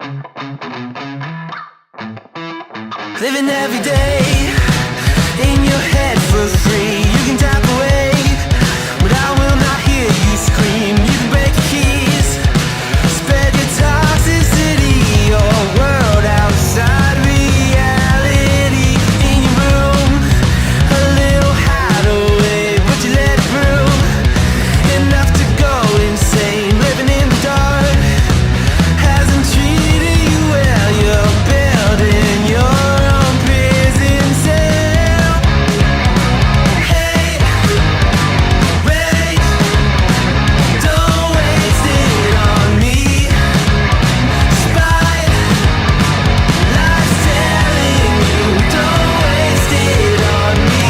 Living every day in your head for free. You can tap away, but I will not hear you scream. You can break your keys, spread your toxicity, your world outside reality. In your room, a little hideaway, but you let it through. Enough to go insane. Living in the dark hasn't treated you well. You're building your own prison cell. Hey, wait, don't waste it on me. Spite, life's telling you, don't waste it on me.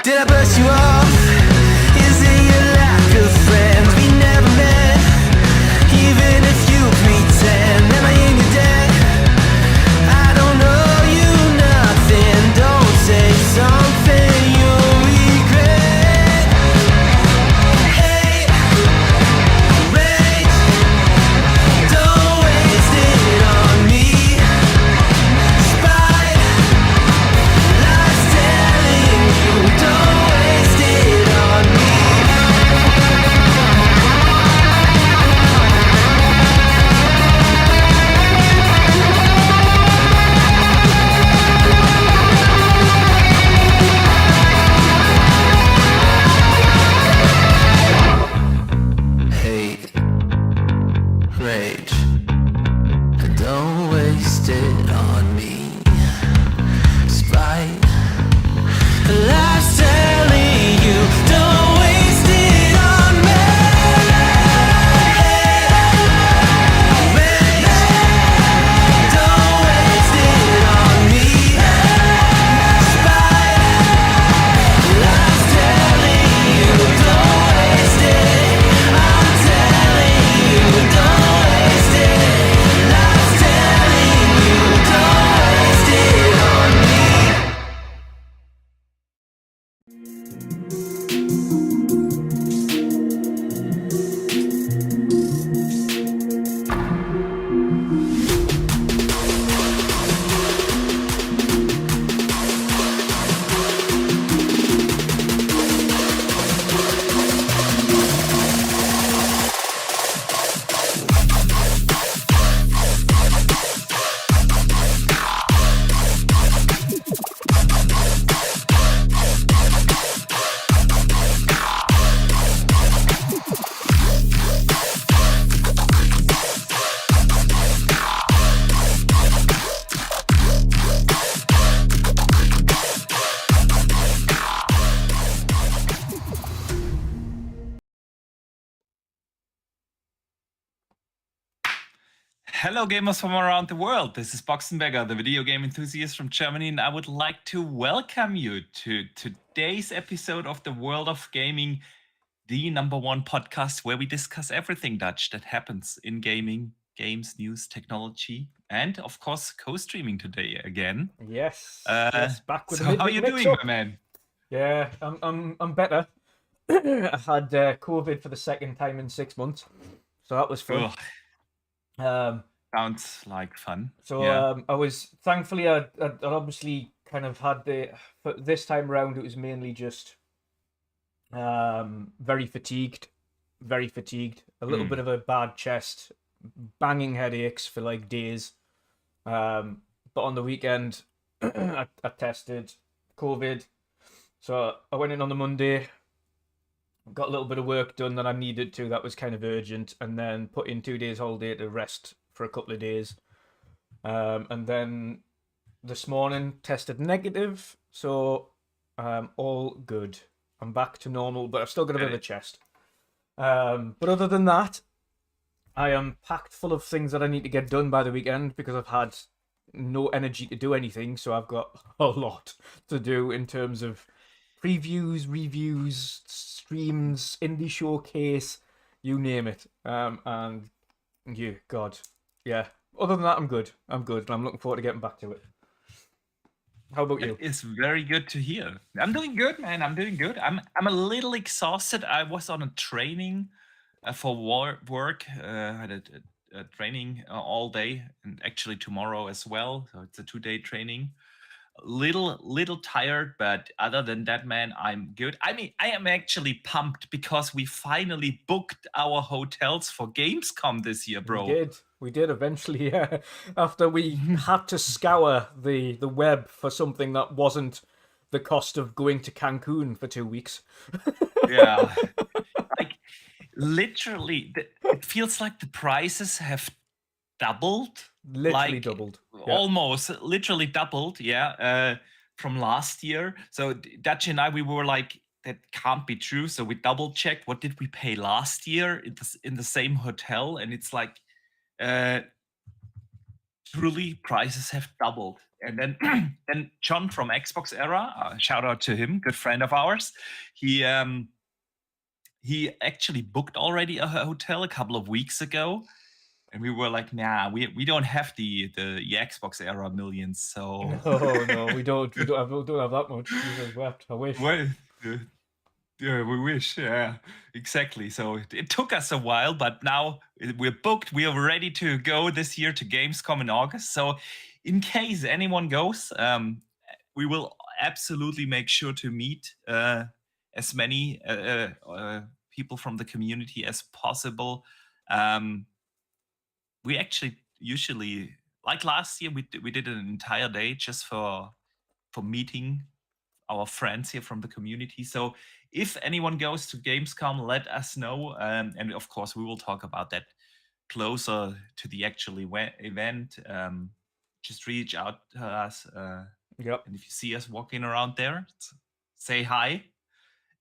Did I brush you off? Is it your lack of friends? We never met, even if you pretend. Am I in your debt? I don't owe you nothing. Don't say something you'll regret. Hey, wait, don't waste it on me. Spite, life's telling you, don't waste it on me. Hate, rage, don't waste it on me. Spite, life's telling you, don't waste it on me. Wait, don't waste it on me. Spite, life's telling you, don't waste it. I'm telling you, don't waste it. Life's telling you, don't waste it on me. Hello, gamers from around the world. This is Boxenberger, the video game enthusiast from Germany, and I would like to welcome you to today's episode of the World of Gaming, the #1 podcast where we discuss everything Dutch that happens in gaming, games, news, technology, and of course, co-streaming today again. Yes, back with So the how are you doing, my man? Yeah, I'm better. I had COVID for the second time in 6 months, so that was fun. Ugh, sounds like fun. So Yeah. I was thankfully I'd obviously kind of had but this time around it was mainly just very fatigued, a little bit of a bad chest, banging headaches for like days. But on the weekend I tested COVID, so I went in on the Monday, got a little bit of work done that I needed to, that was kind of urgent, and then put in 2 days holiday to rest for a couple of days. And then this morning tested negative, so all good. I'm back to normal, but I've still got a bit of a chest. But other than that, I am packed full of things that I need to get done by the weekend because I've had no energy to do anything, so I've got a lot to do in terms of previews, reviews, streams, indie showcase, you name it. And yeah, God, yeah. Other than that, I'm good. I'm looking forward to getting back to it. How about you? It's very good to hear. I'm doing good, man. I'm doing good. I'm a little exhausted. I was on a training for work. I had a training all day, and actually tomorrow as well. So it's a 2-day training. Little tired, but other than that, man, I'm good. I mean, I am actually pumped because we finally booked our hotels for Gamescom this year, bro. We did eventually, yeah. After we had to scour the web for something that wasn't the cost of going to Cancun for 2 weeks. Yeah. Like, literally, it feels like the prices have doubled. Literally Like, doubled. Yeah. almost literally doubled, yeah, from last year. So Dutch and I, we were like, that can't be true. So we double checked, what did we pay last year in the same hotel? And it's like, truly prices have doubled. And then then John from Xbox Era, shout out to him, good friend of ours. He actually booked already a hotel a couple of weeks ago. And we were like, nah, we don't have the Xbox Era millions, so No, we don't have that much. Jesus wept. I wish. well, yeah, we wish, yeah, exactly. So it took us a while, but now we're booked. We are ready to go this year to Gamescom in August. So in case anyone goes, we will absolutely make sure to meet as many people from the community as possible. We actually usually, like last year, we did an entire day just for meeting our friends here from the community. So if anyone goes to Gamescom, let us know, and of course we will talk about that closer to the actual event. Just reach out to us, Yep. and if you see us walking around there, say hi.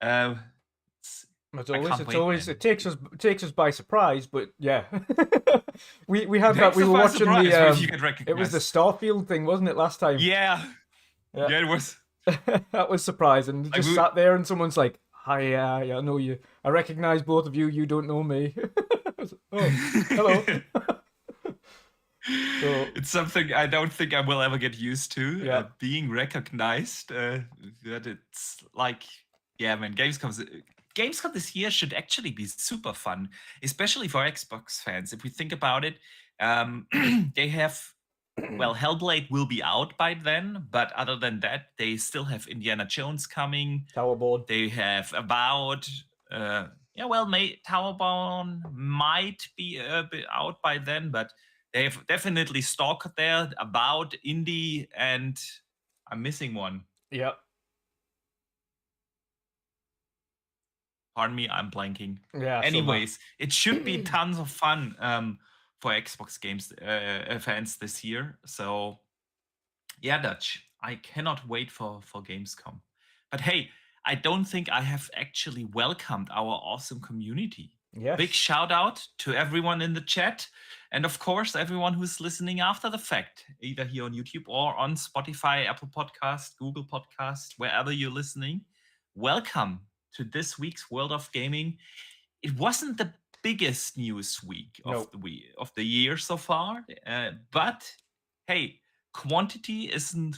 As I always, can't it's wait, always man. it takes us by surprise, but yeah. we had that. Takes We us were by watching surprise the if you get it was the recognized. Starfield thing, wasn't it, last time? Yeah, Yeah. it was. That was surprising. Like, Just sat there and someone's like, "Hi, I know you. I recognize both of you. You don't know me." Oh, hello. So- It's something I don't think I will ever get used to, Yeah. being recognized. That it's like, yeah, man, Gamescom this year should actually be super fun, especially for Xbox fans. If we think about it, they have, well, Hellblade will be out by then, but other than that, they still have Indiana Jones coming. Towerborn. They have About, yeah, well, Towerborn might be a bit out by then, but they have definitely Stalker there, About, Indie, and I'm missing one. Yep. Pardon me, I'm blanking. Yeah. Anyways, it should be tons of fun for Xbox games fans this year. So, yeah, Dutch, I cannot wait for Gamescom. But hey, I don't think I have actually welcomed our awesome community. Yes. Big shout out to everyone in the chat. And of course, everyone who's listening after the fact, either here on YouTube or on Spotify, Apple Podcast, Google Podcast, wherever you're listening. Welcome to this week's World of Gaming. It wasn't the biggest news week of the year so far, but hey, quantity isn't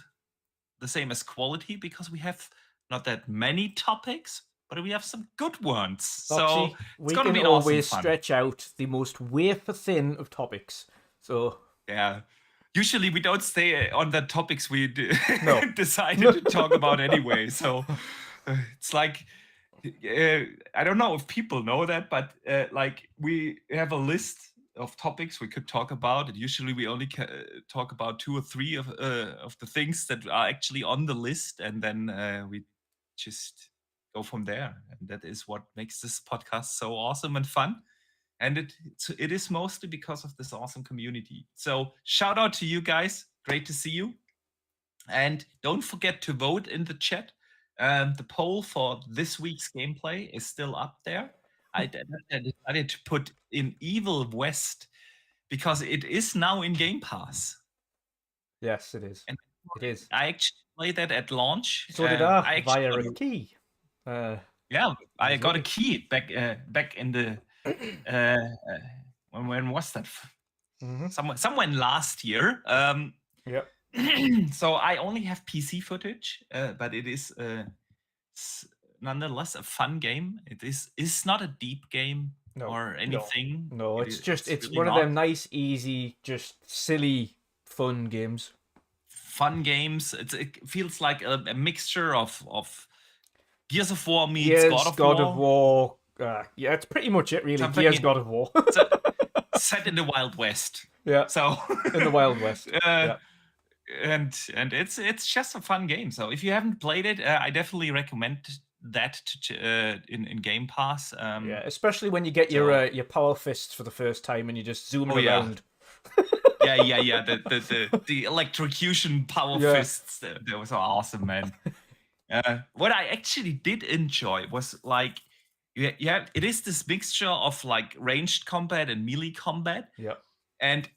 the same as quality because we have not that many topics, but we have some good ones. So we gonna can be an always awesome fun. stretch out the most wafer thin of topics. So yeah. Usually we don't stay on the topics we No. decided to talk about anyway. So it's like, I don't know if people know that, but like we have a list of topics we could talk about. And usually we only talk about 2 or 3 of the things that are actually on the list, and then we just go from there. And that is what makes this podcast so awesome and fun. And it is mostly because of this awesome community. So shout out to you guys. Great to see you. And don't forget to vote in the chat. The poll for this week's gameplay is still up there. I decided to put in Evil West because it is now in Game Pass. Yes, it is. And it is. I actually played that at launch. So did I via a key. Yeah, I got a key back in the when was that? Somewhere last year. Yep. So I only have PC footage, but it is nonetheless a fun game. It is not a deep game. or anything. No, it's really one of not. them nice, easy, just silly, fun games. Fun games. It feels like a mixture of Gears of War meets Gears, God of War. Yeah, it's pretty much it, really. Something Gears, God of War. set in the Wild West. Yeah, So in the Wild West. Yeah. and it's just a fun game. So if you haven't played it, I definitely recommend that in Game Pass. Yeah, especially when you get your power fists for the first time and you're just zooming around. Yeah. The electrocution power fists. That was awesome, man. What I actually did enjoy was like, it is this mixture of like ranged combat and melee combat. Yeah. And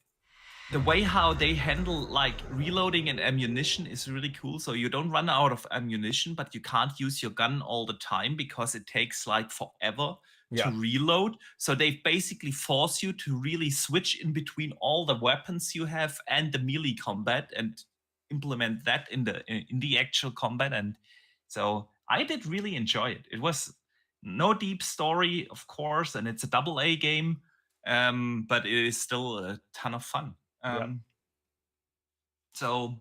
the way how they handle like reloading and ammunition is really cool. So you don't run out of ammunition, but you can't use your gun all the time because it takes like forever to reload. So they basically force you to really switch in between all the weapons you have and the melee combat and implement that in the actual combat. And so I did really enjoy it. It was no deep story, of course, and it's a AA game, but it is still a ton of fun. So,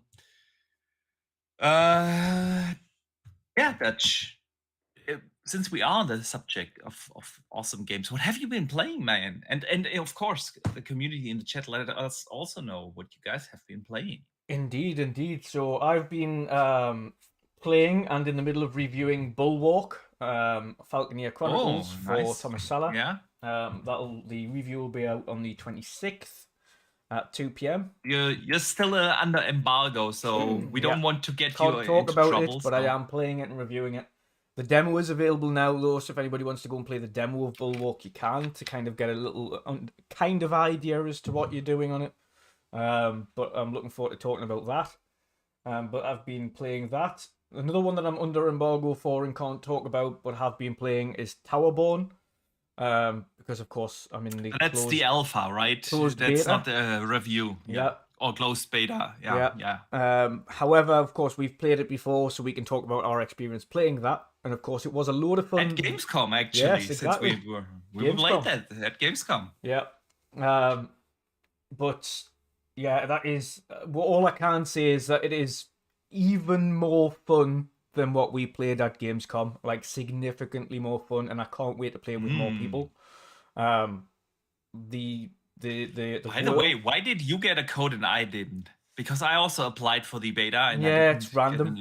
Dutch. Since we are on the subject of awesome games, what have you been playing, man? And of course, the community in the chat, let us also know what you guys have been playing. Indeed. So I've been playing and in the middle of reviewing Bulwark, Falconeer Chronicles for Thomas Sala. Yeah. The review will be out on the 26th. At 2 p.m. You're still under embargo, so we don't want to get Can't you talk into about trouble, it, but I am playing it and reviewing it. The demo is available now, though, so if anybody wants to go and play the demo of Bulwark, you can, to kind of get a little kind of idea as to what you're doing on it. But I'm looking forward to talking about that. But I've been playing that. Another one that I'm under embargo for and can't talk about, but have been playing, is Towerborn. Because of course I'm in the that's the alpha, right? That's beta. not the review. Yeah. Or closed beta. Yeah. However, of course, we've played it before, so we can talk about our experience playing that. And of course, it was a load of fun. At Gamescom, actually. Yes, exactly. Since we played that at Gamescom. Yeah. But yeah, that is all I can say is that it is even more fun than what we played at Gamescom, like significantly more fun, and I can't wait to play with more people. By the way, why did you get a code and I didn't? Because I also applied for the beta. And it's random.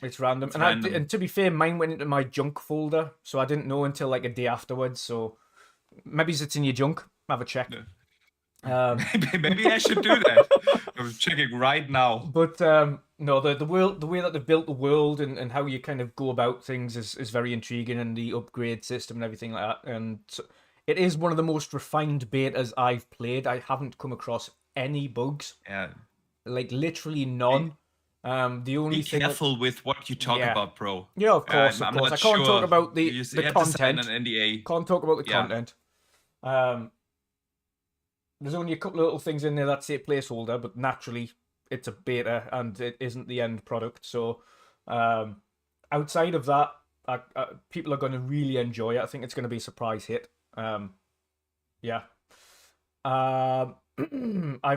It's random. And to be fair, mine went into my junk folder, so I didn't know until like a day afterwards. So maybe it's in your junk. Have a check. Maybe I should do that. I'm checking right now. But no, the way that they've built the world and how you kind of go about things is very intriguing, and the upgrade system and everything like that. And so it is one of the most refined betas I've played. I haven't come across any bugs. Yeah. Like literally none. The only be thing careful with what you talk about, bro. Yeah, of course. I can't talk about the content. An NDA. Can't talk about the content. There's only a couple of little things in there that say placeholder, but naturally it's a beta and it isn't the end product. So outside of that, people are going to really enjoy it. I think it's going to be a surprise hit. I've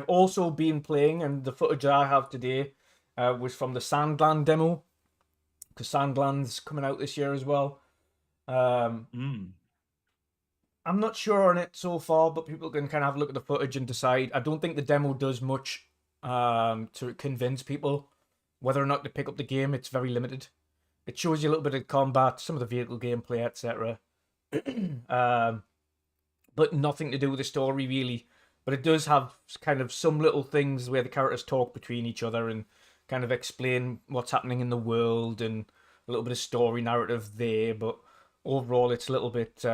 also been playing, and the footage I have today was from the Sandland demo, because Sandland's coming out this year as well. I'm not sure on it so far, but people can kind of have a look at the footage and decide. I don't think the demo does much to convince people whether or not to pick up the game. It's very limited. It shows you a little bit of combat, some of the vehicle gameplay, etc. But nothing to do with the story, really. But it does have kind of some little things where the characters talk between each other and kind of explain what's happening in the world, and a little bit of story narrative there. But overall, it's a little bit...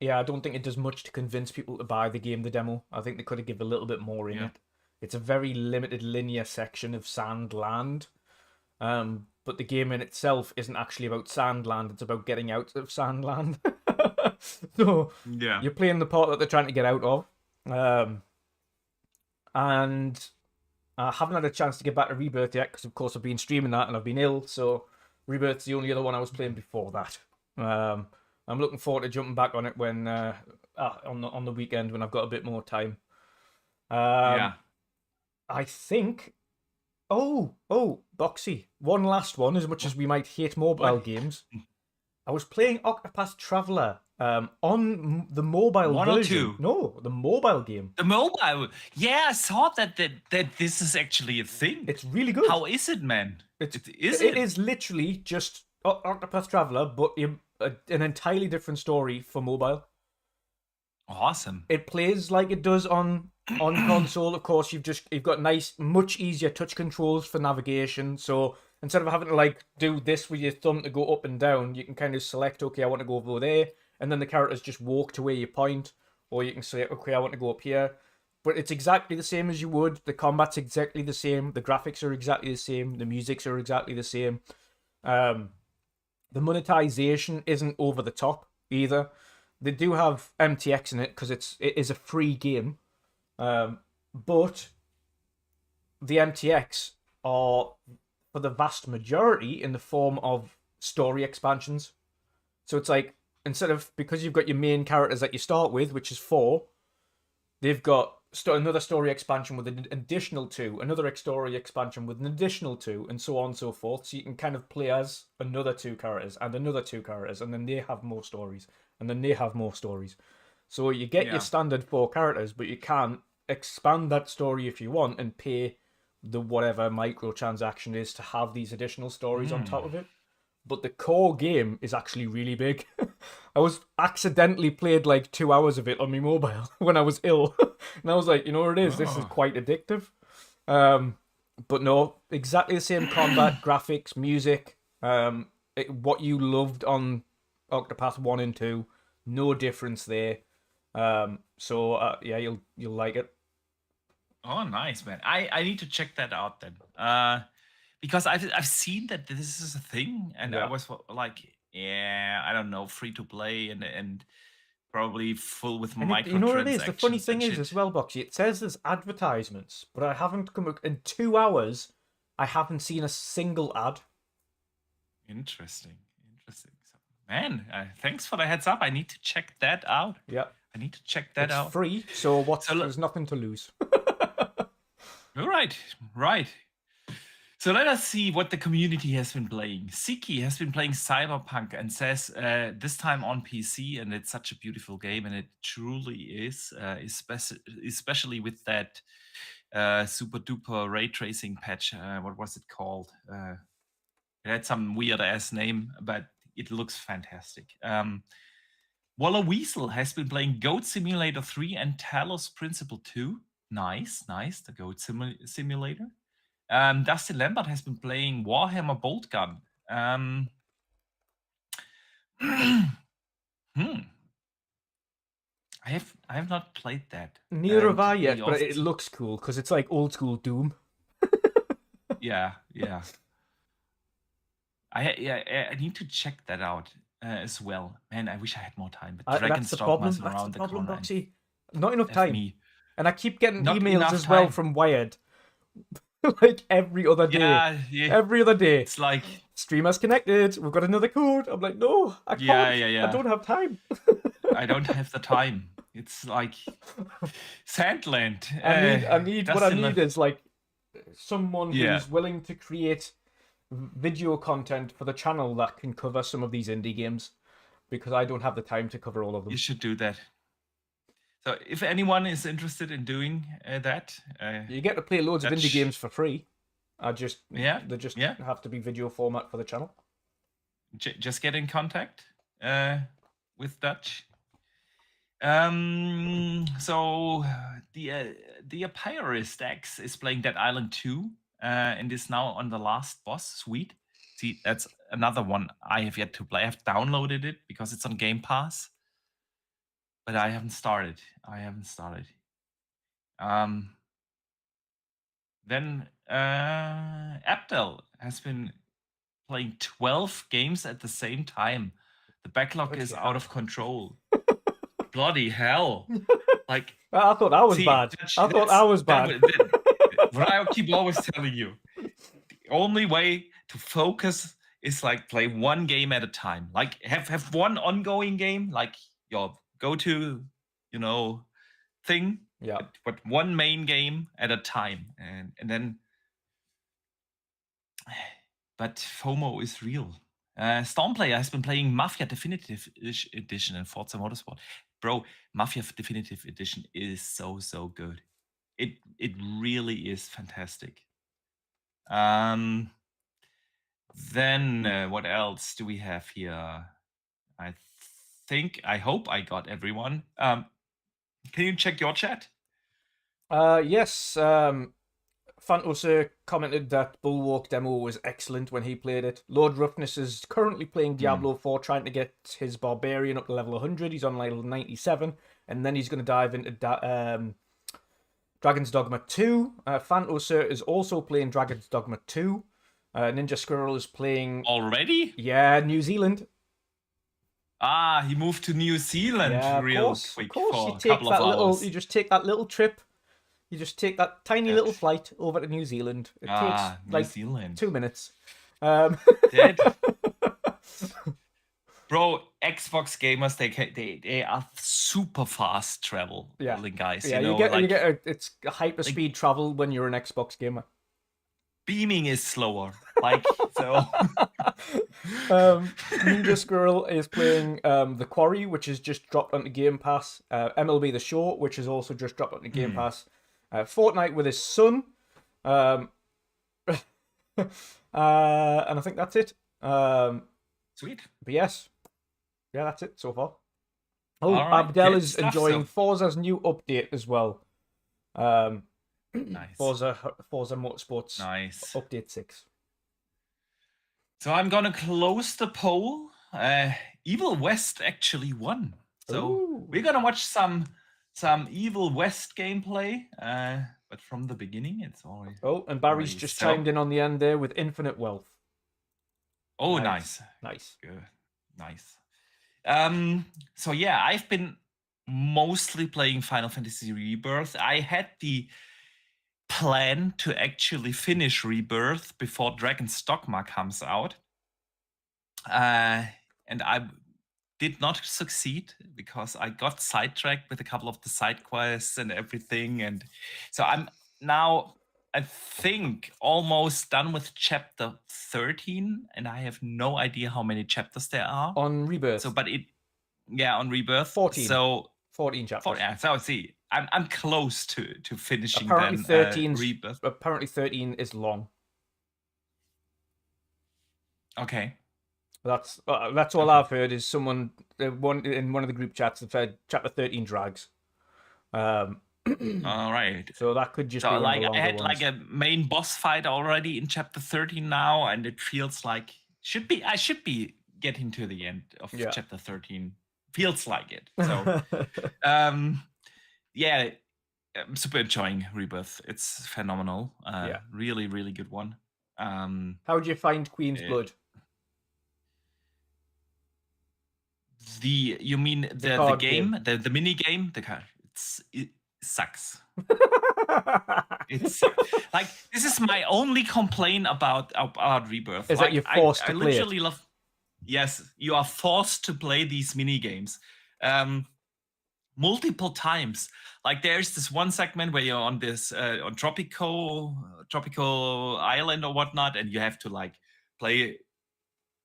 I don't think it does much to convince people to buy the game, the demo. I think they could have given a little bit more in it. It's a very limited linear section of Sandland. But the game in itself isn't actually about Sandland. It's about getting out of Sandland. So you're playing the part that they're trying to get out of. And I haven't had a chance to get back to Rebirth yet, because of course I've been streaming that and I've been ill. So Rebirth's the only other one I was playing before that. I'm looking forward to jumping back on it when on the weekend when I've got a bit more time. Yeah. I think. Oh, Boxy. One last one. As much as we might hate mobile games, I was playing Octopath Traveler on the mobile One or version. two? No, the mobile game. The mobile. Yeah, I saw that this is actually a thing. It's really good. How is it, man? It It is literally just Octopath Traveler, but an entirely different story for mobile. awesome. It plays like it does on console. Of course, you've got nice, much easier touch controls for navigation. So instead of having to like do this with your thumb to go up and down, you can kind of select, okay, I want to go over there, and then the characters just walk to where you point, or you can say, okay, I want to go up here. But it's exactly the same as you would. The combat's exactly the same. The graphics are exactly the same. The musics are exactly the same. The monetization isn't over the top either. They do have MTX in it because it is a free game, but the MTX are for the vast majority in the form of story expansions. So it's like because you've got your main characters that you start with, which is 4, they've got another story expansion with an additional 2, another story expansion with an additional 2, and so on and so forth. So you can kind of play as another 2 characters and another 2 characters, and then they have more stories, and then they have more stories. So you get your standard 4 characters, but you can expand that story if you want and pay the whatever microtransaction is to have these additional stories on top of it. But the core game is actually really big. I was accidentally played like 2 hours of it on my mobile when I was ill. And I was like, you know what it is? This is quite addictive. But no, exactly the same combat, graphics, music, what you loved on Octopath 1 and 2. No difference there. So yeah, you'll like it. Oh, nice, man. I need to check that out then. Because I've seen that this is a thing, and I was like, yeah, I don't know, free to play and probably full with microtransactions. You know what it is? The funny thing is as well, Boxy, it says there's advertisements, but I haven't come in 2 hours. I haven't seen a single ad. Interesting. So, man, thanks for the heads up. I need to check that out. Yeah, I need to check that out. It's free, so there's nothing to lose. All right. So let us see what the community has been playing. Siki has been playing Cyberpunk and says this time on PC, and it's such a beautiful game, and it truly is, especially with that super duper ray tracing patch. What was it called? It had some weird ass name, but it looks fantastic. Waller Weasel has been playing Goat Simulator 3 and Talos Principle 2. Nice, the Goat Simulator. Dustin Lambert has been playing Warhammer Boltgun. I have not played that. Neither have I yet, but it looks cool because it's like old school Doom. Yeah. I need to check that out as well. Man, I wish I had more time. But Dragon's Dogma's around the corner. Boxy. Not enough time. Me. And I keep getting Not emails as well from Wired. Like every other day. Yeah. Every other day. It's like streamers connected. We've got another code. I'm like, no, I can't. Yeah. I don't have time. I don't have the time. It's like Sandland. I need what I need is like someone who's willing to create video content for the channel that can cover some of these indie games, because I don't have the time to cover all of them. You should do that. So if anyone is interested in doing that, you get to play loads of indie games for free. They just Yeah. have to be video format for the channel. Just get in contact with Dutch. So the Epirist X is playing Dead Island 2 and is now on the last boss. Sweet. See, that's another one I have yet to play. I have downloaded it because it's on Gamepass, but I haven't started. Then Abdel has been playing 12 games at the same time. The backlog is out of control. Bloody hell. Like, I thought I was bad. I was bad. What I keep always telling you, the only way to focus is like play one game at a time. Like have one ongoing game, like your go-to thing. Yeah. But one main game at a time, and then. But FOMO is real. Stormplayer has been playing Mafia Definitive Edition in Forza Motorsport. Bro, Mafia Definitive Edition is so good. It really is fantastic. Then what else do we have here? I hope I got everyone. Can you check your chat? Yes. Fantosir commented that Bulwark demo was excellent when he played it. Lord Roughness is currently playing Diablo 4, trying to get his Barbarian up to level 100. He's on level 97, and then he's going to dive into Dragon's Dogma 2. Fantosir is also playing Dragon's Dogma 2. Ninja Squirrel is playing... Already? Yeah, New Zealand. Ah, he moved to New Zealand real quick Of course, for you a take couple that of hours. you just take that little trip. You just take that tiny little flight over to New Zealand. It takes like Zealand. 2 minutes. Dead. Bro, Xbox gamers, they are super fast traveling guys. Yeah, you get it's hyper speed travel when you're an Xbox gamer. Beaming is slower. So. Ninja Squirrel is playing The Quarry, which has just dropped onto Game Pass. MLB The Show, which has also just dropped onto Game Pass. Fortnite with his son. And I think that's it. Sweet. But yes. Yeah, that's it so far. Oh, right, Abdel good is stuff, enjoying so. Forza's new update as well. Nice. Forza Motorsports Nice. Update 6. So I'm gonna close the poll. Evil West actually won. So we're gonna watch some Evil West gameplay. But from the beginning, it's always. Oh, and Barry's just chimed in on the end there with Infinite Wealth. Oh, nice. Good. Nice. So yeah, I've been mostly playing Final Fantasy Rebirth. I had the plan to actually finish Rebirth before Dragon's Dogma comes out. And I did not succeed because I got sidetracked with a couple of the side quests and everything. And so I'm now, I think, almost done with chapter 13, and I have no idea how many chapters there are. On Rebirth. So, on Rebirth. 14. So 14 chapters. So see, I'm close to finishing apparently then Rebirth. Apparently 13 is long. Okay. That's all I've heard is someone in one of the group chats have said chapter 13 drags. All right. So that could just be one like of the longer I had ones. like a main boss fight already in chapter 13 now, and it feels like I should be getting to the end of chapter 13. Feels like it. So yeah, I'm super enjoying Rebirth. It's phenomenal. Really, really good one. How did you find Queen's Blood? You mean the game, the mini game? It sucks. It's like, this is my only complaint about Rebirth. Is that you're forced to play literally love. Yes, you are forced to play these mini games multiple times. Like, there's this one segment where you're on this on tropical island or whatnot, and you have to like play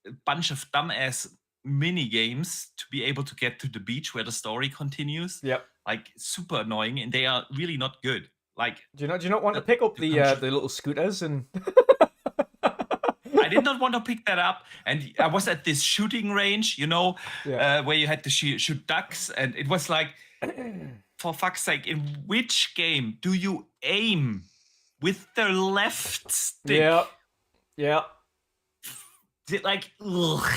a bunch of dumbass mini games to be able to get to the beach where the story continues. Yep. Like, super annoying, and they are really not good. Like, do you not want to pick up the little scooters and? I did not want to pick that up, and I was at this shooting range, where you had to shoot ducks, and it was like, for fuck's sake, in which game do you aim with the left stick? Yeah. Like, ugh.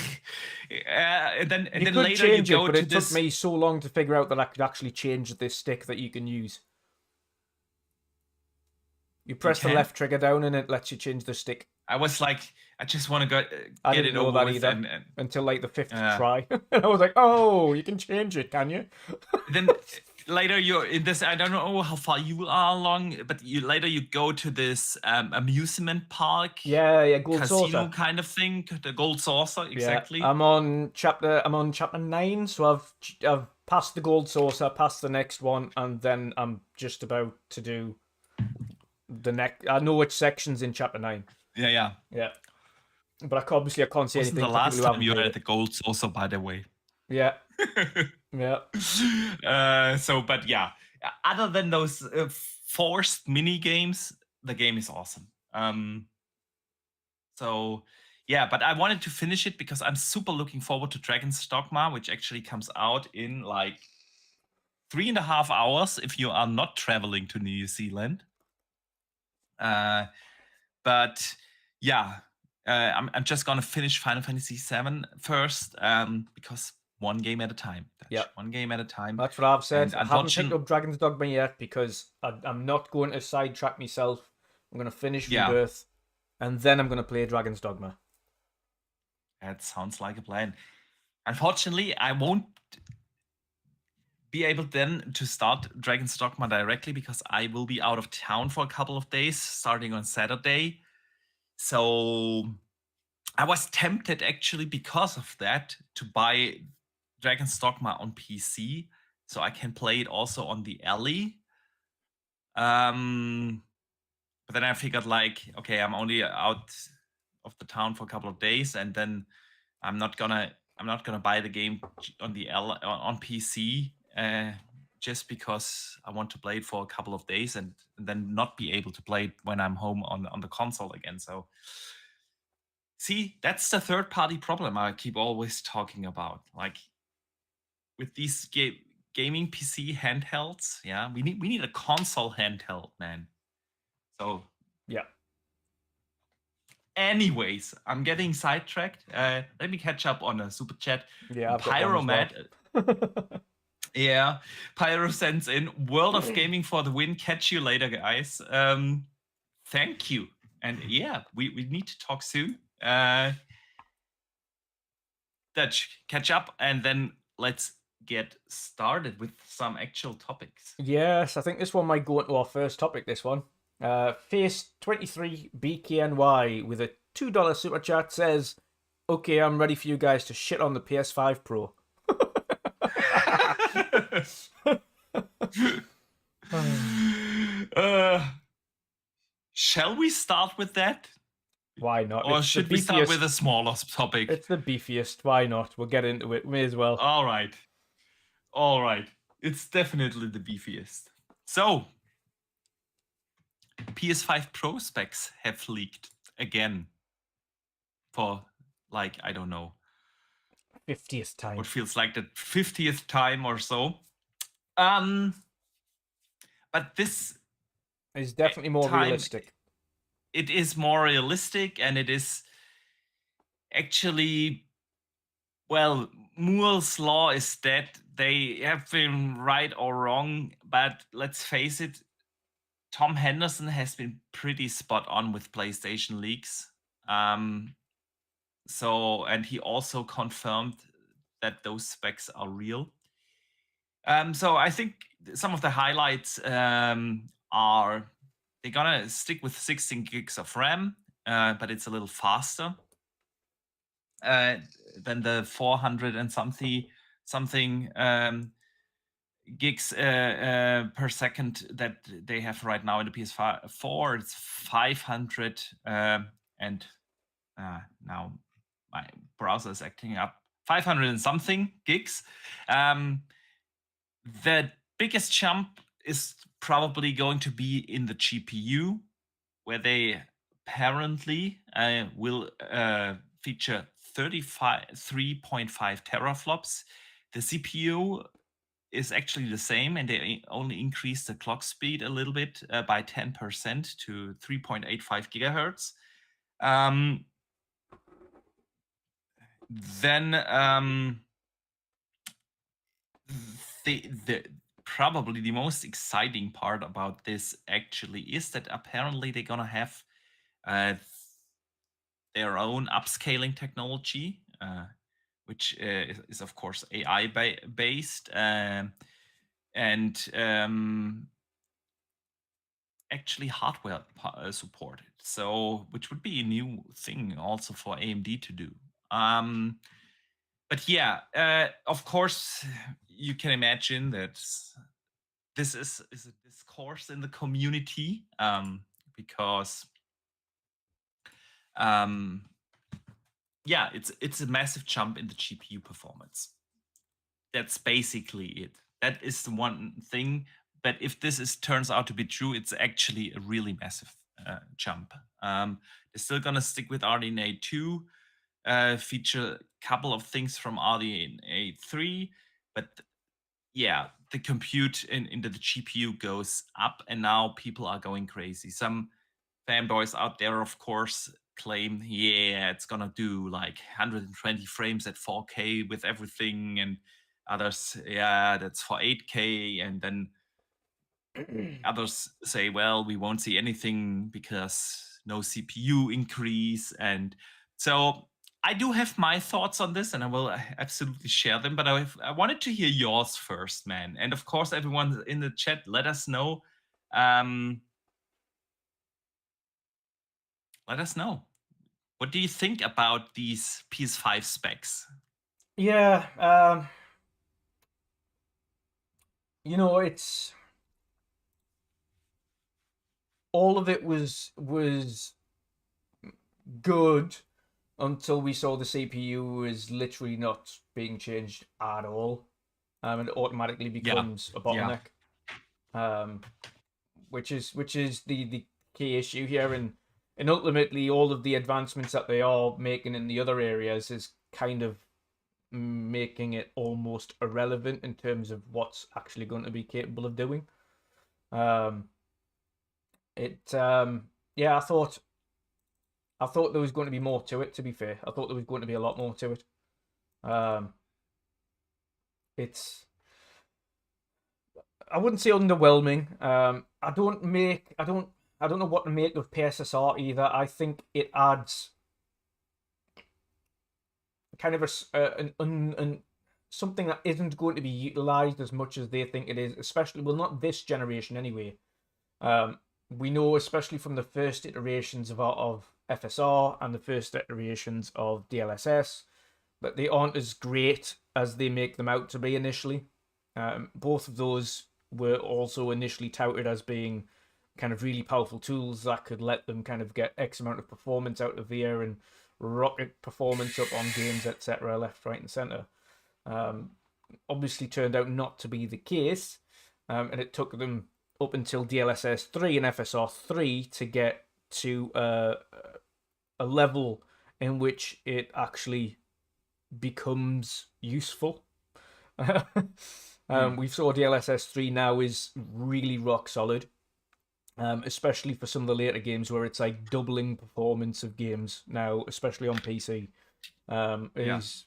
And then you later you go but to it this. Took me so long to figure out that I could actually change this stick that you can use. You press the left trigger down and it lets you change the stick. I was like, I just want to go I get didn't it know over that with either, until like the 5th try. And I was like, oh, you can change it, can you? Then later you're in this. I don't know how far you are along, but you go to this amusement park. Yeah, Gold Casino Saucer. kind of thing, the Gold Saucer, exactly. Yeah, I'm on chapter 9, so I've passed the Gold Saucer, passed the next one, and then I'm just about to do the next. I know which section's in chapter 9. Yeah. But obviously I can't say Wasn't anything the for people last who time haven't you were played at the it. Gold Saucer, by the way. Yeah. But yeah, other than those forced mini games, the game is awesome. So yeah, but I wanted to finish it because I'm super looking forward to Dragon's Dogma, which actually comes out in like 3.5 hours if you are not traveling to New Zealand. But yeah, I'm just gonna finish Final Fantasy VII first, because one game at a time. Yep. One game at a time. That's what I've said. And I haven't picked up Dragon's Dogma yet because I'm not going to sidetrack myself. I'm going to finish Rebirth, and then I'm going to play Dragon's Dogma. That sounds like a plan. Unfortunately, I won't be able then to start Dragon's Dogma directly because I will be out of town for a couple of days, starting on Saturday. So I was tempted actually because of that to buy Dragon's Dogma on PC, so I can play it also on the Alley. But then I figured like, okay, I'm only out of the town for a couple of days, and then I'm not gonna buy the game on the on PC just because I want to play it for a couple of days and then not be able to play it when I'm home on the console again. So see, that's the third party problem I keep always talking about. Like with these gaming PC handhelds, yeah, we need a console handheld, man. So yeah. Anyways, I'm getting sidetracked. Let me catch up on a super chat. Yeah, Pyromat. Yeah, Pyro sends in World of Gaming for the win. Catch you later, guys. Thank you. And yeah, we need to talk soon. Dutch, catch up, and then let's get started with some actual topics. Yes, I think this one might go into our first topic, this one. Face 23 BKNY with a $2 super chat says, "Okay, I'm ready for you guys to shit on the PS5 Pro." Shall we start with that? Why not? Or should we start with a smaller topic? It's the beefiest. Why not? We'll get into it. May as well. All right. It's definitely the beefiest. So, PS5 Pro specs have leaked again for, like, I don't know, 50th time. What feels like the 50th time or so. But this is definitely more realistic. It is more realistic, and it is actually, well, Moore's law is that they have been right or wrong, but let's face it, Tom Henderson has been pretty spot on with PlayStation leaks. And he also confirmed that those specs are real. So I think some of the highlights are they're gonna stick with 16 gigs of RAM, but it's a little faster than the 400 and something gigs per second that they have right now in the PS4. It's 500 and now my browser is acting up. 500 and something gigs. The biggest jump is probably going to be in the GPU, where they apparently will feature 3.5 teraflops. The CPU is actually the same, and they only increase the clock speed a little bit by 10% to 3.85 gigahertz. Then the probably the most exciting part about this actually is that apparently they're gonna have their own upscaling technology, which is of course AI based, and and actually hardware supported. So, which would be a new thing also for AMD to do. But yeah, of course, you can imagine that this is a discourse in the community, because yeah, it's a massive jump in the GPU performance. That's basically it. That is the one thing. But if this turns out to be true, it's actually a really massive jump. They're still gonna stick with RDNA 2, feature a couple of things from RDNA 3, but yeah, the compute into the GPU goes up, and now people are going crazy. Some fanboys out there, of course, claim, yeah, it's gonna do like 120 frames at 4K with everything, and others, yeah, that's for 8K, and then others say, well, we won't see anything because no CPU increase. And so I do have my thoughts on this, and I will absolutely share them, but I wanted to hear yours first, man. And of course, everyone in the chat, let us know. Let us know. What do you think about these PS5 specs? Yeah, it's all of it was good until we saw the CPU is literally not being changed at all, and it automatically becomes a bottleneck. Which is the key issue here, and ultimately all of the advancements that they are making in the other areas is kind of making it almost irrelevant in terms of what's actually going to be capable of doing. Yeah, I thought there was going to be more to it, to be fair. I thought there was going to be a lot more to it. It's, I wouldn't say underwhelming. I don't know what to make of PSSR either. I think it adds kind of an something that isn't going to be utilized as much as they think it is, especially, well, not this generation anyway. We know, especially from the first iterations of FSR and the first iterations of DLSS, that they aren't as great as they make them out to be initially. Both of those were also initially touted as being kind of really powerful tools that could let them kind of get X amount of performance out of the air and rocket performance up on games, etc., left, right, and center. Obviously turned out not to be the case, and it took them up until DLSS 3 and FSR 3 to get to a level in which it actually becomes useful. We saw DLSS 3 now is really rock solid, especially for some of the later games where it's like doubling performance of games now, especially on PC, is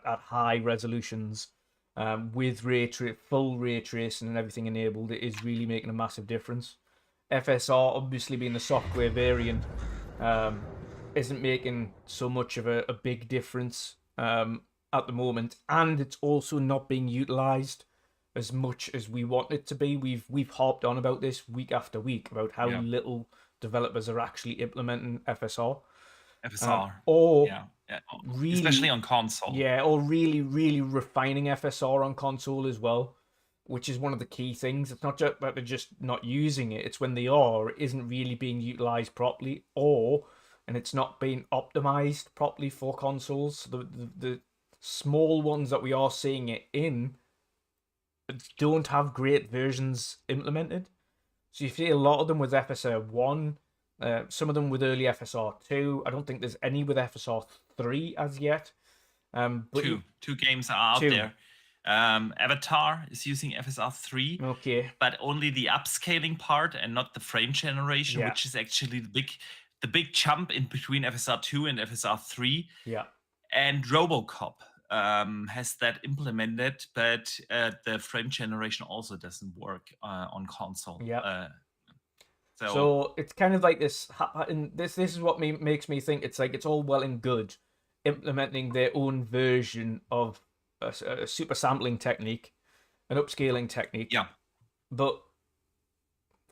at high resolutions, with full ray tracing and everything enabled. It is really making a massive difference. FSR, obviously being the software variant, isn't making so much of a big difference at the moment, and it's also not being utilized as much as we want it to be. We've harped on about this week after week about how little developers are actually implementing FSR. Or really, especially on console. Yeah, or really, really refining FSR on console as well, which is one of the key things. It's not just that they're just not using it, it's when they are, it isn't really being utilized properly, and it's not being optimized properly for consoles. The small ones that we are seeing it in don't have great versions implemented. So you see a lot of them with FSR 1, some of them with early FSR 2. I don't think there's any with FSR 3 as yet. But two games are out there. Avatar is using FSR 3, okay, but only the upscaling part and not the frame generation, which is actually the big jump in between FSR 2 and FSR 3. Yeah. And RoboCop has that implemented, but the frame generation also doesn't work on console. Yeah. So it's kind of like this, and this is what makes me think it's like it's all well and good implementing their own version of a super sampling technique, an upscaling technique. Yeah. But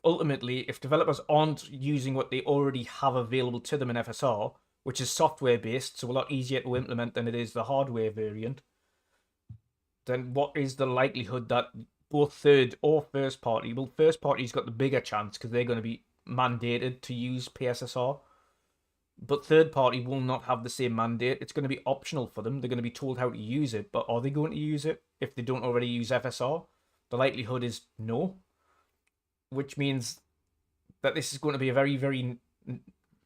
ultimately, if developers aren't using what they already have available to them in FSR, which is software based, so a lot easier to implement than it is the hardware variant, then what is the likelihood that both third or first party, well, first party's got the bigger chance because they're going to be mandated to use PSSR, but third party will not have the same mandate. It's going to be optional for them. They're going to be told how to use it, but are they going to use it if they don't already use FSR? The likelihood is no, which means that this is going to be a very, very,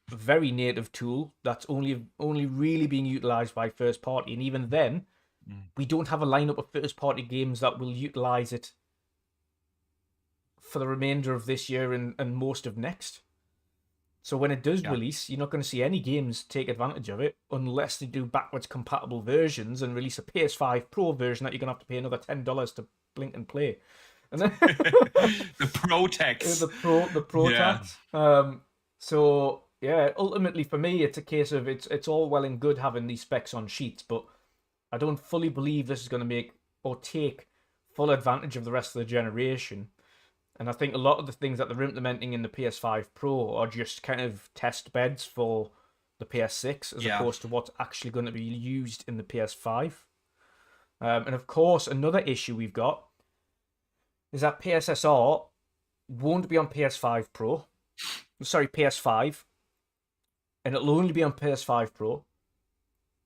very native tool that's only really being utilized by first party, and even then, we don't have a lineup of first party games that will utilize it for the remainder of this year and most of next. So when it does release, you're not going to see any games take advantage of it unless they do backwards compatible versions and release a PS5 Pro version that you're going to have to pay another $10 to blink and play. And then The Pro tax. the pro tax. So yeah, ultimately for me, it's a case of it's all well and good having these specs on sheets, but I don't fully believe this is going to make or take full advantage of the rest of the generation. And I think a lot of the things that they're implementing in the PS5 Pro are just kind of test beds for the PS6 as opposed to what's actually going to be used in the PS5. And of course, another issue we've got is that PSSR won't be on PS5 Pro. Sorry, PS5. And it'll only be on PS5 Pro.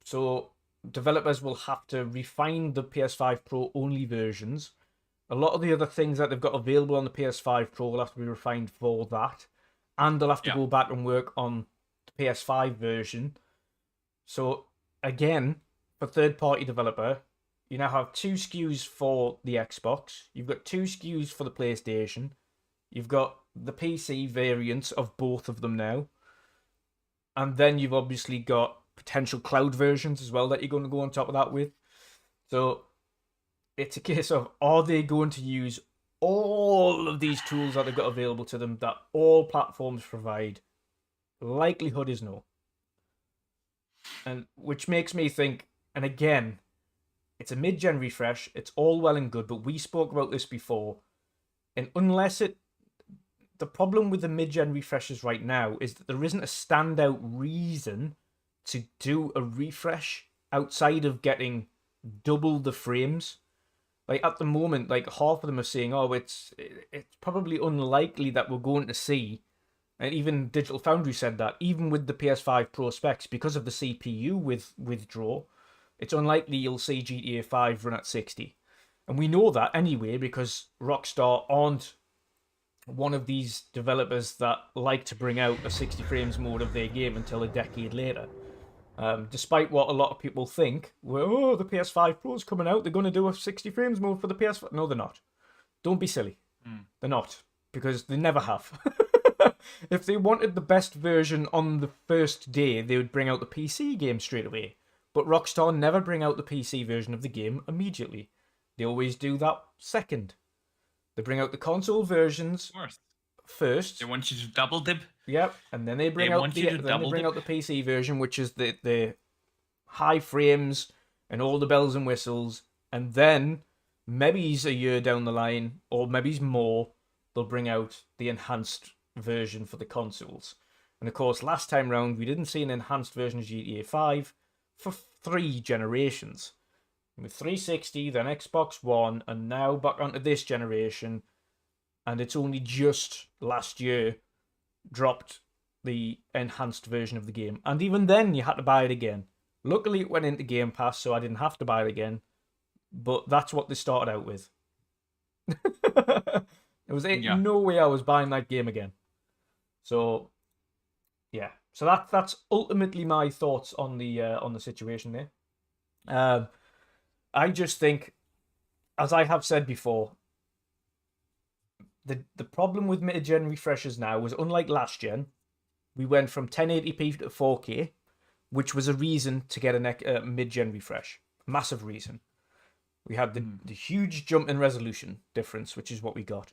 So developers will have to refine the PS5 Pro only versions. A lot of the other things that they've got available on the PS5 Pro will have to be refined for that. And they'll have to go back and work on the PS5 version. So, again, for third-party developer, you now have 2 SKUs for the Xbox. You've got 2 SKUs for the PlayStation. You've got the PC variants of both of them now. And then you've obviously got potential cloud versions as well that you're going to go on top of that with. So it's a case of, are they going to use all of these tools that they've got available to them that all platforms provide? Likelihood is no. And which makes me think, and again, it's a mid-gen refresh, it's all well and good, but we spoke about this before, and the problem with the mid-gen refreshes right now is that there isn't a standout reason to do a refresh outside of getting double the frames. Like at the moment, like half of them are saying, "Oh, it's probably unlikely that we're going to see," and even Digital Foundry said that, even with the PS5 Pro specs, because of the CPU withdraw, it's unlikely you'll see GTA 5 run at 60. And we know that anyway because Rockstar aren't one of these developers that like to bring out a 60 frames mode of their game until a decade later. Despite what a lot of people think, well, the PS5 Pro's coming out, they're going to do a 60 frames mode for the PS5. No, they're not. Don't be silly. They're not, because they never have. If they wanted the best version on the first day, they would bring out the PC game straight away. But Rockstar never bring out the PC version of the game immediately. They always do that second. They bring out the console versions first. They want you to double dip. Yep, and then they bring out the PC version, which is the high frames and all the bells and whistles. And then maybe a year down the line, or maybe more, they'll bring out the enhanced version for the consoles. And of course, last time round, we didn't see an enhanced version of GTA 5 for 3 generations. With 360, then Xbox One, and now back onto this generation. And it's only just last year dropped the enhanced version of the game. And even then, you had to buy it again. Luckily, it went into Gamepass, so I didn't have to buy it again. But that's what they started out with. There was no way I was buying that game again. So, yeah. So that's ultimately my thoughts on the situation there. I just think, as I have said before, the problem with mid-gen refreshes now was, unlike last gen, we went from 1080p to 4K, which was a reason to get a mid-gen refresh. Massive reason. We had the huge jump in resolution difference, which is what we got.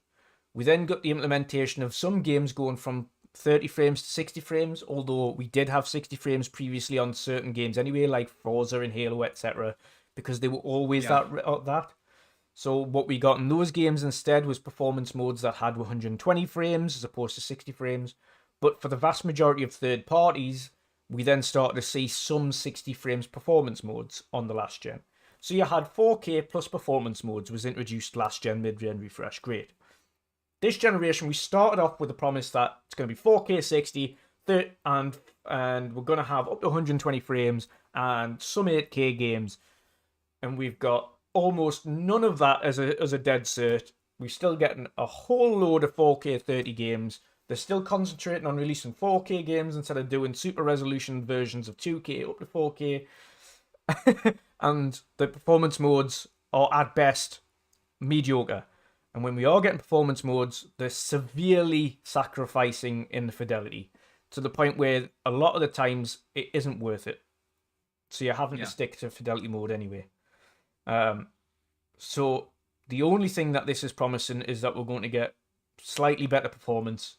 We then got the implementation of some games going from 30 frames to 60 frames, although we did have 60 frames previously on certain games anyway, like Forza and Halo, etc., because they were always that. So what we got in those games instead was performance modes that had 120 frames as opposed to 60 frames. But for the vast majority of third parties, we then started to see some 60 frames performance modes on the last gen. So you had 4K plus performance modes was introduced last gen, mid-gen refresh. Great. This generation, we started off with the promise that it's going to be 4K 60, and we're going to have up to 120 frames and some 8K games. And we've got almost none of that as a dead cert. We're still getting a whole load of 4K 30 games. They're still concentrating on releasing 4K games instead of doing super resolution versions of 2K up to 4K. And the performance modes are at best mediocre. And when we are getting performance modes, they're severely sacrificing in the fidelity to the point where a lot of the times it isn't worth it. So you're having to stick to fidelity mode anyway. So the only thing that this is promising is that we're going to get slightly better performance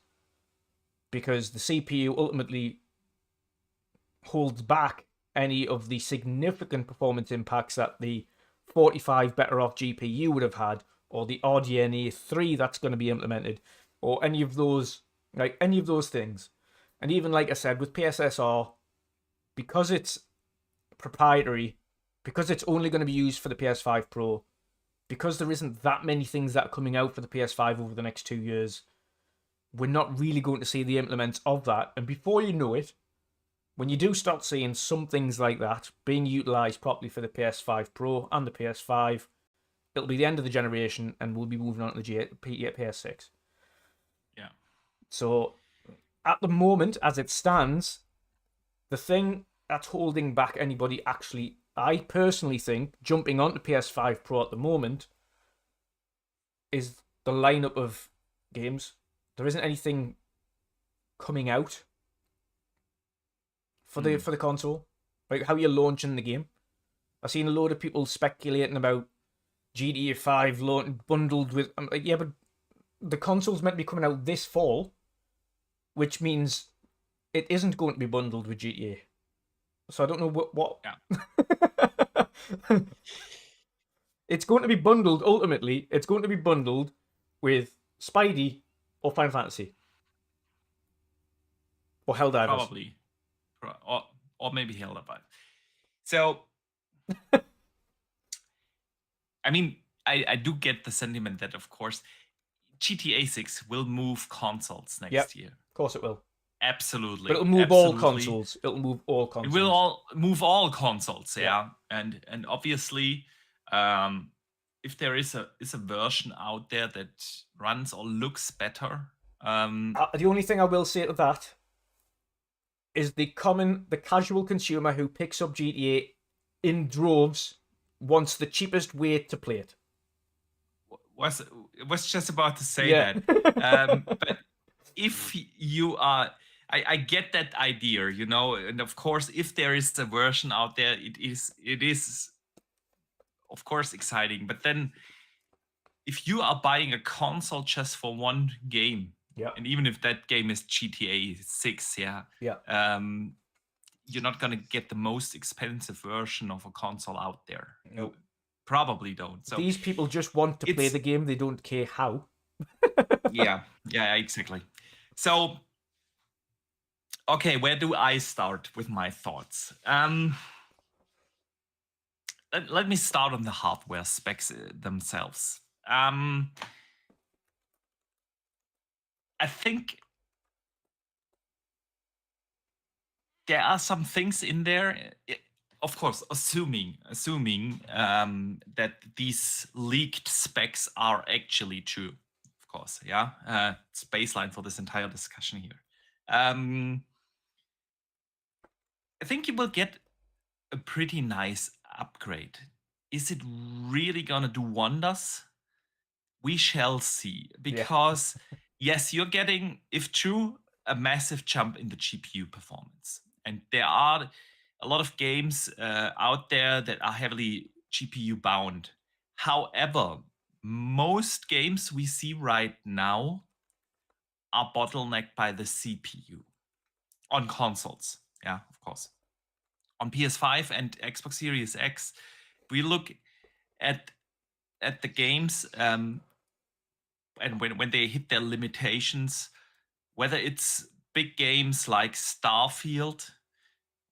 because the CPU ultimately holds back any of the significant performance impacts that the 45 better off GPU would have had, or the RDNA 3 that's going to be implemented, or any of those things. And even like I said, with PSSR, because it's proprietary, because it's only going to be used for the PS5 Pro, because there isn't that many things that are coming out for the PS5 over the next 2 years, we're not really going to see the implements of that. And before you know it, when you do start seeing some things like that being utilized properly for the PS5 Pro and the PS5, it'll be the end of the generation and we'll be moving on to the PS6. Yeah. So at the moment, as it stands, the thing that's holding back anybody actually, I personally think, jumping onto PS5 Pro at the moment is the lineup of games. There isn't anything coming out for the console. Like how you're launching the game. I've seen a load of people speculating about GTA 5 bundled with... I'm like, yeah, but the console's meant to be coming out this fall, which means it isn't going to be bundled with GTA. So I don't know what... Yeah. It's going to be bundled, ultimately, it's going to be bundled with Spidey or Final Fantasy. Or Helldivers. Probably. Or maybe Helldivers. So, I mean, I do get the sentiment that, of course, GTA 6 will move consoles next year. Of course it will. Absolutely. But it'll move all consoles. It'll move all consoles. It will move all consoles, yeah. And obviously, if there is a version out there that runs or looks better. The only thing I will say to that is the casual consumer who picks up GTA in droves wants the cheapest way to play it. Was just about to say that. But if you are... I get that idea, you know, and of course, if there is a version out there, it is of course exciting. But then, if you are buying a console just for one game, and even if that game is GTA 6, you're not gonna get the most expensive version of a console out there. Nope. You probably don't. So these people just want to play the game; they don't care how. yeah, exactly. So. Okay, where do I start with my thoughts? Let me start on the hardware specs themselves. I think there are some things in there, of course, assuming that these leaked specs are actually true, of course, yeah? It's baseline for this entire discussion here. I think you will get a pretty nice upgrade. Is it really gonna do wonders? We shall see. Because, yes, you're getting, if true, a massive jump in the GPU performance. And there are a lot of games out there that are heavily GPU bound. However, most games we see right now are bottlenecked by the CPU on consoles. Yeah, of course. On PS5 and Xbox Series X, we look at at the games, and when they hit their limitations, whether it's big games like Starfield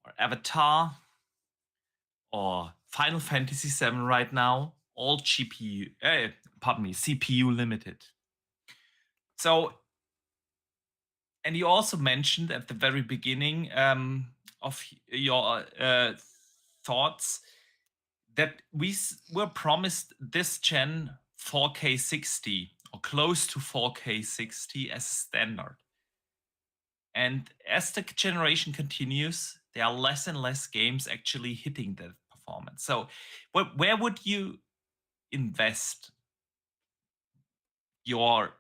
or Avatar or Final Fantasy VII right now, all CPU limited. So, and you also mentioned at the very beginning of your thoughts that we were promised this gen 4K 60 or close to 4K 60 as standard. And as the generation continues, there are less and less games actually hitting that performance. So where would you invest your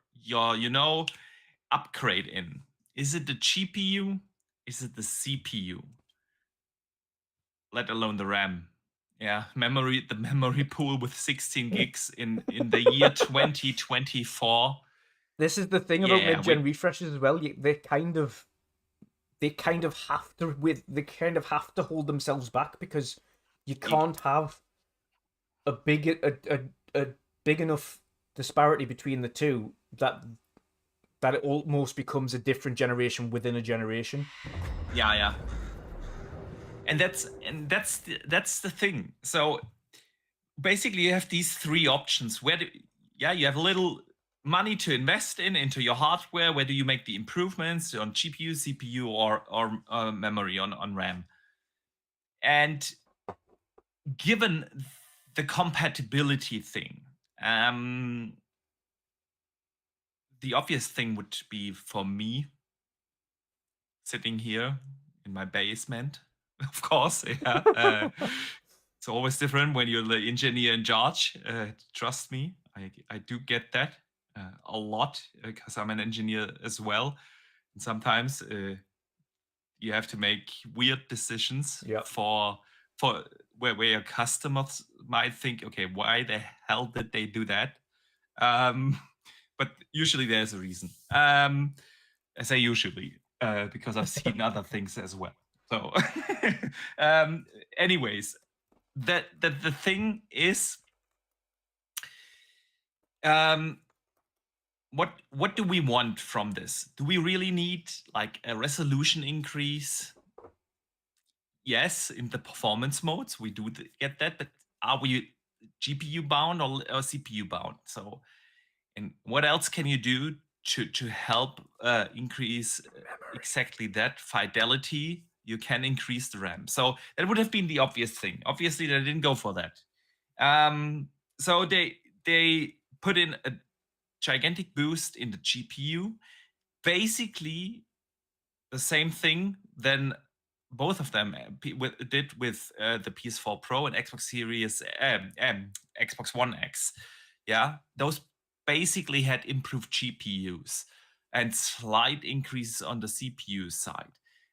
upgrade in? Is it the GPU? Is it the CPU? Let alone the RAM. Yeah, the memory pool with 16 gigs in the year 2024. This is the thing about mid-gen refreshes as well. They kind of have to hold themselves back, because you can't have a big enough disparity between the two that it almost becomes a different generation within a generation. Yeah. And that's the thing. So basically, you have these three options. You have a little money to invest into your hardware. Where do you make the improvements on GPU, CPU, or memory on RAM? And given the compatibility thing, the obvious thing would be for me, sitting here in my basement, of course. Yeah. It's always different when you're the engineer in charge. Trust me, I do get that a lot, because I'm an engineer as well. And sometimes you have to make weird decisions for where your customers might think, okay, why the hell did they do that? But usually there's a reason. I say usually because I've seen other things as well. So, anyways, the thing is, what do we want from this? Do we really need like a resolution increase? Yes, in the performance modes we do get that, but are we GPU bound or CPU bound? So, and what else can you do to help increase exactly that fidelity? You can increase the RAM. So that would have been the obvious thing. Obviously, they didn't go for that. So they put in a gigantic boost in the GPU. Basically, the same thing then both of them did with the PS4 Pro and Xbox Series, Xbox One X. Yeah, those basically had improved GPUs and slight increases on the CPU side.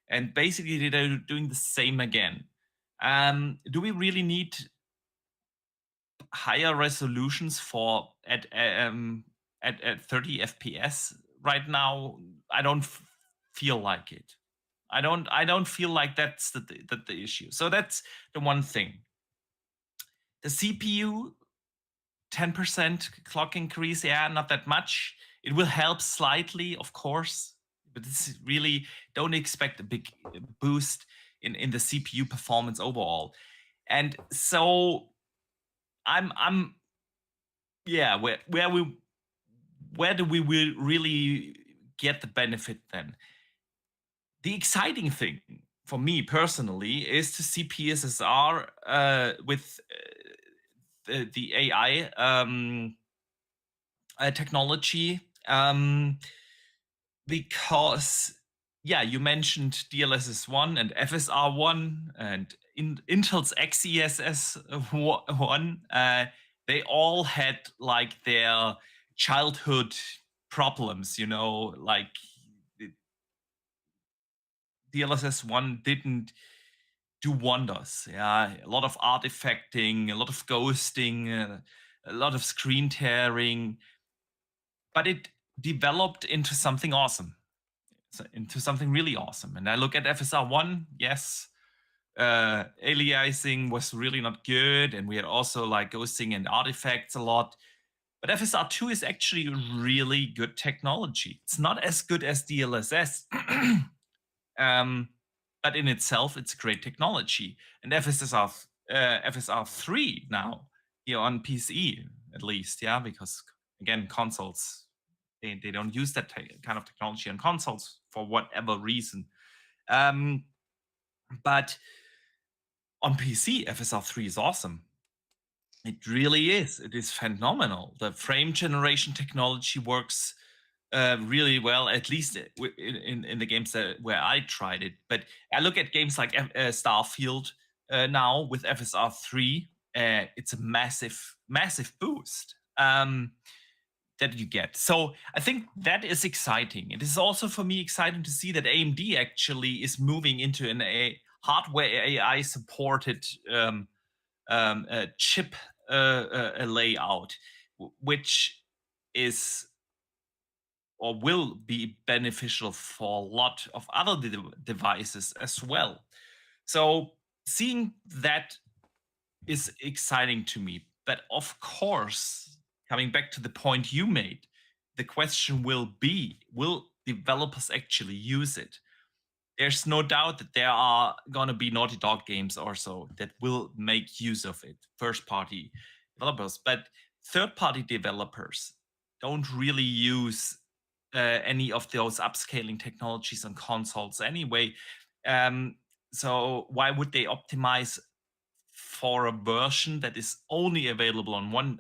And basically, they're doing the same again. Do we really need higher resolutions for at 30 FPS right now? I don't feel like it. I don't feel like that's the issue. So that's the one thing. The CPU, 10% clock increase, yeah, not that much. It will help slightly, of course, but it's really, don't expect a big boost in the CPU performance overall. And so I'm yeah, where do we really get the benefit then? The exciting thing for me personally is to see PSSR with the AI technology, because you mentioned DLSS1 and FSR1 and Intel's XeSS1. They all had like their childhood problems, like DLSS1 didn't do wonders. Yeah, a lot of artifacting, a lot of ghosting, a lot of screen tearing, but it developed into something awesome, into something really awesome. And I look at FSR1, yes, aliasing was really not good, and we had also like ghosting and artifacts a lot. But FSR2 is actually really good technology. It's not as good as DLSS, but in itself, it's great technology. And FSR3 now, on PC at least, because again, consoles, they don't use that kind of technology on consoles for whatever reason. But on PC, FSR3 is awesome. It really is. It is phenomenal. The frame generation technology works really well, at least in the games where I tried it. But I look at games like Starfield now with FSR3. It's a massive, massive boost that you get. So I think that is exciting. It is also for me exciting to see that AMD actually is moving into a hardware AI supported chip layout, which is or will be beneficial for a lot of other devices as well. So seeing that is exciting to me. But of course, coming back to the point you made, the question will be, will developers actually use it? There's no doubt that there are going to be Naughty Dog games or so that will make use of it, first-party developers. But third-party developers don't really use any of those upscaling technologies on consoles anyway. So why would they optimize for a version that is only available on one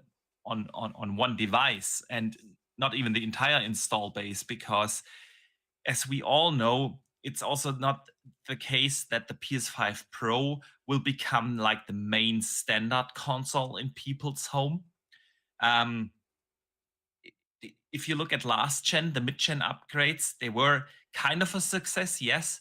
device and not even the entire install base? Because as we all know, it's also not the case that the PS5 Pro will become like the main standard console in people's home. If you look at last gen, the mid-gen upgrades, they were kind of a success, yes.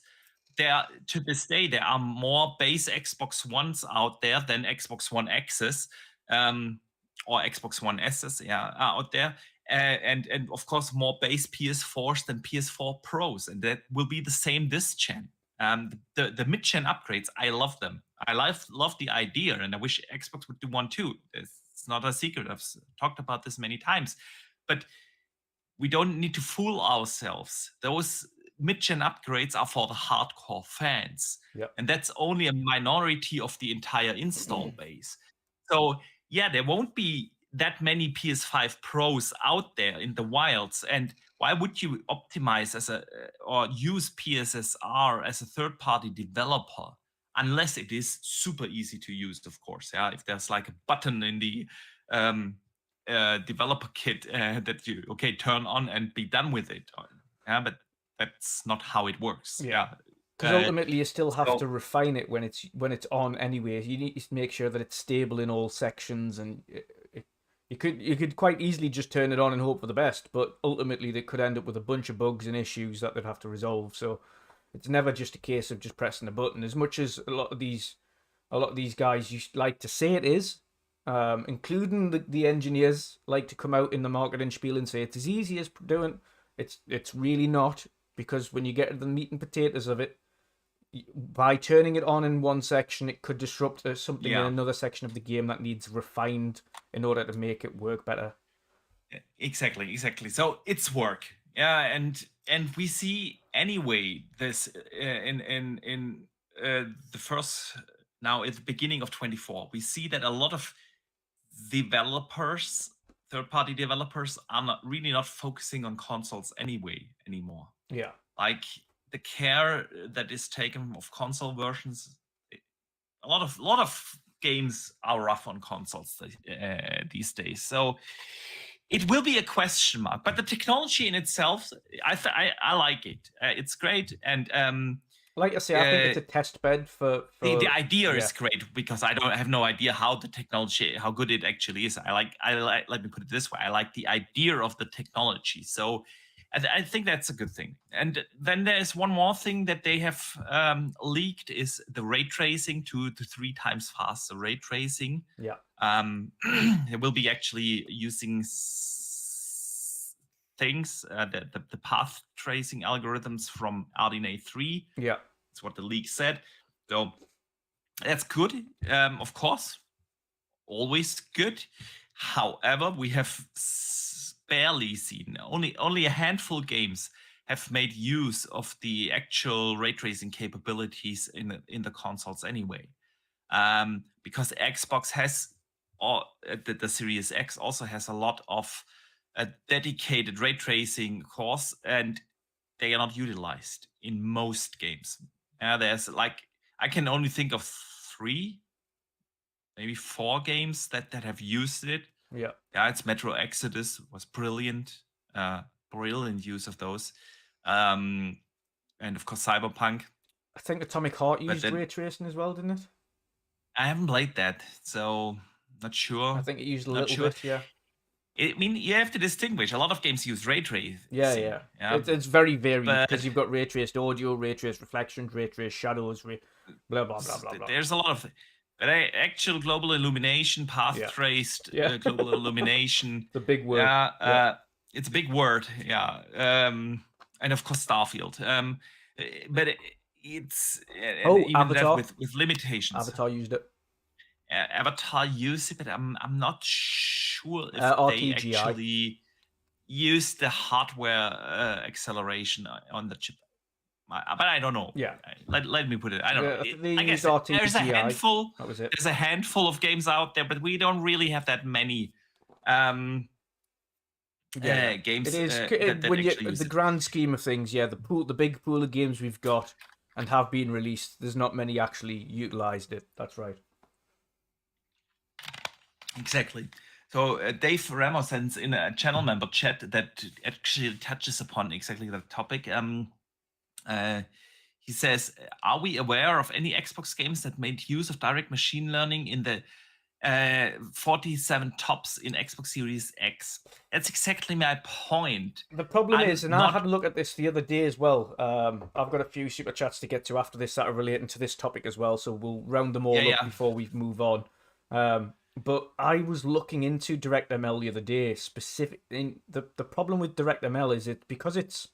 To this day, there are more base Xbox Ones out there than Xbox One X's or Xbox One S's out there. And of course, more base PS4s than PS4 Pros. And that will be the same this gen. The mid-gen upgrades, I love them. I love the idea, and I wish Xbox would do one too. It's not a secret. I've talked about this many times. But we don't need to fool ourselves. Those mid-gen upgrades are for the hardcore fans. Yep. And that's only a minority of the entire install base. So yeah, there won't be that many PS5 Pros out there in the wilds. And why would you optimize or use PSSR as a third-party developer unless it is super easy to use, of course? Yeah, if there's like a button in the developer kit that you turn on and be done with it. But that's not how it works. Because ultimately you still have to refine it when it's on anyway. You need to make sure that it's stable in all sections, and you could quite easily just turn it on and hope for the best, but ultimately they could end up with a bunch of bugs and issues that they'd have to resolve. So it's never just a case of just pressing a button, as much as a lot of these guys like to say it is. Including the engineers like to come out in the marketing spiel and say it's as easy as doing. It's really not, because when you get to the meat and potatoes of it, by turning it on in one section, it could disrupt something in another section of the game that needs refined in order to make it work better. Exactly. So it's work, and we see anyway this in the first, now at the beginning of 24, we see that a lot of developers, third-party developers, are not focusing on consoles anymore. Yeah, like the care that is taken of console versions. A lot of games are rough on consoles these days. So it will be a question mark. But the technology in itself, I like it. It's great, and like I say, I think it's a test bed for the idea is great, because I have no idea how the technology, how good it actually is. I like let me put it this way, I like the idea of the technology. So I think that's a good thing. And then there's one more thing that they have leaked, is the ray tracing, 2 to 3 times faster ray tracing. Yeah. They will be actually using things, the path tracing algorithms from RDNA 3. Yeah. That's what the leak said. So That's good, of course, always good. However, we have barely seen, only a handful of games have made use of the actual ray tracing capabilities in the consoles anyway. Because Xbox has, or the Series X also has a lot of dedicated ray tracing cores, and they are not utilized in most games. There's like, I can only think of 3, maybe 4 games that have used it. Yeah. It's Metro Exodus was brilliant, brilliant use of those, and of course Cyberpunk. I think Atomic Heart used ray tracing as well, didn't it? I haven't played that, so not sure. I think it used a little bit, yeah. I mean, you have to distinguish. A lot of games use ray tracing. Yeah. It's very varied because you've got ray traced audio, ray traced reflections, ray traced shadows, blah blah blah blah blah. There's a lot of, but actual global illumination, path traced global illumination. The big word. It's a big word. Yeah, and of course Starfield. But it's even Avatar that with limitations. Avatar used it. Avatar used it, but I'm not sure if RTGI. they actually used the hardware acceleration on the chip. But I don't know. Yeah. Let me put it. I don't know. I guess RTGI. There's a handful. That was it. There's a handful of games out there, but we don't really have that many games. It is when you the grand scheme of things. Yeah, the big pool of games we've got and have been released. There's not many actually utilized it. That's right. Exactly. So Dave Ramos sends in a channel member chat that actually touches upon exactly that topic. He says, "Are we aware of any Xbox games that made use of direct machine learning in the 47 tops in Xbox Series X?" That's exactly my point. The problem is, and I had a look at this the other day as well. I've got a few super chats to get to after this that are relating to this topic as well, so we'll round them all up before we move on. But I was looking into DirectML the other day. The problem with DirectML is because it's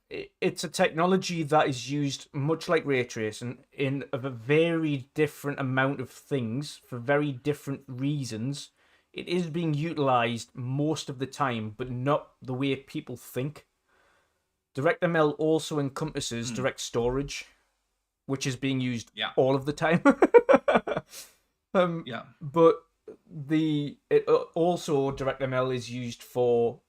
it's a technology that is used much like ray tracing in a very different amount of things for very different reasons. It is being utilized most of the time, but not the way people think. DirectML also encompasses direct storage, which is being used all of the time. But also DirectML is used for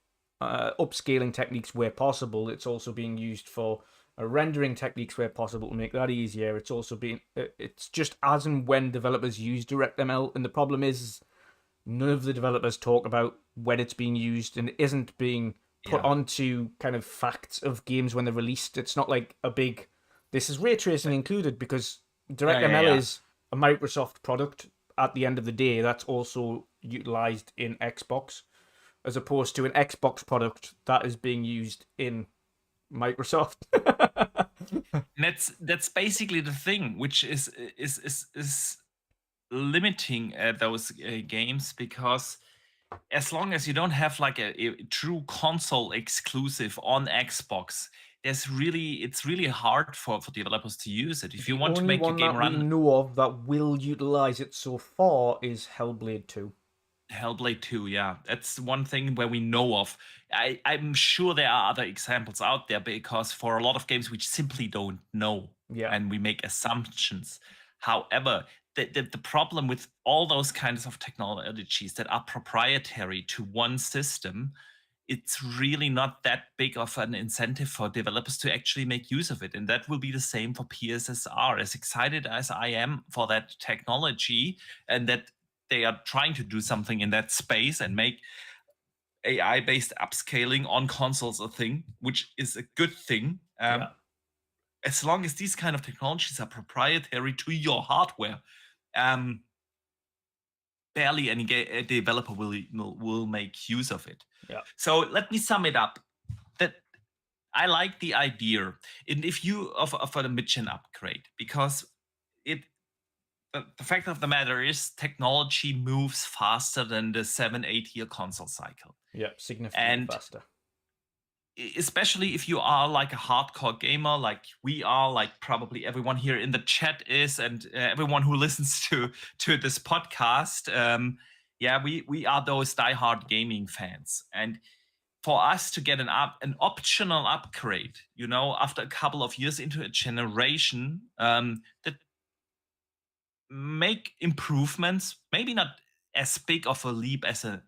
upscaling techniques where possible. It's also being used for rendering techniques where possible to make that easier. It's also it's just as and when developers use DirectML, and the problem is none of the developers talk about when it's being used, and it isn't being put onto kind of facts of games when they're released. It's not like a big, this is ray tracing included, because DirectML is a Microsoft product at the end of the day that's also utilized in Xbox, as opposed to an Xbox product that is being used in Microsoft. That's basically the thing, which is limiting those games, because as long as you don't have like a true console exclusive on Xbox, it's really hard for developers to use it. If you want to make your game run, we know of that will utilize it so far is Hellblade 2. Hellblade 2, yeah, that's one thing where we know of. I'm sure there are other examples out there, because for a lot of games we simply don't know, and we make assumptions. However, the problem with all those kinds of technologies that are proprietary to one system, it's really not that big of an incentive for developers to actually make use of it. And that will be the same for PSSR. As excited as I am for that technology, and that they are trying to do something in that space and make AI-based upscaling on consoles a thing, which is a good thing. As long as these kind of technologies are proprietary to your hardware, barely any developer will make use of it. So let me sum it up. That I like the idea, and if you offer a mid-gen upgrade, because the fact of the matter is technology moves faster than the 7-8 year console cycle. Significantly faster. especially if you are like a hardcore gamer, like we are, like probably everyone here in the chat is, and everyone who listens to this podcast. We are those diehard gaming fans, and for us to get an optional upgrade, after a couple of years into a generation, that make improvements, maybe not as big of a leap as a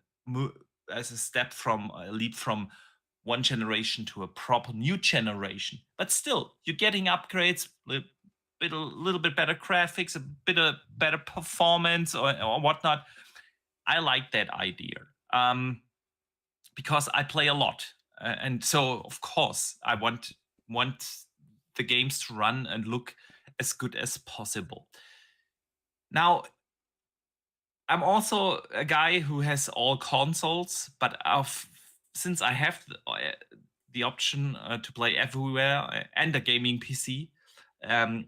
step from a leap from one generation to a proper new generation, but still you're getting upgrades, a little bit better graphics, a bit of better performance or whatnot. I like that idea because I play a lot, and so of course I want the games to run and look as good as possible. Now, I'm also a guy who has all consoles, but since I have the option to play everywhere and a gaming PC, I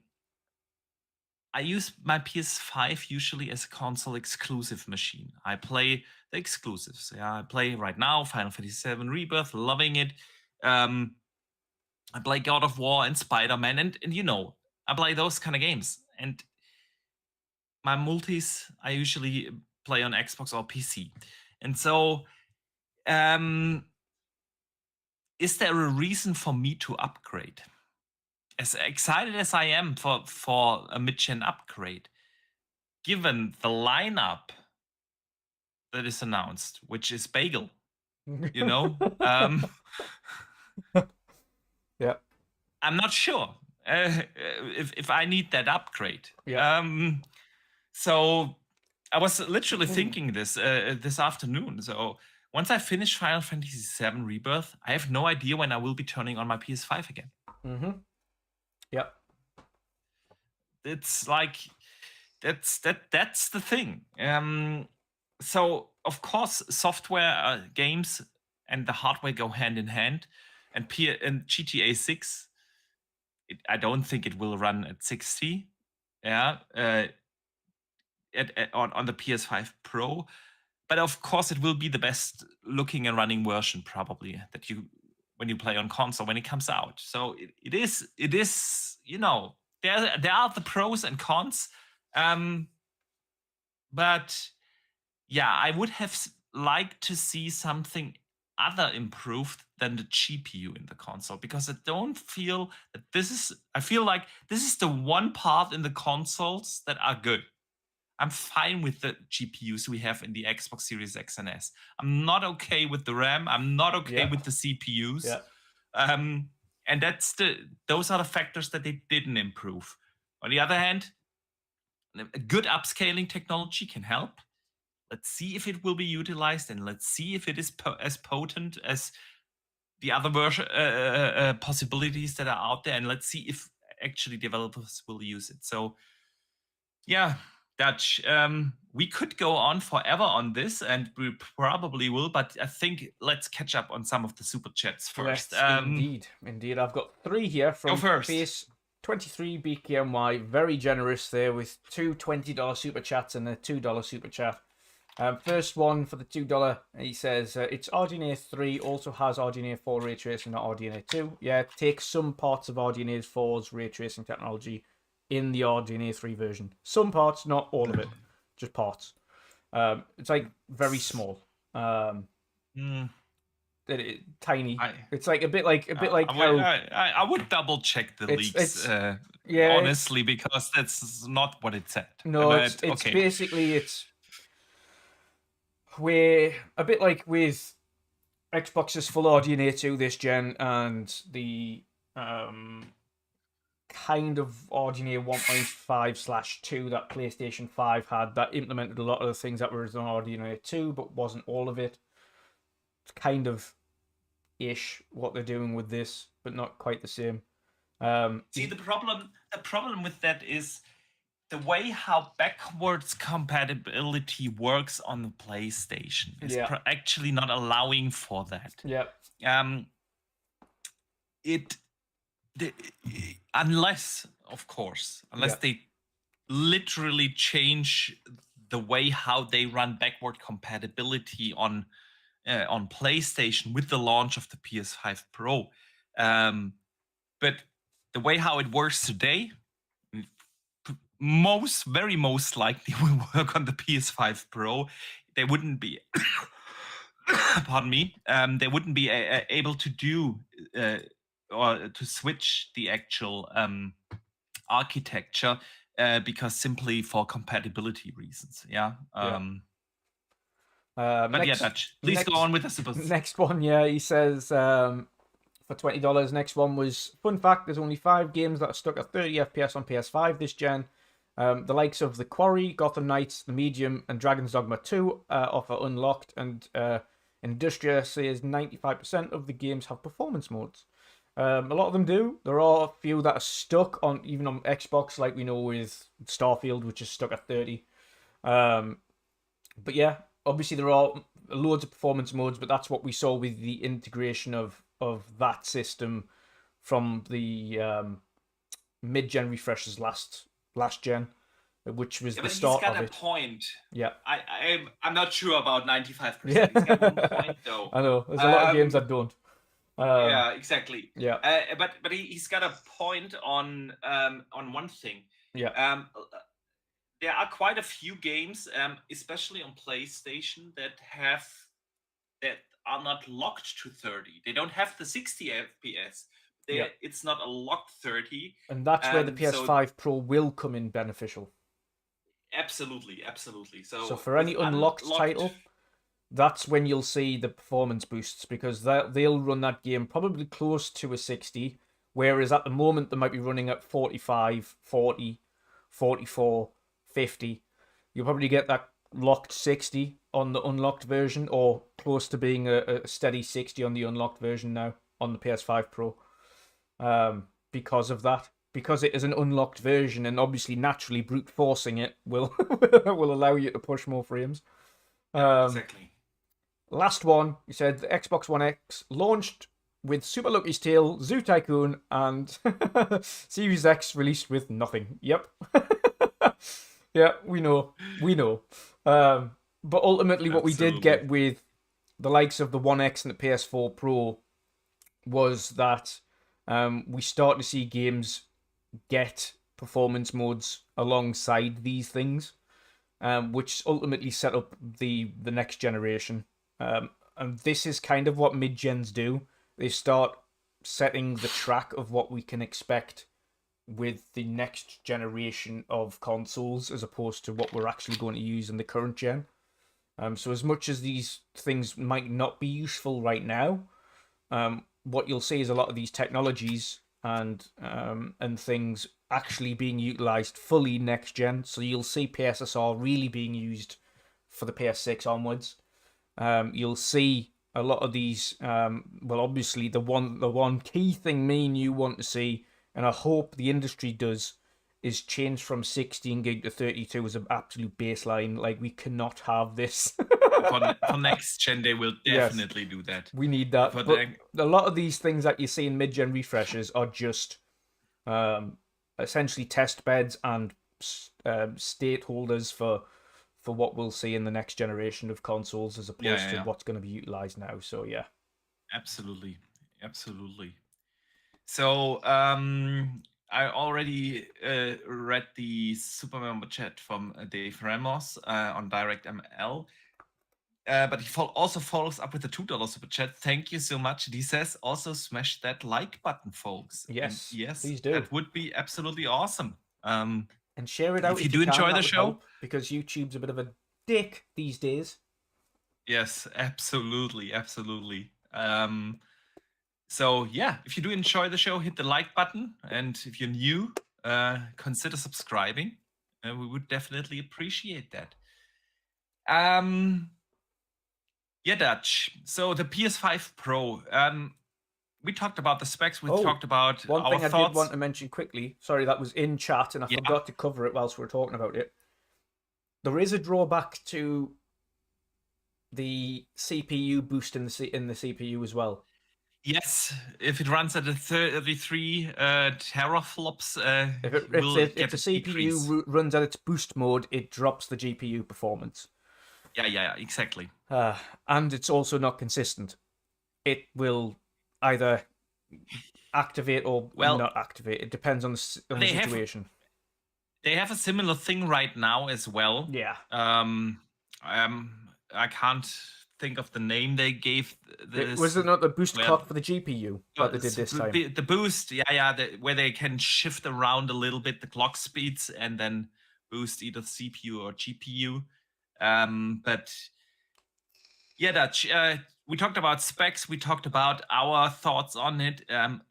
use my PS5 usually as a console exclusive machine. I play the exclusives. Yeah, I play right now Final Fantasy VII Rebirth, loving it. I play God of War and Spider-Man, and I play those kind of games. And my multis I usually play on Xbox or PC. And so, is there a reason for me to upgrade? As excited as I am for a mid-gen upgrade, given the lineup that is announced, which is bagel, Yeah. I'm not sure if I need that upgrade. Yeah. So I was literally thinking this afternoon. So once I finish Final Fantasy VII Rebirth, I have no idea when I will be turning on my PS5 again. Mm-hmm. Yep. It's like that's the thing. So of course, software, games, and the hardware go hand in hand. And GTA 6, I don't think it will run at 60. Yeah. On the PS5 Pro, but of course it will be the best looking and running version probably that when you play on console when it comes out. So it is there are the pros and cons, but yeah, I would have liked to see something other improved than the GPU in the console, because I don't feel that I feel like this is the one part in the consoles that are good. I'm fine with the GPUs we have in the Xbox Series X and S. I'm not okay with the RAM. I'm not okay with the CPUs. Yeah. And those are the factors that they didn't improve. On the other hand, a good upscaling technology can help. Let's see if it will be utilized, and let's see if it is as potent as the other version possibilities that are out there, and let's see if actually developers will use it. So, yeah. Dutch, we could go on forever on this, and we probably will, but I think let's catch up on some of the super chats first. Indeed. I've got 3 here from Base 23 BKMY, very generous there with 2 $20 super chats and a $2 super chat. First one for the $2, he says, it's RDNA 3, also has RDNA 4 ray tracing, not RDNA 2. Yeah, it takes some parts of RDNA 4's ray tracing technology in the RDNA 3 version. Some parts, not all of it, just parts. It's like very small. Tiny. It's like a bit like I would double check the leaks. Honestly, because that's not what it said. No, it's basically we're a bit like with Xbox's full RDNA 2 this gen and the kind of RDNA 1.5/2 that PlayStation 5 had, that implemented a lot of the things that were on RDNA 2, but wasn't all of it. It's kind of ish what they're doing with this, but not quite the same. See, the problem with that is the way how backwards compatibility works on the PlayStation is actually not allowing for that. Yeah. Unless they literally change the way how they run backward compatibility on on PlayStation with the launch of the PS5 Pro. But the way how it works today, very most likely will work on the PS5 Pro. They wouldn't be, pardon me, they wouldn't be able to do or to switch the actual architecture because simply for compatibility reasons. Yeah. But yeah, Dutch, please go on with the super. Next one, yeah, he says for $20. Next one was, fun fact, there's only 5 games that are stuck at 30 FPS on PS5 this gen. The likes of The Quarry, Gotham Knights, The Medium, and Dragon's Dogma 2 offer unlocked, and Industria says 95% of the games have performance modes. A lot of them do. There are a few that are stuck on, even on Xbox, like we know with Starfield, which is stuck at 30. But yeah, obviously there are loads of performance modes, but that's what we saw with the integration of that system from the mid-gen refreshes last gen, which was the start of it. He's got a point. Yeah. I'm not sure about 95%. Yeah. He's got one point, though. I know. There's a lot of games that don't. Yeah, exactly. Yeah. But he's got a point on one thing. Yeah. There are quite a few games, especially on PlayStation, that are not locked to 30. They don't have the 60 FPS. It's not a locked 30. And that's where the PS5 Pro will come in beneficial. Absolutely. So for any unlocked title, that's when you'll see the performance boosts, because they'll run that game probably close to a 60, whereas at the moment they might be running at 45, 40, 44, 50. You'll probably get that locked 60 on the unlocked version, or close to being a steady 60 on the unlocked version now on the PS5 Pro. Because of that, because it is an unlocked version, and obviously naturally brute forcing it will allow you to push more frames. Exactly. Last one, he said the Xbox One X launched with Super Lucky's Tale, Zoo Tycoon, and Series X released with nothing. Yep. Yeah, we know. But ultimately what we did get with the likes of the One X and the PS4 Pro was that we start to see games get performance modes alongside these things, which ultimately set up the next generation. And this is kind of what mid-gens do. They start setting the track of what we can expect with the next generation of consoles, as opposed to what we're actually going to use in the current gen. So as much as these things might not be useful right now, what you'll see is a lot of these technologies and things actually being utilized fully next gen. So you'll see PSSR really being used for the PS6 onwards. You'll see a lot of these. Well, obviously the one key thing me and you want to see, and I hope the industry does, is change from 16 gig to 32 as an absolute baseline. Like, we cannot have this. For next gen, they will definitely do that. We need that. But a lot of these things that you see in mid-gen refreshes are just essentially test beds and state holders for what we'll see in the next generation of consoles, as opposed to what's going to be utilized now. So yeah, absolutely. So I already read the super member chat from Dave Ramos on DirectML. But he also follows up with a $2 super chat. Thank you so much. He says, also smash that like button, folks. Yes, yes, please do. That would be absolutely awesome. And share it out if you do enjoy the show, because YouTube's a bit of a dick these days. Yes, absolutely. So yeah, if you do enjoy the show, hit the like button, and if you're new, consider subscribing. We would definitely appreciate that. Yeah, Dutch. So the PS5 Pro. We talked about the specs. We talked about one our thing thoughts. I did want to mention quickly. Sorry, that was in chat, and I forgot to cover it whilst we were talking about it. There is a drawback to the CPU boost in the CPU as well. Yes, if it runs at a 33 teraflops, if the CPU runs at its boost mode, it drops the GPU performance. Yeah, exactly. And it's also not consistent. It will either activate or Well, not activate. It depends on the they have situation. they have a similar thing right now as well. Yeah. I can't think of the name they gave this. Was it not the boost Well, clock for the GPU that they did this time? the boost, where they can shift around a little bit the clock speeds and then boost either CPU or GPU. But yeah, Dutch, we talked about specs, we talked about our thoughts on it.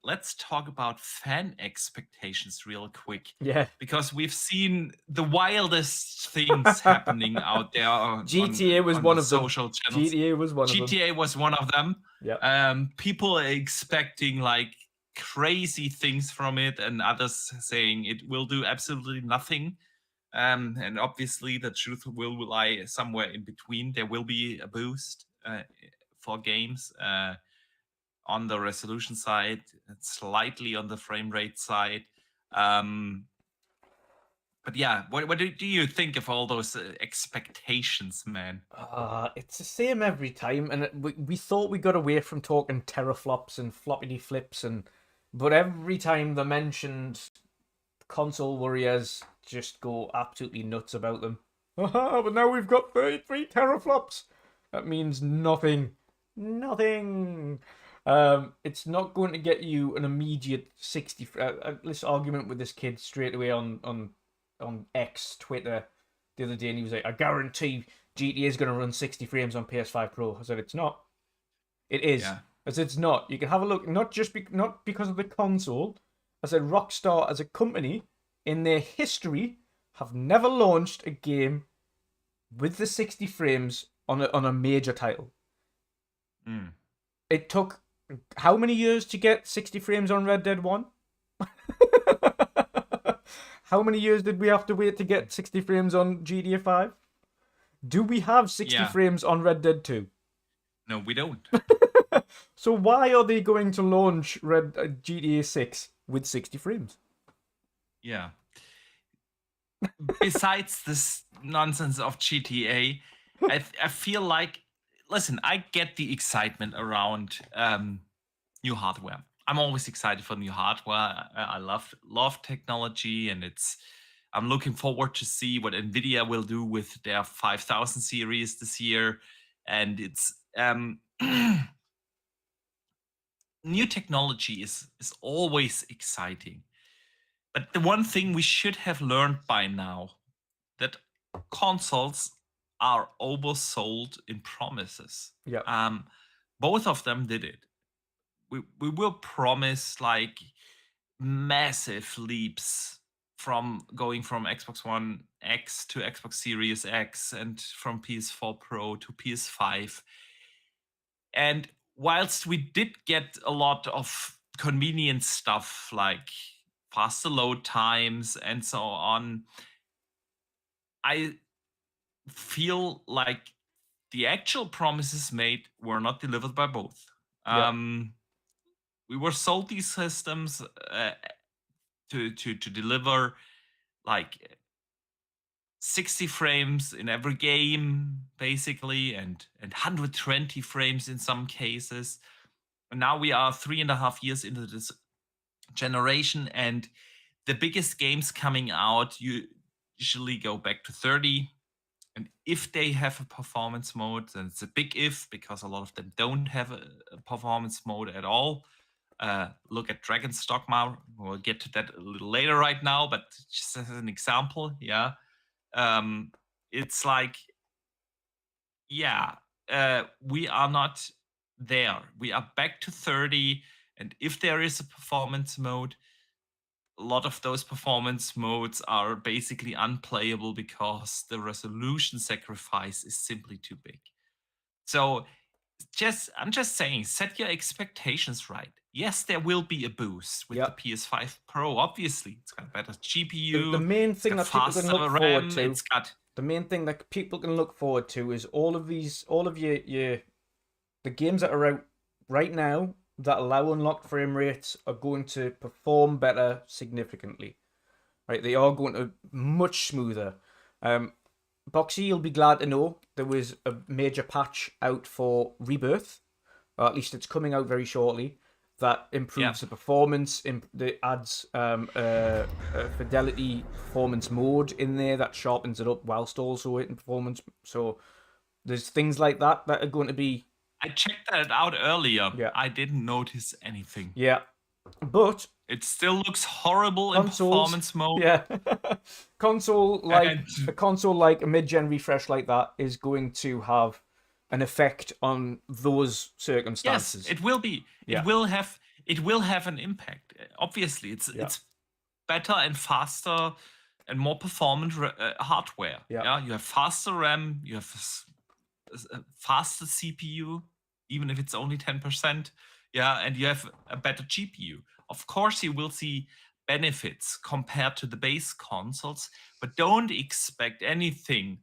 Let's talk about fan expectations real quick. Yeah. Because we've seen the wildest things happening out there on GTA was on one the of them. social channels. GTA was one of them. GTA was one of them. Yeah. People are expecting like crazy things from it, and others saying it will do absolutely nothing. And obviously, the truth will lie somewhere in between. There will be a boost for games on the resolution side, slightly on the frame rate side. But yeah, what do you think of all those expectations, man? It's the same every time, and we thought we got away from talking teraflops and floppity flips, but every time they mentioned console warriors, just go absolutely nuts about them. But now we've got 33 teraflops. That means nothing. Nothing. It's not going to get you an immediate 60. This argument with this kid straight away on X Twitter the other day, and he was like, "I guarantee GTA is going to run 60 frames on PS5 Pro." I said, "It's not. It is." Yeah. I said, "It's not. You can have a look. Not because of the console." I said, "Rockstar as a company in their history have never launched a game with the 60 frames on a major title." It took how many years to get 60 frames on Red Dead 1? How many years did we have to wait to get 60 frames on GTA 5? Do we have 60 frames on Red Dead 2? No, we don't. So why are they going to launch GTA 6 with 60 frames? Yeah. Besides this nonsense of GTA, I feel like, listen, I get the excitement around new hardware. I'm always excited for new hardware. I love technology, and I'm looking forward to see what Nvidia will do with their 5000 series this year. And it's new technology is always exciting. But the one thing we should have learned by now, that consoles are oversold in promises. Yeah. Both of them did it. We will promise like massive leaps from going from Xbox One X to Xbox Series X, and from PS4 Pro to PS5. And whilst we did get a lot of convenient stuff like faster load times and so on, I feel like the actual promises made were not delivered by both. We were sold these systems to deliver like 60 frames in every game, basically, and 120 frames in some cases. And now we are 3.5 years into this generation, and the biggest games coming out usually go back to 30. And if they have a performance mode, then it's a big if, because a lot of them don't have a performance mode at all. Look at Dragon's Dogma. We'll get to that a little later right now, but just as an example, yeah. It's like, we are not there. We are back to 30, and if there is a performance mode, a lot of those performance modes are basically unplayable because the resolution sacrifice is simply too big. So I'm just saying, set your expectations right. Yes, there will be a boost with the PS5 Pro. Obviously, it's got a better GPU. The main thing that people can look forward to. The main thing that people can look forward to is all of the games that are out right now that allow unlocked frame rates are going to perform better significantly. Right, they are going to much smoother. Boxy, you'll be glad to know there was a major patch out for Rebirth, or at least it's coming out very shortly, that improves the performance. That adds a fidelity performance mode in there that sharpens it up whilst also hitting performance. So there's things like that that are going to be. I checked that out earlier. Yeah. I didn't notice anything. Yeah, but It still looks horrible in consoles, performance mode. yeah, a console like And a mid-gen refresh like that is going to have an effect on those circumstances. yes, it will be. Yeah. It will have an impact. Obviously, it's better and faster and more performant hardware. Yeah. You have faster RAM. You have a faster CPU, even if it's only 10%. Yeah, and you have a better GPU. Of course, you will see benefits compared to the base consoles, but don't expect anything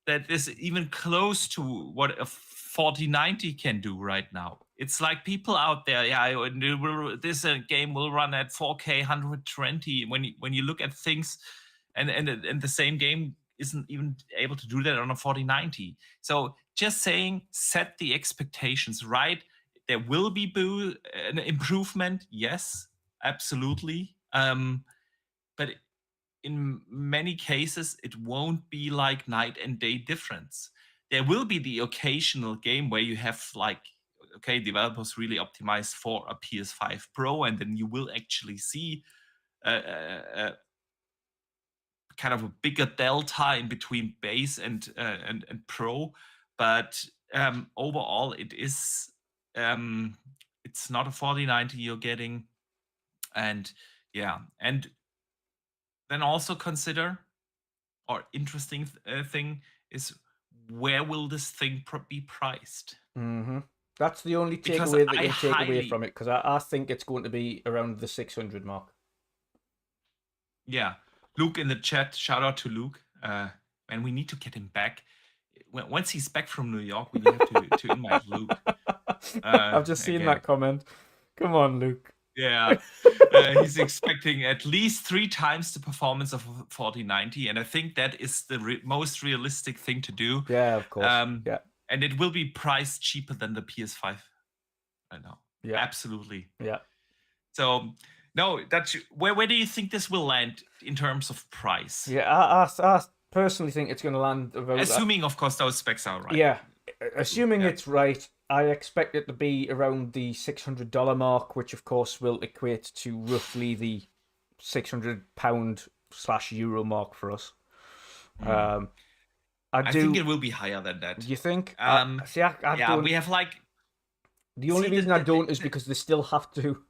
that is even close to what a 4090 can do right now. It's like people out there, this game will run at 4K 120. When you look at things, and the same game isn't even able to do that on a 4090. So just saying, set the expectations right. There will be an improvement, yes, absolutely. But in many cases, it won't be like night and day difference. There will be the occasional game where you have like, okay, developers really optimized for a PS5 Pro, and then you will actually see kind of a bigger delta in between base and Pro. But overall, it's not a 4090 you're getting, and then also consider, or interesting thing is, where will this thing be priced? Mm-hmm. That's the only takeaway that you take away from it, because I think it's going to be around the 600 mark. Yeah, Luke in the chat, shout out to Luke. And we need to get him back. Once he's back from New York, we have to invite Luke. I've just seen that comment. Come on, Luke. Yeah, he's expecting at least 3 times the performance of 4090, and I think that is the most realistic thing to do. Yeah, of course. Yeah, and it will be priced cheaper than the PS5. I know. Yeah, absolutely. Yeah. So no, where do you think this will land in terms of price? Yeah, I personally think it's going to land about. Assuming, of course, those specs are right. Yeah, assuming it's right. I expect it to be around the $600 mark, which of course will equate to roughly the £600/euro mark for us. I think it will be higher than that. Do you think? I don't. We have like. The only reason I don't is because they still have to.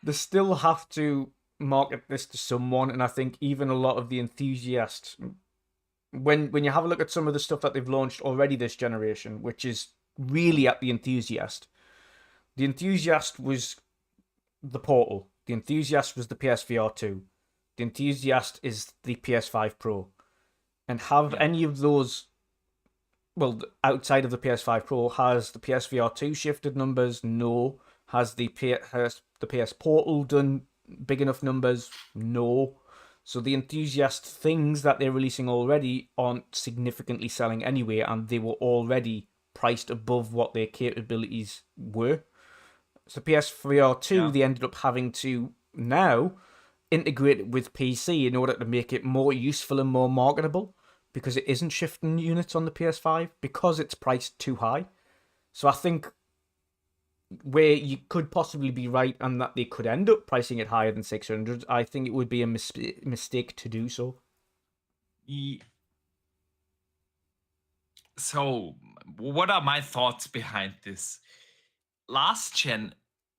They still have to market this to someone, and I think even a lot of the enthusiasts, when you have a look at some of the stuff that they've launched already this generation, which is really at the enthusiast was the Portal, the enthusiast was the PSVR 2, the enthusiast is the PS5 Pro, and have any of those, well, outside of the PS5 Pro, has the PSVR 2 shifted numbers? No. Has the PS Portal done big enough numbers? No. So the enthusiast things that they're releasing already aren't significantly selling anyway, and they were already priced above what their capabilities were. So PSVR 2, they ended up having to now integrate it with PC in order to make it more useful and more marketable, because it isn't shifting units on the PS5 because it's priced too high. So I think where you could possibly be right and that they could end up pricing it higher than 600, I think it would be a mistake to do so. So, what are my thoughts behind this? Last gen,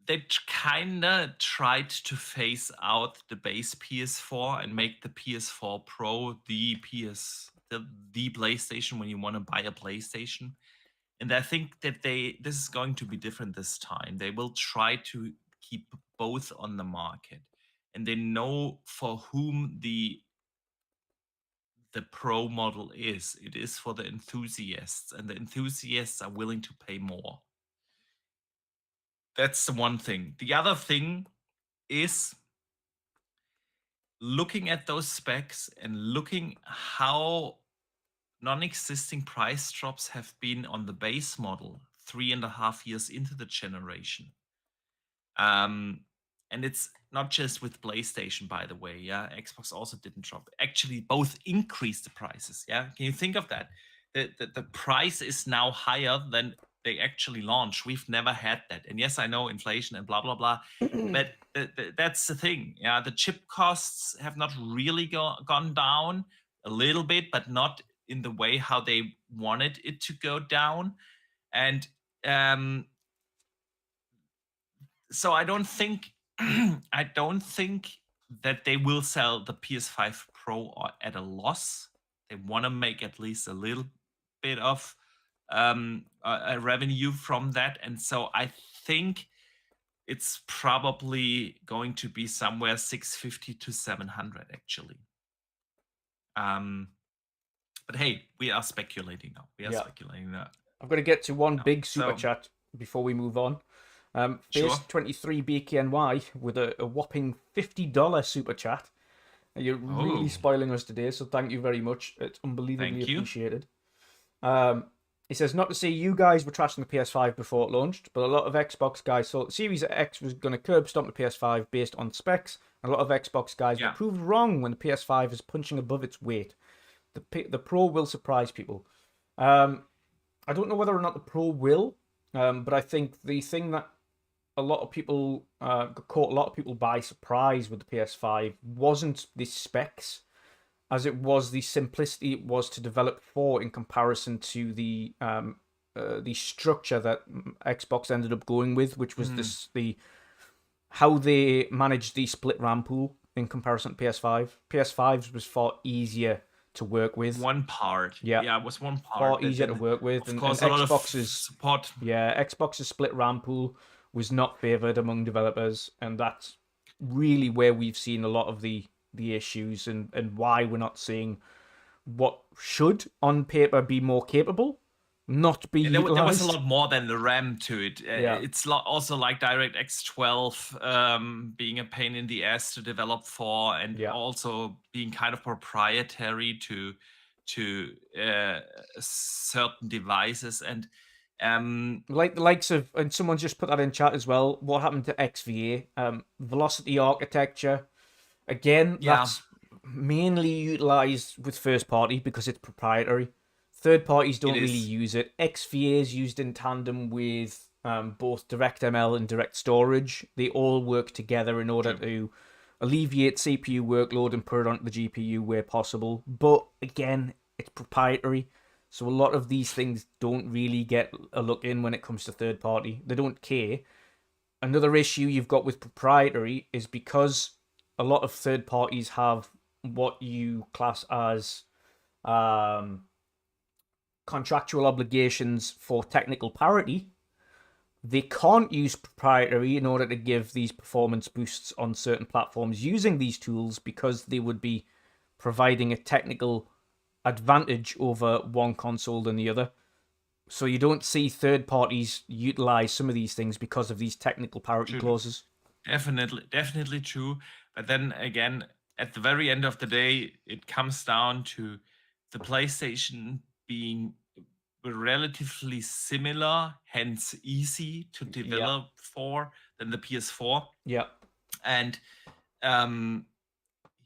they kinda tried to phase out the base PS4 and make the PS4 Pro the PlayStation when you want to buy a PlayStation. And I think that this is going to be different this time. They will try to keep both on the market, and they know for whom the Pro model is. It is for the enthusiasts, and the enthusiasts are willing to pay more. That's the one thing. The other thing is looking at those specs and looking how non-existing price drops have been on the base model 3.5 years into the generation. And it's not just with PlayStation, by the way. Yeah, Xbox also didn't drop. Actually, both increased the prices. Yeah, can you think of that? The price is now higher than they actually launched. We've never had that. And yes, I know inflation and blah blah blah, but that's the thing. Yeah, the chip costs have not really gone down a little bit, but not in the way how they wanted it to go down. And so I don't think that they will sell the PS5 Pro at a loss. They want to make at least a little bit of a revenue from that, and so I think it's probably going to be somewhere 650 to 700 actually. But hey, we are speculating now. Speculating now. I'm going to get to one big super So- chat before we move on. Sure. Face 23 BKNY with a whopping $50 super chat. You're really Oh. spoiling us today, so thank you very much. It's unbelievably Thank you. appreciated. He says, not to say you guys were trashing the PS5 before it launched, but a lot of Xbox guys thought the Series X was going to curb stomp the PS5 based on specs. And a lot of Xbox guys were proved wrong when the PS5 is punching above its weight. The Pro will surprise people. I don't know whether or not the Pro will, but I think the thing that a lot of people caught a lot of people by surprise with the PS5 wasn't the specs, as it was the simplicity it was to develop for in comparison to the structure that Xbox ended up going with, which was how they managed the split RAM pool in comparison to PS5. PS5's was far easier to work with. One part. Yeah. It was one part. Far easier to work with. Of course, a lot of Xbox's support. Xbox's split RAM pool was not favored among developers, and that's really where we've seen a lot of the issues and why we're not seeing what should on paper be more capable not be There utilized. was a lot more than the RAM to it. It's also like DirectX 12 being a pain in the ass to develop for, and also being kind of proprietary to certain devices. And like the likes of, and someone just put that in chat as well, what happened to XVA? Velocity architecture. Again, that's mainly utilized with first party because it's proprietary. Third parties don't really use it. XVA is used in tandem with both DirectML and Direct Storage. They all work together in order to alleviate CPU workload and put it onto the GPU where possible. But again, it's proprietary. So a lot of these things don't really get a look in when it comes to third party. They don't care. Another issue you've got with proprietary is because a lot of third parties have what you class as contractual obligations for technical parity. They can't use proprietary in order to give these performance boosts on certain platforms using these tools because they would be providing a technical advantage over one console than the other. So you don't see third parties utilize some of these things because of these technical parity clauses. Definitely true. But then again, at the very end of the day, it comes down to the PlayStation being relatively similar, hence easy to develop for, than the PS4. Yeah. And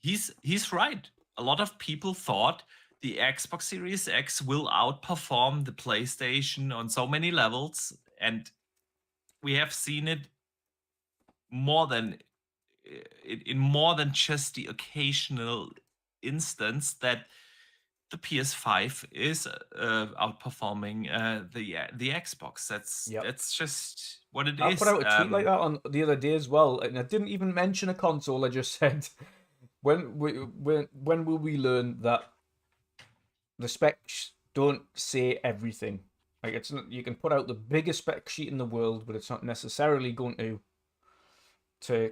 he's right. A lot of people thought the Xbox Series X will outperform the PlayStation on so many levels, and we have seen it in more than just the occasional instance that the PS5 is outperforming the Xbox. That's just what it is. I put out a tweet like that on the other day as well, and I didn't even mention a console. I just said, when will we learn that the specs don't say everything? Like, it's not, you can put out the biggest spec sheet in the world, but it's not necessarily going to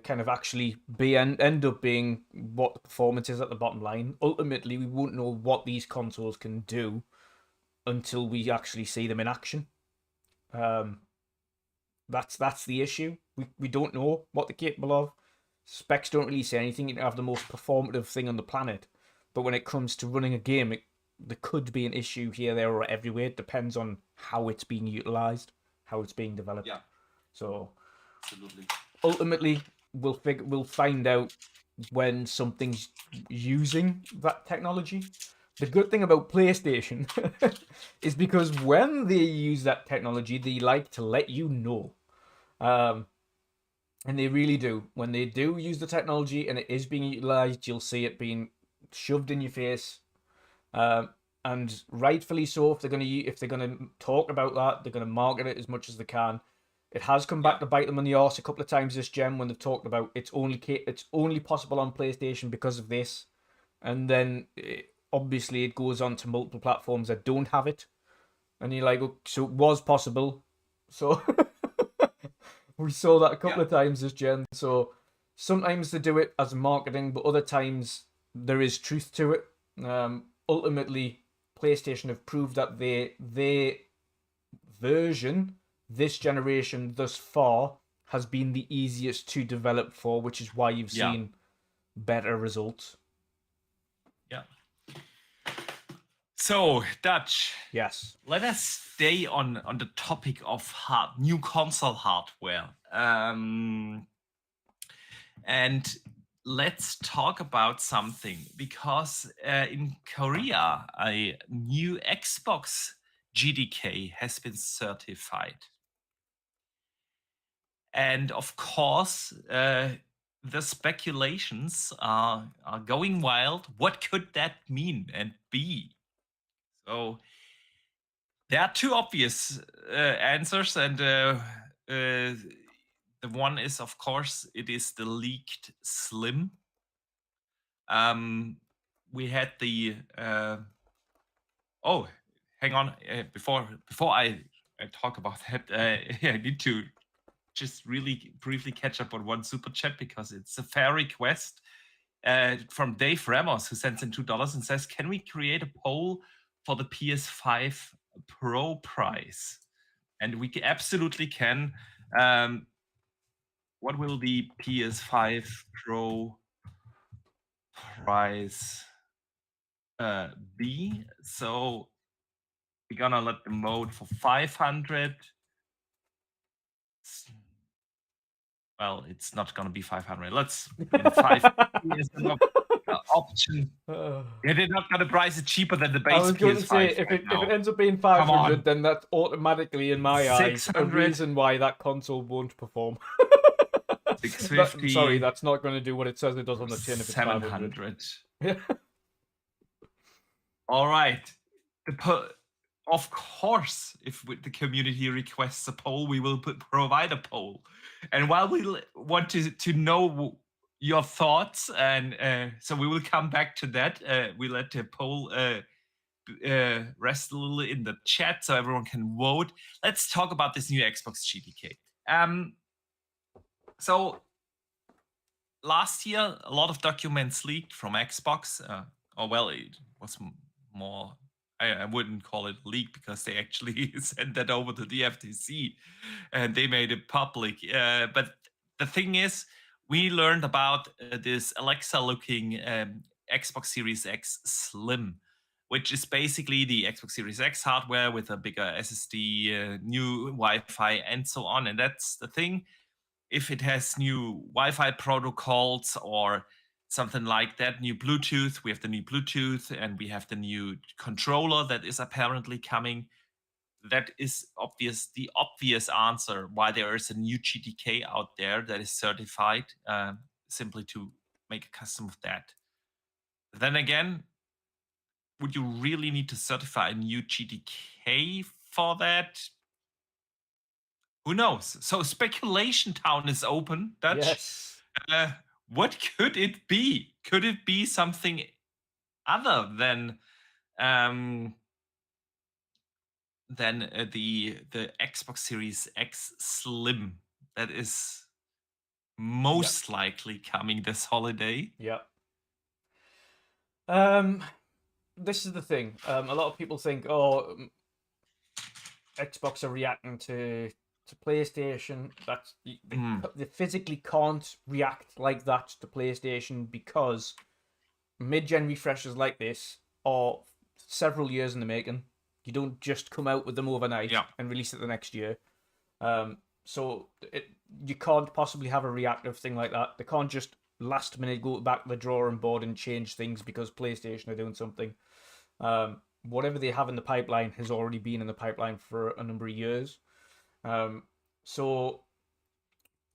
kind of actually end up being what the performance is at the bottom line. Ultimately, we won't know what these consoles can do until we actually see them in action. That's the issue. We don't know what they're capable of. Specs don't really say anything. You can have the most performative thing on the planet, but when it comes to running a game, there could be an issue here, there, or everywhere. It depends on how it's being utilized, how it's being developed. Yeah, So absolutely. ultimately, we'll find out when something's using that technology. The good thing about PlayStation is because when they use that technology, they like to let you know. And they really do. When they do use the technology and it is being utilized, you'll see it being shoved in your face. And rightfully so. If they're gonna talk about that, they're gonna market it as much as they can. It has come back to bite them on the arse a couple of times this gen when they've talked about it's only possible on PlayStation because of this, and then obviously it goes on to multiple platforms that don't have it, and you're like, oh, so it was possible, so we saw that a couple of times this gen. So sometimes they do it as marketing, but other times there is truth to it. Ultimately, PlayStation have proved that their version this generation thus far has been the easiest to develop for, which is why you've seen better results. Yeah. So, Dutch. Yes. Let us stay on the topic of new console hardware. And let's talk about something, because in Korea, a new Xbox GDK has been certified. And of course, the speculations are going wild. What could that mean and be? So there are two obvious answers, and the one is, of course, it is the leaked Slim. We had the oh, hang on, before I talk about that, I need to just really briefly catch up on one super chat, because it's a fair request from Dave Ramos, who sends in $2 and says, can we create a poll for the PS5 Pro price? And we absolutely can. What will the PS5 Pro price be? So we're gonna let them vote for 500. Well, it's not gonna be 500. Let's put in 5 as an option. They're not gonna price it cheaper than the base. I was going PS5 to say, if it ends up being 500, then that's automatically, in my eyes, a reason why that console won't perform. 650. Sorry, that's not going to do what it says it does on the tin if it's 700. Yeah. All right. Of course, if the community requests a poll, we will provide a poll. And while we want to know your thoughts, and so we will come back to that. We let the poll rest a little in the chat so everyone can vote. Let's talk about this new Xbox GDK. So last year, a lot of documents leaked from Xbox. It was more. I wouldn't call it leak, because they actually sent that over to the FTC and they made it public. But the thing is, we learned about this Alexa-looking Xbox Series X Slim, which is basically the Xbox Series X hardware with a bigger SSD, new Wi-Fi, and so on. And that's the thing. If it has new Wi-Fi protocols or something like that, new Bluetooth, we have the new Bluetooth, and we have the new controller that is apparently coming. That is the obvious answer why there is a new GTK out there that is certified, simply to make a custom of that. Then again, would you really need to certify a new GTK for that? Who knows? So speculation town is open, Dutch. Yes. What could it be? Could it be something other than the Xbox Series X Slim that is most likely coming this holiday? Yeah. This is the thing. A lot of people think, Xbox are reacting to PlayStation. That's they physically can't react like that to PlayStation, because mid-gen refreshes like this are several years in the making. You don't just come out with them overnight Yeah. and release it the next year. So you can't possibly have a reactive thing like that. They can't just last minute go back to the drawing board and change things because PlayStation are doing something. Whatever they have in the pipeline has already been in the pipeline for a number of years. So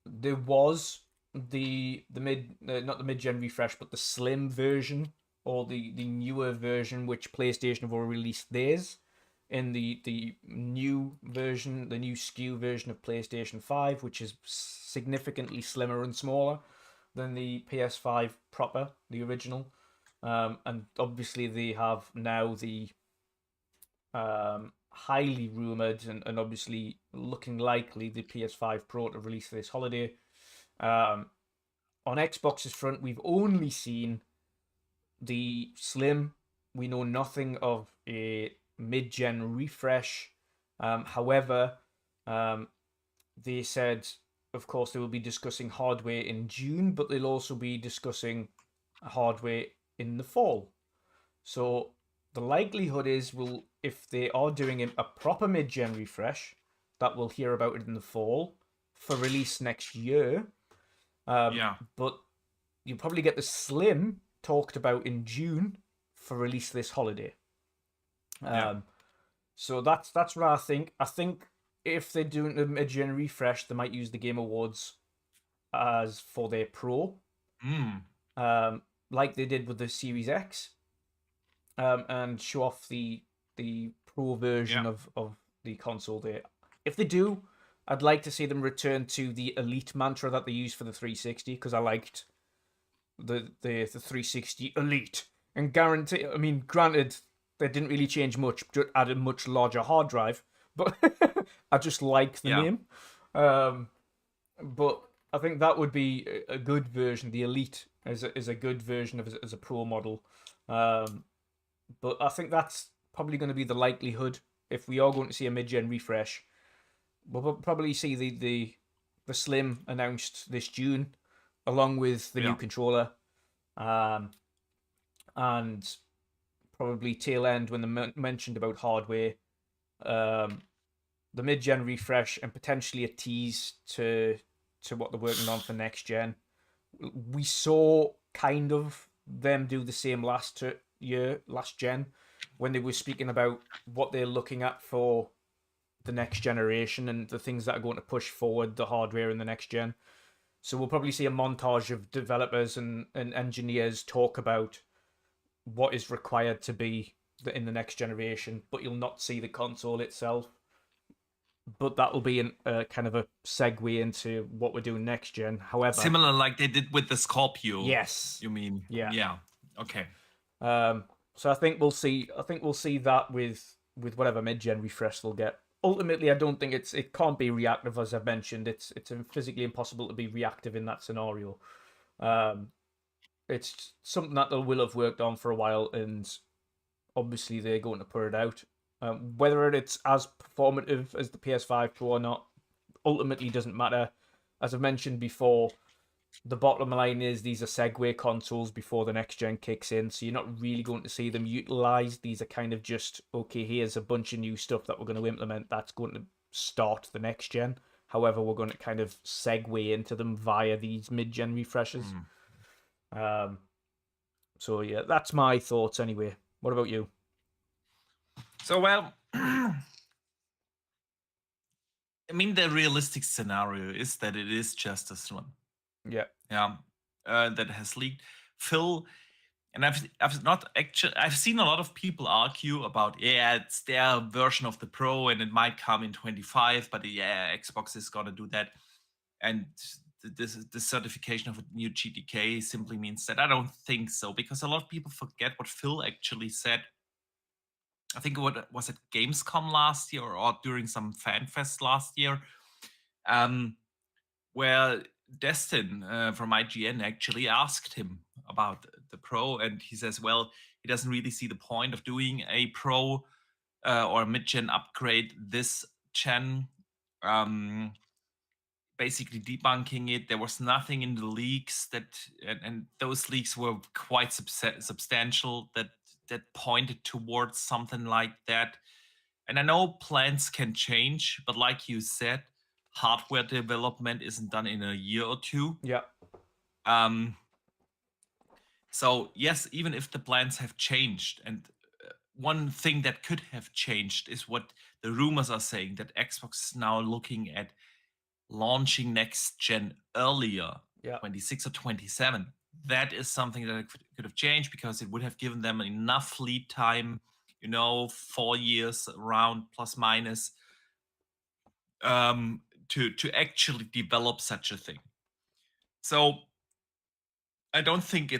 there was the mid not the mid-gen refresh, but the slim version or the newer version, which PlayStation have already released theirs in the new version, the new SKU version of PlayStation 5, which is significantly slimmer and smaller than the PS5 proper, the original. And obviously they have now the highly rumored and obviously looking likely the PS5 Pro to release this holiday. On Xbox's front, we've only seen the Slim. We know nothing of a mid-gen refresh. However, they said, of course, they will be discussing hardware in June, but they'll also be discussing hardware in the fall. So the likelihood is, if they are doing a proper mid-gen refresh, that we'll hear about it in the fall for release next year. But you'll probably get the Slim talked about in June for release this holiday. So that's what I think. I think if they're doing a mid-gen refresh, they might use the Game Awards as for their Pro, like they did with the Series X, and show off the Pro version of the console there. If they do, I'd like to see them return to the Elite mantra that they used for the 360, because I liked the 360 Elite. And granted, they didn't really change much, just added a much larger hard drive, but I just like the name. But I think that would be a good version. The Elite is a good version of as a Pro model. But I think that's probably going to be the likelihood if we are going to see a mid-gen refresh. We'll probably see the Slim announced this June, along with the new controller, and probably tail end when they mentioned about hardware, the mid-gen refresh, and potentially a tease to what they're working on for next gen. We saw kind of them do the same last gen, when they were speaking about what they're looking at for the next generation and the things that are going to push forward the hardware in the next gen. So we'll probably see a montage of developers and engineers talk about what is required to be in the next generation, but you'll not see the console itself. But that will be a kind of a segue into what we're doing next gen. However, similar like they did with the Scorpio. Yes. You mean? Yeah. Okay. So I think we'll see that with whatever mid-gen refresh they'll get. Ultimately, I don't think it can't be reactive, as I've mentioned. It's physically impossible to be reactive in that scenario. It's something that they will have worked on for a while, and obviously they're going to put it out. Whether it's as performative as the PS5 Pro or not, ultimately doesn't matter. As I've mentioned before, the bottom line is these are segue consoles before the next gen kicks in, so you're not really going to see them utilized. These are kind of just, okay, here's a bunch of new stuff that we're going to implement that's going to start the next gen. However, we're going to kind of segue into them via these mid-gen refreshes. So yeah, that's my thoughts anyway. What about you? So, well, I mean, the realistic scenario is that it is just a Slim. Yeah. That has leaked. Phil, and I've seen a lot of people argue about, it's their version of the Pro and it might come in 25, but Xbox is gonna do that. And the certification of a new GTK simply means that. I don't think so, because a lot of people forget what Phil actually said. I think what was it, Gamescom last year or during some FanFest last year, where Destin from IGN actually asked him about the Pro, and he says, well, he doesn't really see the point of doing a Pro or a mid-gen upgrade this gen. Basically debunking it. There was nothing in the leaks and those leaks were quite substantial, that that pointed towards something like that. And I know plans can change, but like you said, hardware development isn't done in a year or two. Yeah. So yes, even if the plans have changed, and one thing that could have changed is what the rumors are saying, that Xbox is now looking at launching next gen earlier, Yeah. 26 or 27. That is something that could have changed, because it would have given them enough lead time, 4 years around plus minus, to actually develop such a thing. So I don't think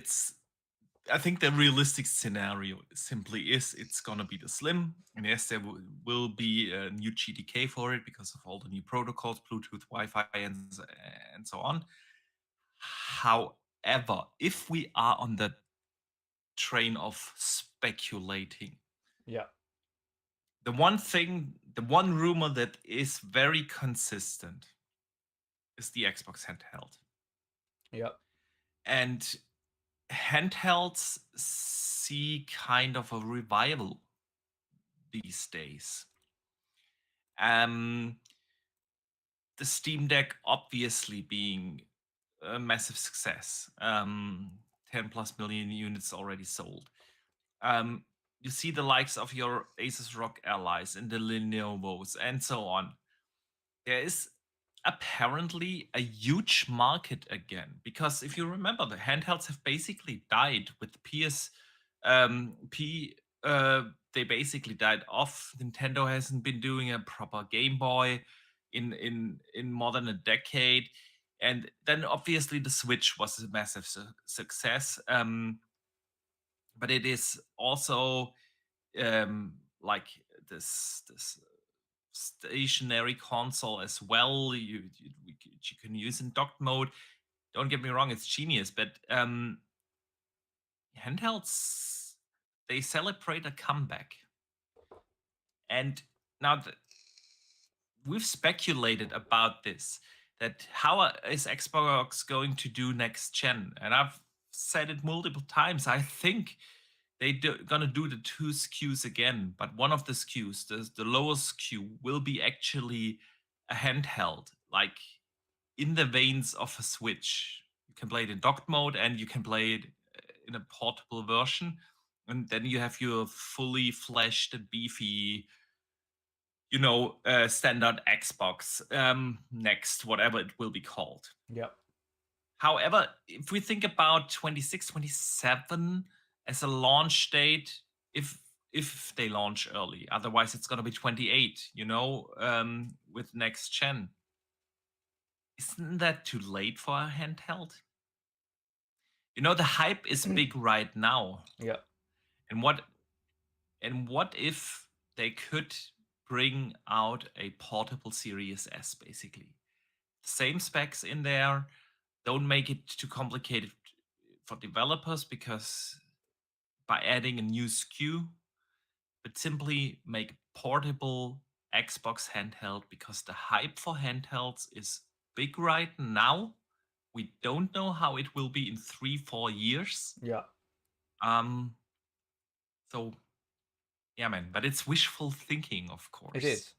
I think the realistic scenario simply is it's gonna be the Slim, and yes, there will be a new GTK for it because of all the new protocols, Bluetooth, Wi-Fi, and so on. However, if we are on the train of speculating, Yeah. the one rumor that is very consistent is the Xbox handheld. Yeah. And handhelds see kind of a revival these days. The Steam Deck obviously being a massive success. 10 plus million units already sold. You see the likes of your Asus ROG allies and the Lenovo's and so on. There is apparently a huge market again, because if you remember, the handhelds have basically died with they basically died off. Nintendo hasn't been doing a proper Game Boy in more than a decade, and then obviously the Switch was a massive success. But it is also like this stationary console as well. You can use in docked mode. Don't get me wrong, it's genius, but handhelds, they celebrate a comeback. And now we've speculated about this, that how is Xbox going to do next gen? And I've said it multiple times. I think gonna do the 2 SKUs again, but one of the SKUs, the lowest SKU, will be actually a handheld, like in the veins of a Switch. You can play it in docked mode, and you can play it in a portable version, and then you have your fully fleshed and beefy, standard Xbox next, whatever it will be called. Yeah. However, if we think about 26, 27 as a launch date, if they launch early, otherwise it's gonna be 28, with next gen. Isn't that too late for a handheld? The hype is big right now. Yeah. And what if they could bring out a portable Series S, basically? Same specs in there. Don't make it too complicated for developers, because by adding a new SKU, but simply make portable Xbox handheld, because the hype for handhelds is big right now. We don't know how it will be in 3-4 years. Yeah. So yeah, man, but it's wishful thinking, of course. It is.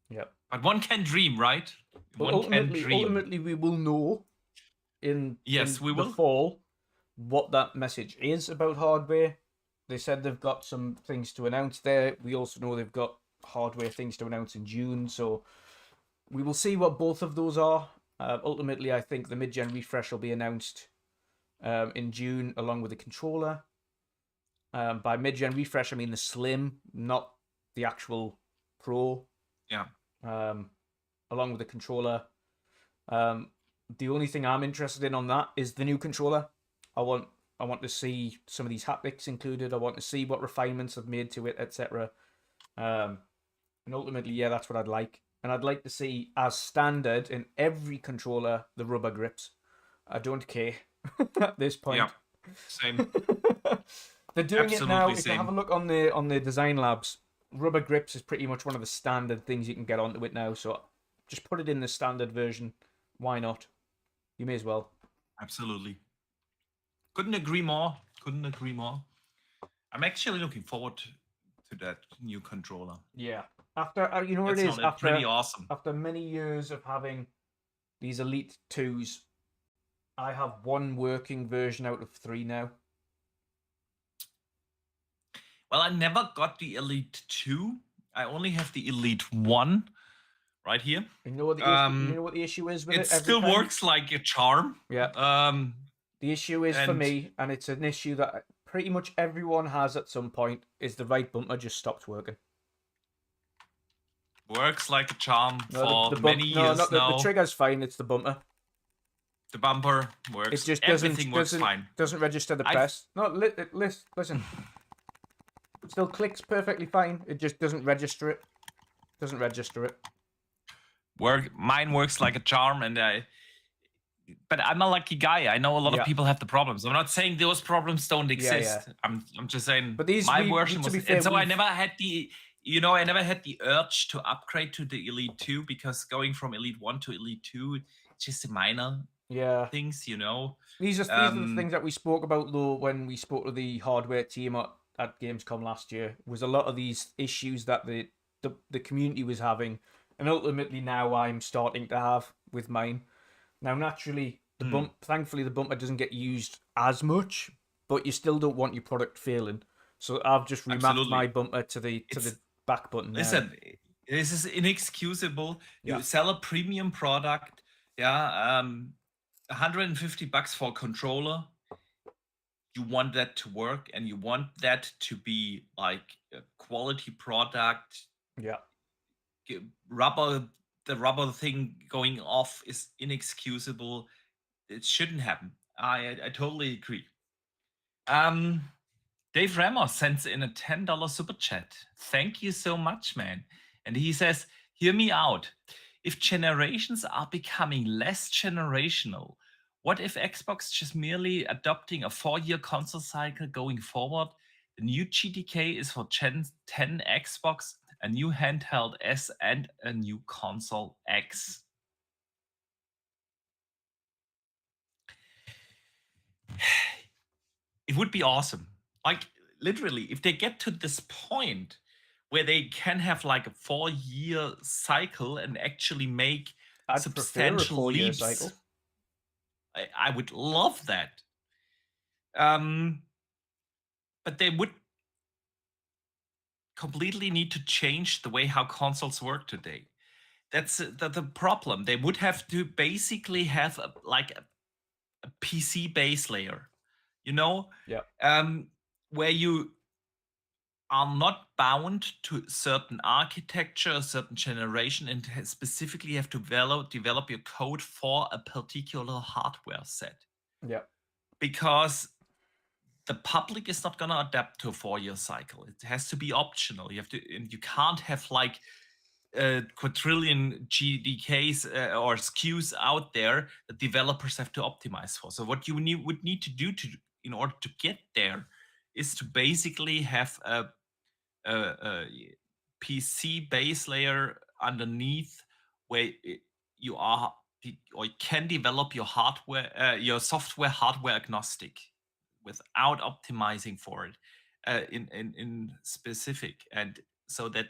Yeah. But one can dream, right? But One can dream. ultimately, we will know in We the will. fall what that message is about hardware. They said they've got some things to announce there. We also know they've got hardware things to announce in June. So we will see what both of those are. Ultimately, I think the mid-gen refresh will be announced in June, along with the controller. By mid-gen refresh, I mean the Slim, not the actual Pro. Yeah. Along with the controller. The only thing I'm interested in on that is the new controller. I want to see some of these haptics included. I want to see what refinements I've made to it, etc. And ultimately, yeah, that's what I'd like. And I'd like to see, as standard in every controller, the rubber grips. I don't care at this point. Yeah, same. They're doing Absolutely it now. If same. you have a look on the design labs, rubber grips is pretty much one of the standard things you can get onto it now. So just put it in the standard version. Why not? You may as well. Absolutely. Couldn't agree more. I'm actually looking forward to that new controller. Yeah. After you know what That's it is, after pretty awesome. after many years of having these Elite 2s, I have one working version out of 3 now. Well, I never got the Elite 2. I only have the Elite 1 right here. You know what the issue is with it? It still works like a charm. Yeah. The issue is for me, and it's an issue that pretty much everyone has at some point, is the right bumper just stopped working. Works like a charm No, for many years now. The trigger's fine. It's the bumper. The bumper works. It just Everything works fine. Doesn't register the press. No, listen. It still clicks perfectly fine. It just doesn't register it. Doesn't register it. Mine works like a charm, but I'm a lucky guy. I know a lot of people have the problems. I'm not saying those problems don't exist. I'm just saying. But my version was, and so I never had the. I never had the urge to upgrade to the Elite 2 because going from Elite 1 to Elite 2, it's just a minor things, These are the things that we spoke about, though, when we spoke to the hardware team at Gamescom last year, was a lot of these issues that the community was having, and ultimately now I'm starting to have with mine. Now, naturally, thankfully, the bumper doesn't get used as much, but you still don't want your product failing. So I've just remapped my bumper to the back button. Listen, this is inexcusable. You sell a premium product, $150 for a controller. You want that to work, and you want that to be like a quality product. Yeah. The rubber thing going off is inexcusable. It shouldn't happen. I totally agree. Dave Ramos sends in a $10 super chat. Thank you so much, man. And he says, hear me out. If generations are becoming less generational, what if Xbox just merely adopting a 4-year console cycle going forward? The new GTK is for Gen 10 Xbox, a new handheld S, and a new console X. It would be awesome. Like, literally, if they get to this point where they can have like a 4-year cycle and actually make substantial leaps, cycle. I would love that. But they would completely need to change the way how consoles work today. That's the problem. They would have to basically have a PC base layer, where you are not bound to certain architecture, a certain generation, and specifically have to develop your code for a particular hardware set. Yeah. Because the public is not going to adapt to a 4-year cycle. It has to be optional. You can't have like quadrillion GDKs or SKUs out there that developers have to optimize for. So what you would need to do in order to get there is to basically have a PC base layer underneath where you can develop your software hardware agnostic without optimizing for it in specific, and so that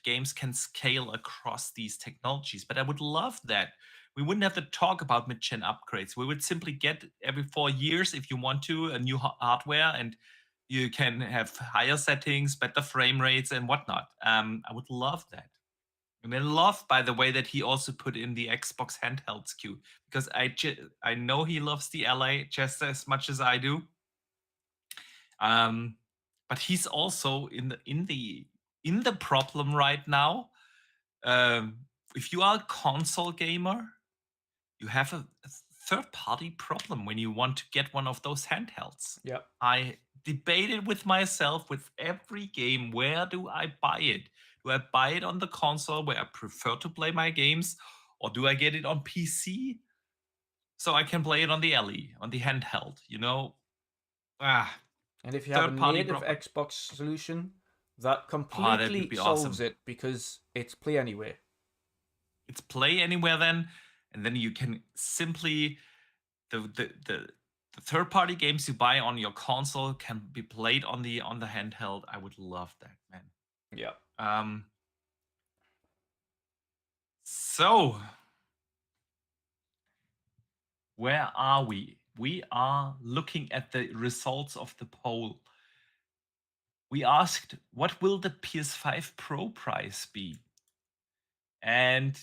games can scale across these technologies. But I would love that. We wouldn't have to talk about mid-gen upgrades. We would simply get every 4 years, if you want to, a new hardware, and you can have higher settings, better frame rates, and whatnot. I would love that. And I love, by the way, that he also put in the Xbox handheld SKU, because I know he loves the LA just as much as I do. But he's also in the problem right now. If you are a console gamer, you have a third-party problem when you want to get one of those handhelds. Yeah. I debated with myself with every game, where do I buy it? Do I buy it on the console where I prefer to play my games, or do I get it on PC so I can play it on the LE, on the handheld, And if you have a native Xbox solution, that completely solves it, because it's play anywhere. It's play anywhere then, and then you can simply the the third-party games you buy on your console can be played on the handheld. I would love that, man. Yeah. So where are we? We are looking at the results of the poll. We asked, what will the PS5 Pro price be? And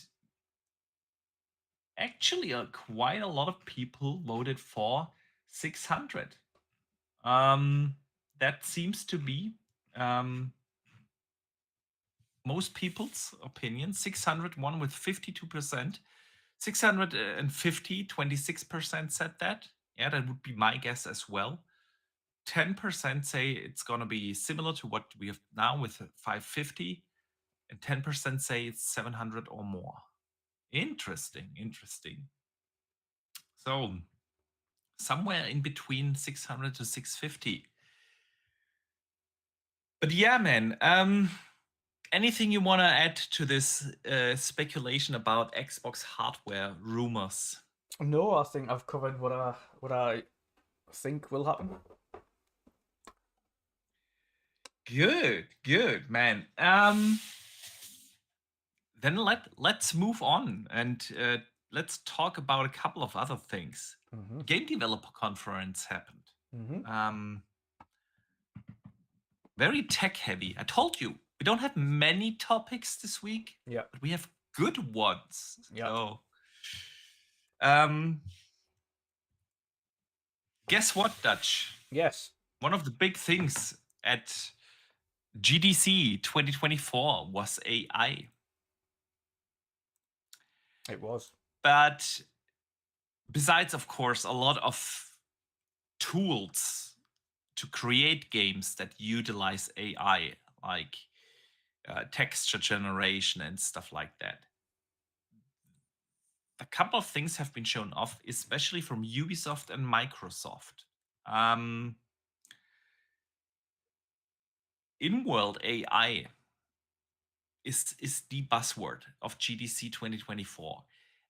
actually, quite a lot of people voted for 600. That seems to be most people's opinion. 600 won with 52%. 650, 26% said that. Yeah, that would be my guess as well. 10% say it's going to be similar to what we have now with 550. And 10% say it's 700 or more. Interesting. So somewhere in between 600 to 650. But yeah, man. Anything you want to add to this speculation about Xbox hardware rumors? No, I think I've covered what I think will happen. Good, man. Then let's move on and let's talk about a couple of other things. Game Developer Conference happened. Very tech heavy. I told you we don't have many topics this week. Yeah. But we have good ones. Yeah. So, guess what, Dutch? Yes. One of the big things at GDC 2024 was AI. It was. But besides, of course, a lot of tools to create games that utilize AI, like texture generation and stuff like that. A couple of things have been shown off, especially from Ubisoft and Microsoft. In-world AI is the buzzword of GDC 2024.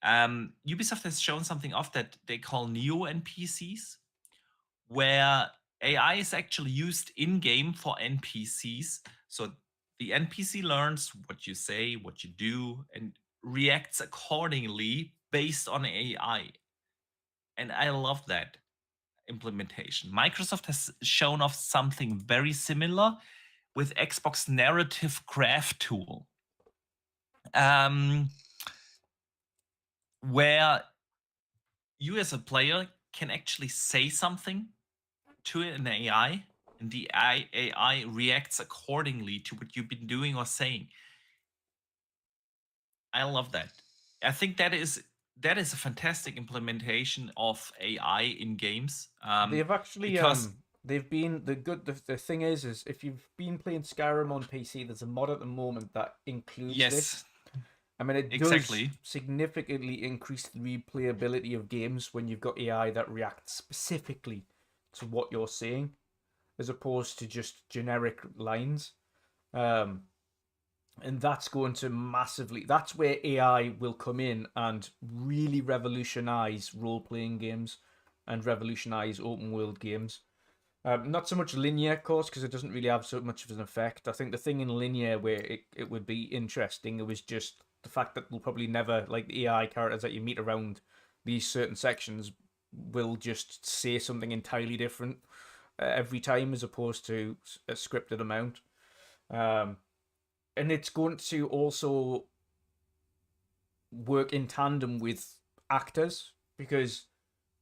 Ubisoft has shown something off that they call Neo NPCs, where AI is actually used in-game for NPCs. So the NPC learns what you say, what you do, and reacts accordingly based on AI. And I love that implementation. Microsoft has shown off something very similar with Xbox Narrative Graph Tool, where you as a player can actually say something to an AI, and the AI reacts accordingly to what you've been doing or saying. I love that. I think that is a fantastic implementation of AI in games. They've actually because they've been the thing is if you've been playing Skyrim on PC, there's a mod at the moment that includes this. I mean, it exactly. does significantly increase the replayability of games when you've got AI that reacts specifically to what you're saying, as opposed to just generic lines. And that's going to massively. That's where AI will come in and really revolutionize role-playing games and revolutionize open-world games. Not so much linear, of course, because it doesn't really have so much of an effect. I think the thing in linear where it would be interesting, it was just the fact that we'll probably never, like the AI characters that you meet around these certain sections, will just say something entirely different every time as opposed to a scripted amount. And it's going to also work in tandem with actors, because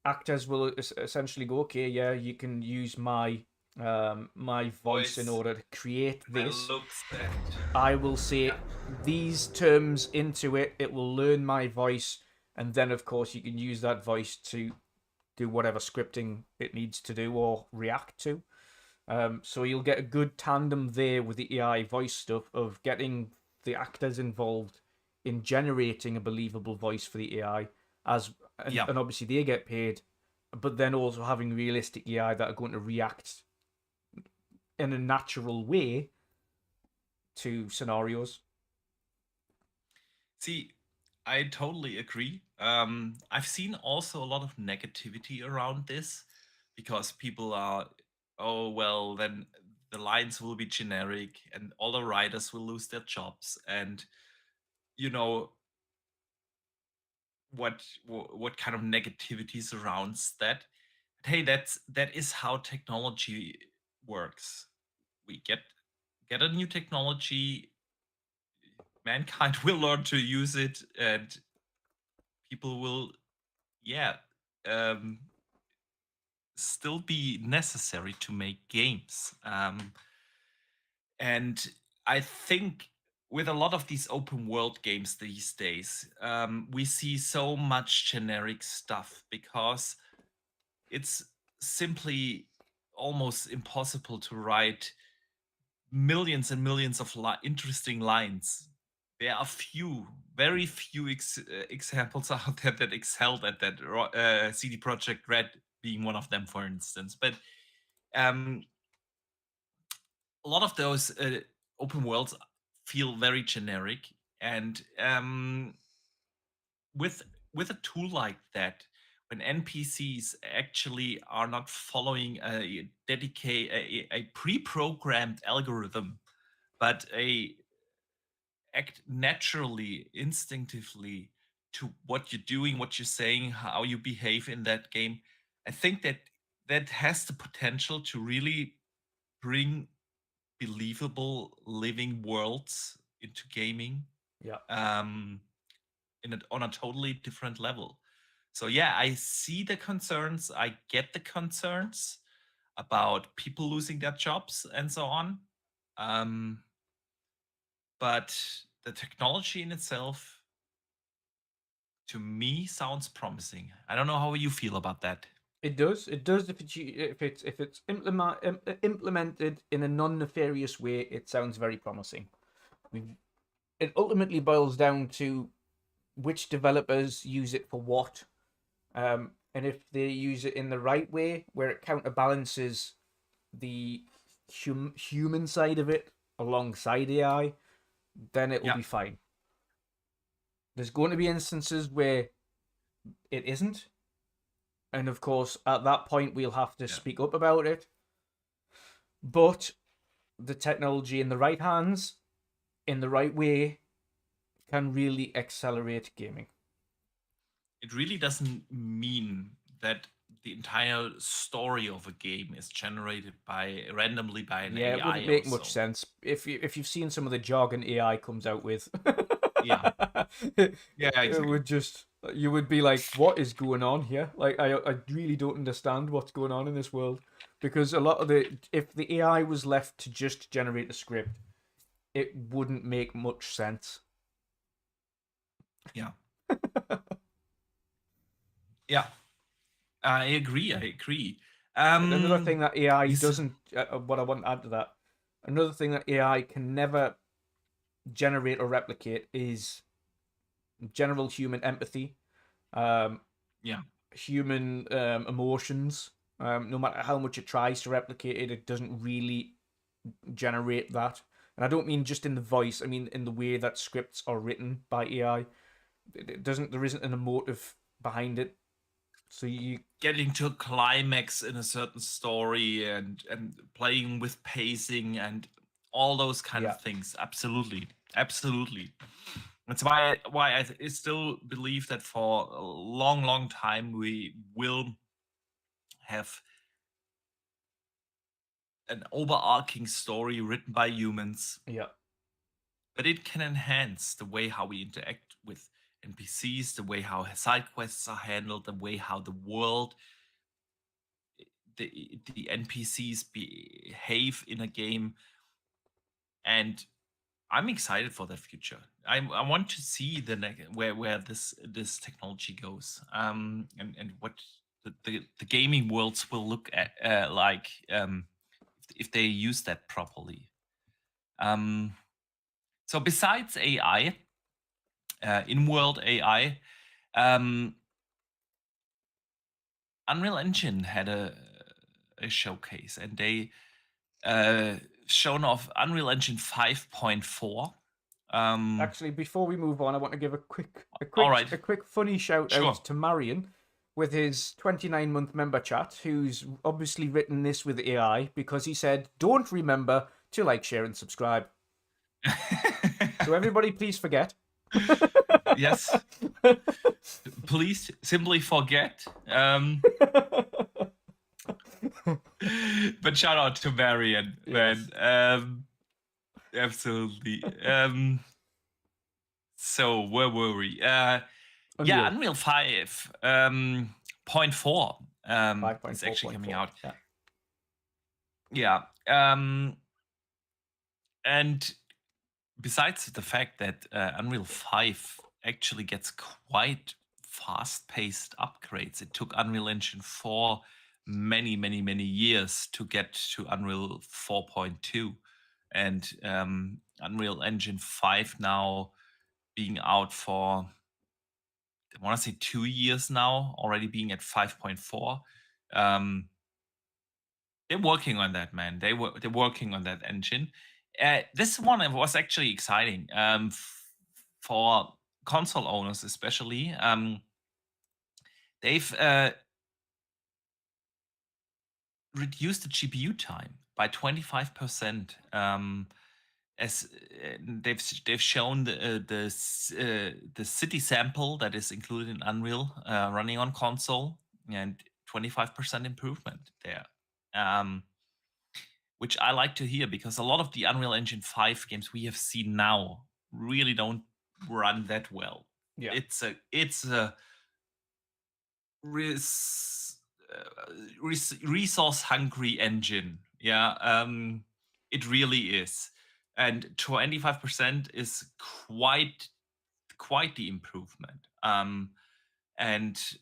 actors will essentially go, okay, yeah, you can use my my voice in order to create this. I will say these terms into it. It will learn my voice, and then of course you can use that voice to do whatever scripting it needs to do or react to. So you'll get a good tandem there with the AI voice stuff of getting the actors involved in generating a believable voice for the AI, and obviously they get paid, but then also having realistic AI that are going to react in a natural way to scenarios. See, I totally agree. I've seen also a lot of negativity around this. because people are, oh well, then the lines will be generic and all the writers will lose their jobs, and you know what kind of negativity surrounds that. Hey, that is how technology works. We get a new technology, mankind will learn to use it, and people will, yeah, um, still be necessary to make games. And I think with a lot of these open world games these days, we see so much generic stuff because it's simply almost impossible to write millions and millions of interesting lines. There are very few examples out there that excelled at that. CD Projekt Red being one of them, for instance. But um, a lot of those open worlds feel very generic, and with a tool like that, when NPCs actually are not following a pre-programmed algorithm, but act naturally, instinctively to what you're doing, what you're saying, how you behave in that game, I think that has the potential to really bring believable living worlds into gaming. Yeah. On a totally different level. So yeah, I see the concerns, I get the concerns about people losing their jobs and so on. But the technology in itself, to me, sounds promising. I don't know how you feel about that. It does. It does if it's implemented in a non-nefarious way. It sounds very promising. It ultimately boils down to which developers use it for what, and if they use it in the right way, where it counterbalances the human side of it alongside AI, then it will Yeah. be fine. There's going to be instances where it isn't, and of course, at that point, we'll have to speak up about it. But the technology in the right hands, in the right way, can really accelerate gaming. It really doesn't mean that the entire story of a game is generated randomly by an AI. Yeah, it wouldn't make much sense if you've seen some of the jargon AI comes out with. Yeah. Yeah, It exactly. would just, you would be like, what is going on here? Like, I really don't understand what's going on in this world, because a lot of if the AI was left to just generate a script, it wouldn't make much sense. Yeah. Yeah. I agree. Another thing that AI this- doesn't, what I want to add to that, another thing that AI can never generate or replicate is general human empathy, Yeah. human emotions. No matter how much it tries to replicate it, it doesn't really generate that. And I don't mean just in the voice. I mean in the way that scripts are written by AI. It doesn't. There isn't an emotive behind it. So you Getting to a climax in a certain story and playing with pacing and all those kind of things. Absolutely. That's why I still believe that for a long time we will have an overarching story written by humans, Yeah. but it can enhance the way how we interact with NPCs, the way how side quests are handled, the way how the world, the NPCs behave in a game, and I'm excited for the future. I want to see where this technology goes, and what the gaming worlds will look at like if they use that properly. So besides AI, in-world AI, Unreal Engine had a showcase, and they shown off Unreal Engine 5.4. Actually, before we move on, I want to give a quick All right. funny shout Sure. out to Marion, with his 29-month member chat, who's obviously written this with AI because he said, "Don't remember to like, share, and subscribe." So everybody, please forget. Yes. Please simply forget. But shout out to Marion, Yes. man. Absolutely. So where were we? Yeah, Unreal. Unreal 5 .4 is actually coming 5.4.4. out. Yeah. Yeah. And besides the fact that Unreal 5 actually gets quite fast-paced upgrades, it took Unreal Engine 4 many, many, many years to get to Unreal 4.2. And Unreal Engine 5 now being out for, I want to say 2 years now, already being at 5.4. They're working on that, man. They're working on that engine. This one was actually exciting for console owners, especially. They've reduced the GPU time by 25%. As they've shown the city sample that is included in Unreal running on console, and 25% improvement there. Which I like to hear, because a lot of the Unreal Engine 5 games we have seen now really don't run that well. Yeah. It's a resource hungry engine. Yeah, it really is, and 25% is quite the improvement. And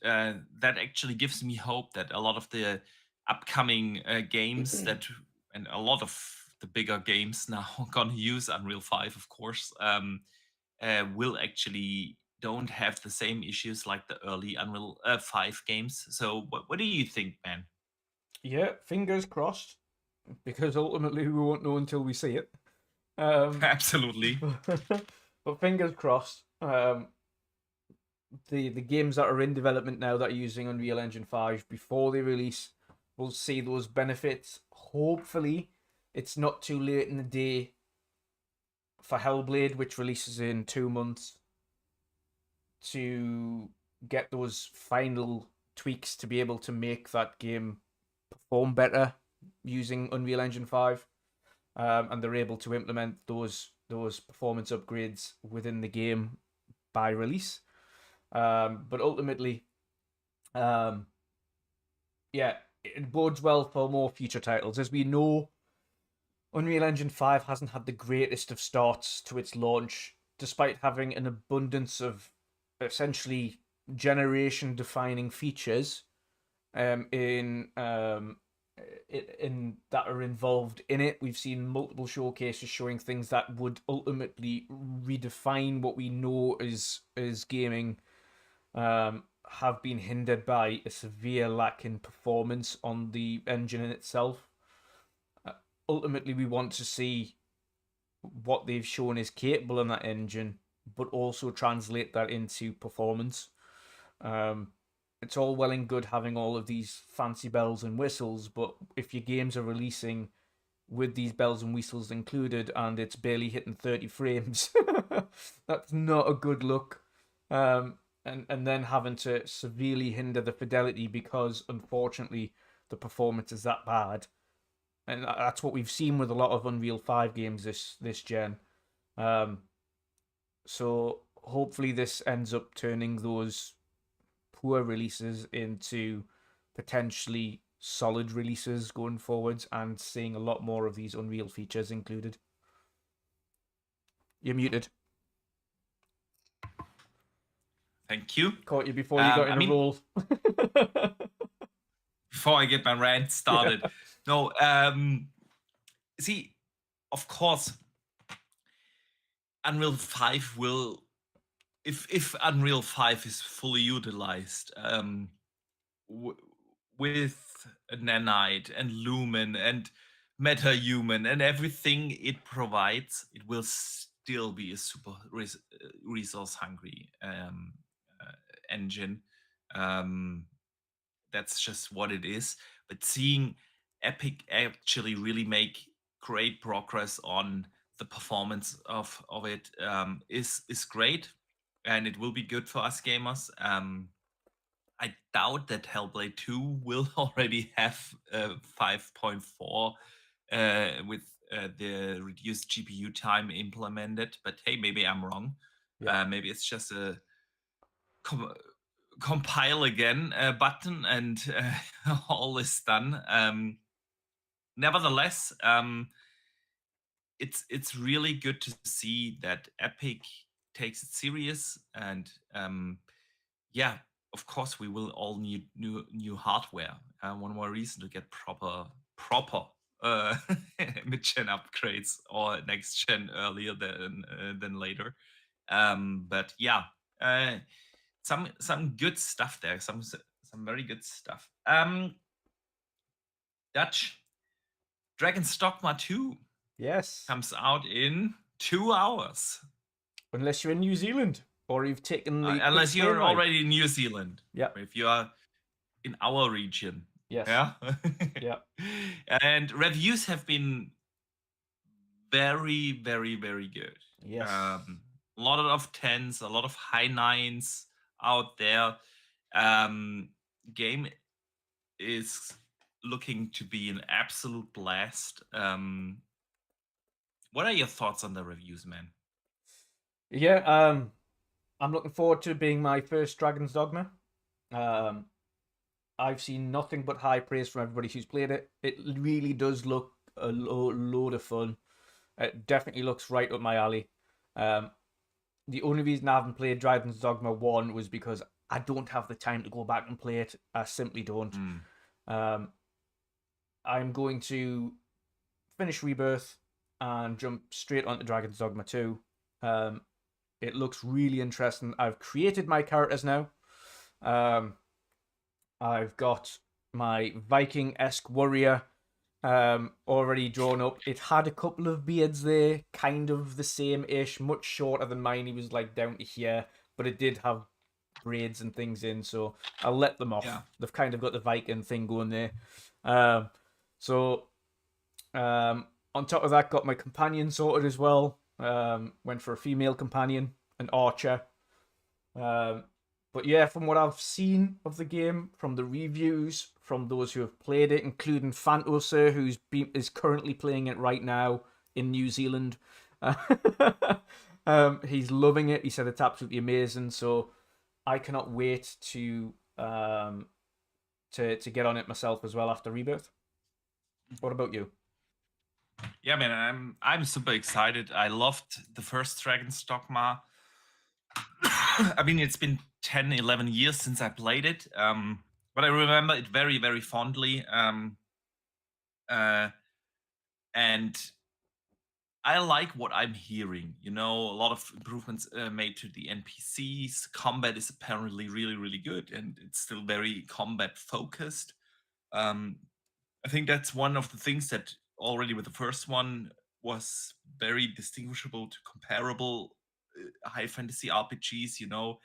that actually gives me hope that a lot of the upcoming games that, and a lot of the bigger games now gonna use Unreal 5, of course, will actually don't have the same issues like the early Unreal 5 games. So what do you think, man? Yeah, fingers crossed, because ultimately we won't know until we see it. Absolutely. But fingers crossed. The games that are in development now that are using Unreal Engine 5 before they release will see those benefits. Hopefully, it's not too late in the day for Hellblade, which releases in 2 months, to get those final tweaks to be able to make that game perform better using Unreal Engine 5. And they're able to implement those performance upgrades within the game by release. But ultimately, yeah, it bodes well for more future titles. As we know, Unreal Engine 5 hasn't had the greatest of starts to its launch, despite having an abundance of essentially generation-defining features in that are involved in it. We've seen multiple showcases showing things that would ultimately redefine what we know as gaming, have been hindered by a severe lack in performance on the engine in itself. Ultimately, we want to see what they've shown is capable in that engine, but also translate that into performance. It's all well and good having all of these fancy bells and whistles, but if your games are releasing with these bells and whistles included and it's barely hitting 30 frames, that's not a good look. And then having to severely hinder the fidelity because, unfortunately, the performance is that bad. And that's what we've seen with a lot of Unreal 5 games this gen. So hopefully this ends up turning those poor releases into potentially solid releases going forwards, and seeing a lot more of these Unreal features included. You're muted. Thank you. Caught you before you got in a roll. Before I get my rant started. Yeah. No, see, of course, Unreal 5 will, if Unreal 5 is fully utilized, with Nanite and Lumen and MetaHuman and everything it provides, it will still be a super resource hungry engine. that's just what it is. But seeing Epic actually really make great progress on the performance of it is great, and it will be good for us gamers. I doubt that Hellblade 2 will already have 5.4 with the reduced GPU time implemented, but hey, maybe I'm wrong. Yeah. Maybe it's just a compile again button and all is done. Nevertheless, it's really good to see that Epic takes it serious, and yeah, of course we will all need new hardware. One more reason to get proper mid-gen upgrades or next gen earlier than later. But yeah, some good stuff there. Some very good stuff. Dutch, Dragon's Dogma 2 Yes. comes out in 2 hours. Unless you're in New Zealand or you've taken the Unless quick you're plane ride. already in New Zealand. Yeah. If you are in our region. Yes. Yeah. Yeah. And reviews have been very, very, very good. Yes. A lot of 10s, a lot of high 9s out there. Game is looking to be an absolute blast. What are your thoughts on the reviews, man? Yeah, I'm looking forward to being my first Dragon's Dogma. I've seen nothing but high praise from everybody who's played it. It really does look a load of fun. It definitely looks right up my alley. The only reason I haven't played Dragon's Dogma 1 was because I don't have the time to go back and play it. I simply don't. I'm going to finish Rebirth and jump straight onto Dragon's Dogma 2. It looks really interesting. I've created my characters now. I've got my Viking-esque warrior already drawn up. It had a couple of beards there, kind of the same-ish, much shorter than mine. He was like down to here, but it did have braids and things in, so I'll let them off. Yeah. They've kind of got the Viking thing going there. On top of that, got my companion sorted as well. Went for a female companion, an archer. But yeah, from what I've seen of the game, from the reviews, from those who have played it, including Fantoser, is currently playing it right now in New Zealand. He's loving it. He said it's absolutely amazing. So I cannot wait to get on it myself as well after Rebirth. What about you? Yeah, man, I'm super excited. I loved the first Dragon's Dogma. I mean, it's been 10, 11 years since I played it, but I remember it very, very fondly. And I like what I'm hearing. You know, a lot of improvements made to the NPCs. Combat is apparently really, really good, and it's still very combat focused. I think that's one of the things that already with the first one was very distinguishable to comparable high fantasy RPGs, you know,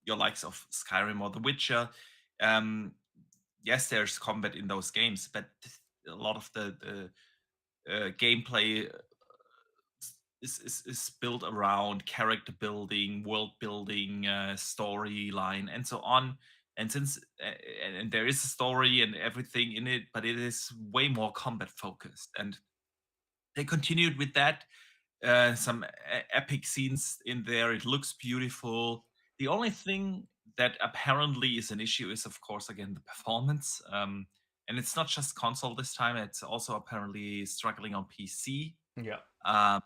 your likes of Skyrim or The Witcher. Yes, there's combat in those games, but a lot of the gameplay is built around character building, world building, storyline, and so on. And since and there is a story and everything in it, but it is way more combat focused. And they continued with that. Some epic scenes in there. It looks beautiful. The only thing that apparently is an issue is, of course, again, the performance. And it's not just console this time. It's also apparently struggling on PC. Yeah. The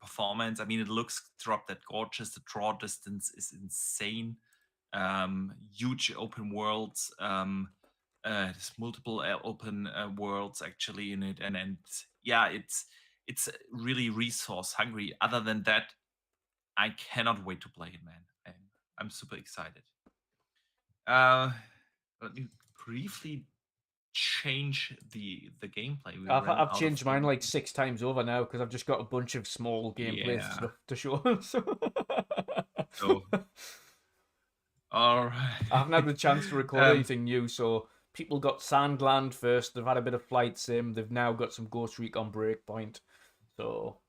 performance. I mean, it looks dropped that gorgeous. The draw distance is insane. Huge open worlds. There's multiple open worlds actually in it, and yeah, it's really resource hungry. Other than that, I cannot wait to play it, man. I'm super excited. Let me briefly change the gameplay. I've changed mine like 6 times over now because I've just got a bunch of small gameplay stuff to show. So All right. I haven't had the chance to record anything new, so people got Sandland first. They've had a bit of Flight Sim. They've now got some Ghost Recon Breakpoint. So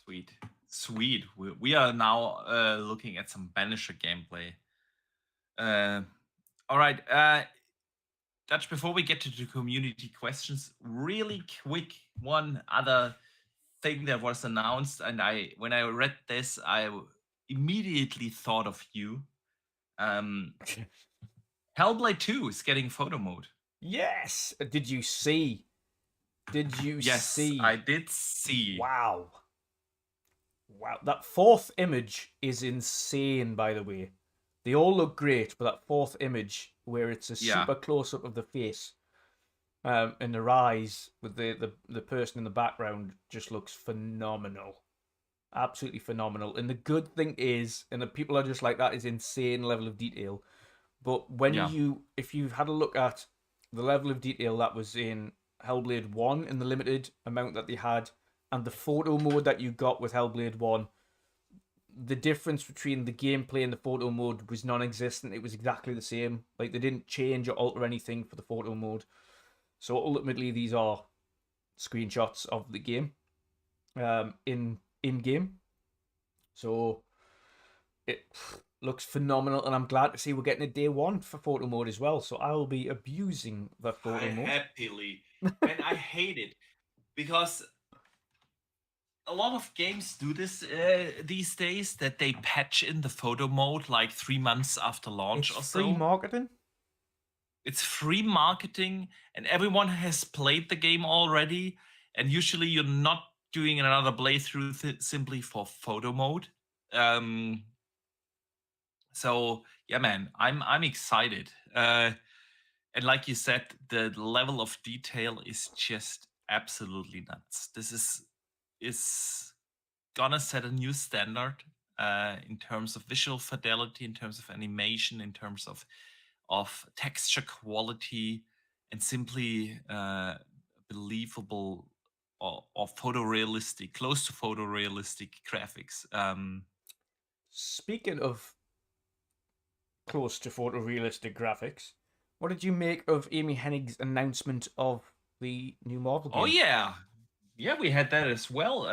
Sweet. Sweet. We are now looking at some Banisher gameplay. All right. Dutch, before we get to the community questions, really quick, one other thing that was announced, and when I read this, I immediately thought of you. Hellblade 2 is getting photo mode. yes, did you see? Did you Yes, see? I did see. Wow. Wow, that fourth image is insane, by the way. They all look great, but that fourth image where it's a Yeah. super close-up of the face and their eyes with the person in the background just looks phenomenal. Absolutely phenomenal. And the good thing is, and the people are just like, that is insane level of detail. But if you've had a look at the level of detail that was in Hellblade 1 in the limited amount that they had, and the photo mode that you got with Hellblade 1, the difference between the gameplay and the photo mode was non-existent. It was exactly the same. Like, they didn't change or alter anything for the photo mode. So ultimately, these are screenshots of the game in game. So it looks phenomenal, and I'm glad to see we're getting a day one for photo mode as well. So I will be abusing the photo mode. Happily. And I hate it because a lot of games do this these days, that they patch in the photo mode like 3 months after launch It's or free so. marketing. It's free marketing, and everyone has played the game already. And usually, you're not doing another playthrough simply for photo mode. So yeah, man, I'm excited. And like you said, the level of detail is just absolutely nuts. This is gonna set a new standard in terms of visual fidelity, in terms of animation, in terms of texture quality, and simply believable or photorealistic, close to photorealistic graphics. Speaking of close to photorealistic graphics, what did you make of Amy Hennig's announcement of the new Marvel game? Oh yeah, we had that as well.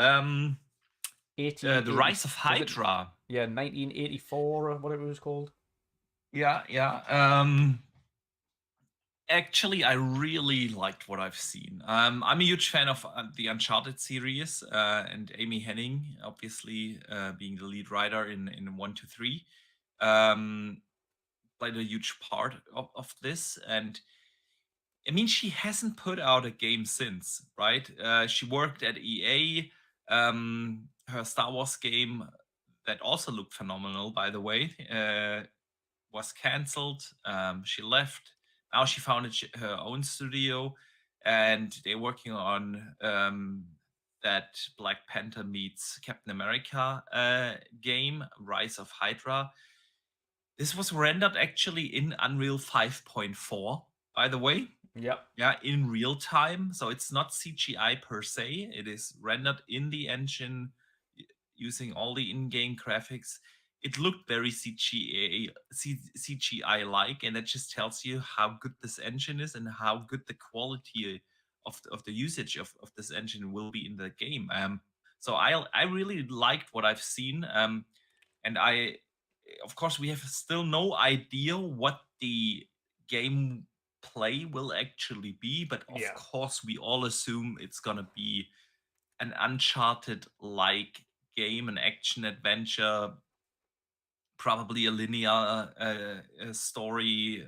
The Rise of Hydra. Yeah, 1984 or whatever it was called. Yeah. Actually, I really liked what I've seen. I'm a huge fan of the Uncharted series, and Amy Hennig, obviously being the lead writer in 1 to 3, played a huge part of this. And I mean, she hasn't put out a game since, right? She worked at EA. Her Star Wars game, that also looked phenomenal, by the way, was cancelled. She left. Now she founded her own studio, and they're working on that Black Panther meets Captain America game, Rise of Hydra. This was rendered actually in Unreal 5.4, by the way. Yep. Yeah, in real time. So it's not CGI per se. It is rendered in the engine using all the in-game graphics. It looked very CGI-like, and that just tells you how good this engine is and how good the quality of the usage of this engine will be in the game. So I really liked what I've seen, and of course, we have still no idea what the gameplay will actually be, but of course, we all assume it's gonna be an Uncharted-like game, an action adventure, probably a linear story,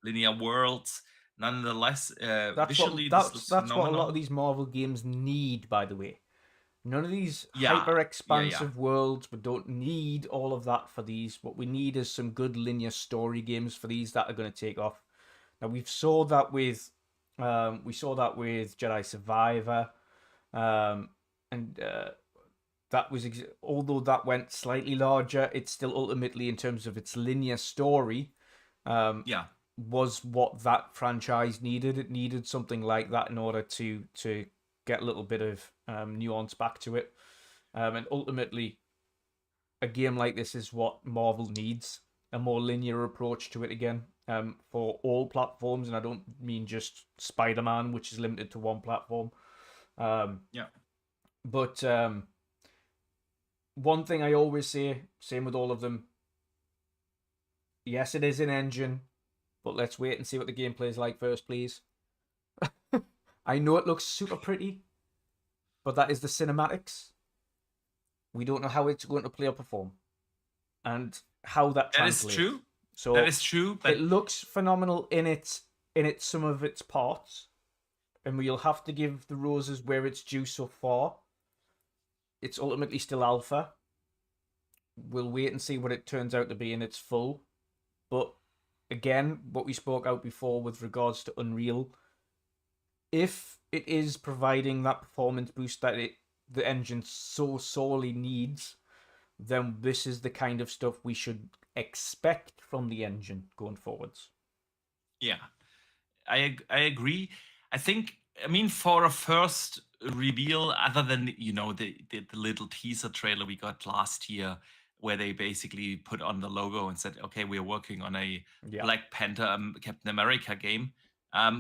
linear worlds. Nonetheless, visually, that's phenomenal. what a lot of these Marvel games need, by the way. None of these hyper expansive worlds. We don't need all of that for these. What we need is some good linear story games for these that are going to take off. Now we saw that with Jedi Survivor, and that was although that went slightly larger, it's still ultimately, in terms of its linear story, was what that franchise needed. It needed something like that in order to get a little bit of nuance back to it, and ultimately a game like this is what Marvel needs, a more linear approach to it again, for all platforms, and I don't mean just Spider-Man, which is limited to one platform. Yeah. But one thing I always say, same with all of them, yes, it is an engine, but let's wait and see what the gameplay is like first, please. I know it looks super pretty, but that is the cinematics. We don't know how it's going to play or perform, and how that translates. That is true. So that is true. But it looks phenomenal in its some of its parts, and we'll have to give the roses where it's due so far. It's ultimately still alpha. We'll wait and see what it turns out to be in its full. But again, what we spoke out before with regards to Unreal, if it is providing that performance boost that the engine so sorely needs, then this is the kind of stuff we should expect from the engine going forwards. yeah, I agree. I think, I mean, for a first reveal, other than the little teaser trailer we got last year, where they basically put on the logo and said, "Okay, we're working on a Black Panther Captain America game."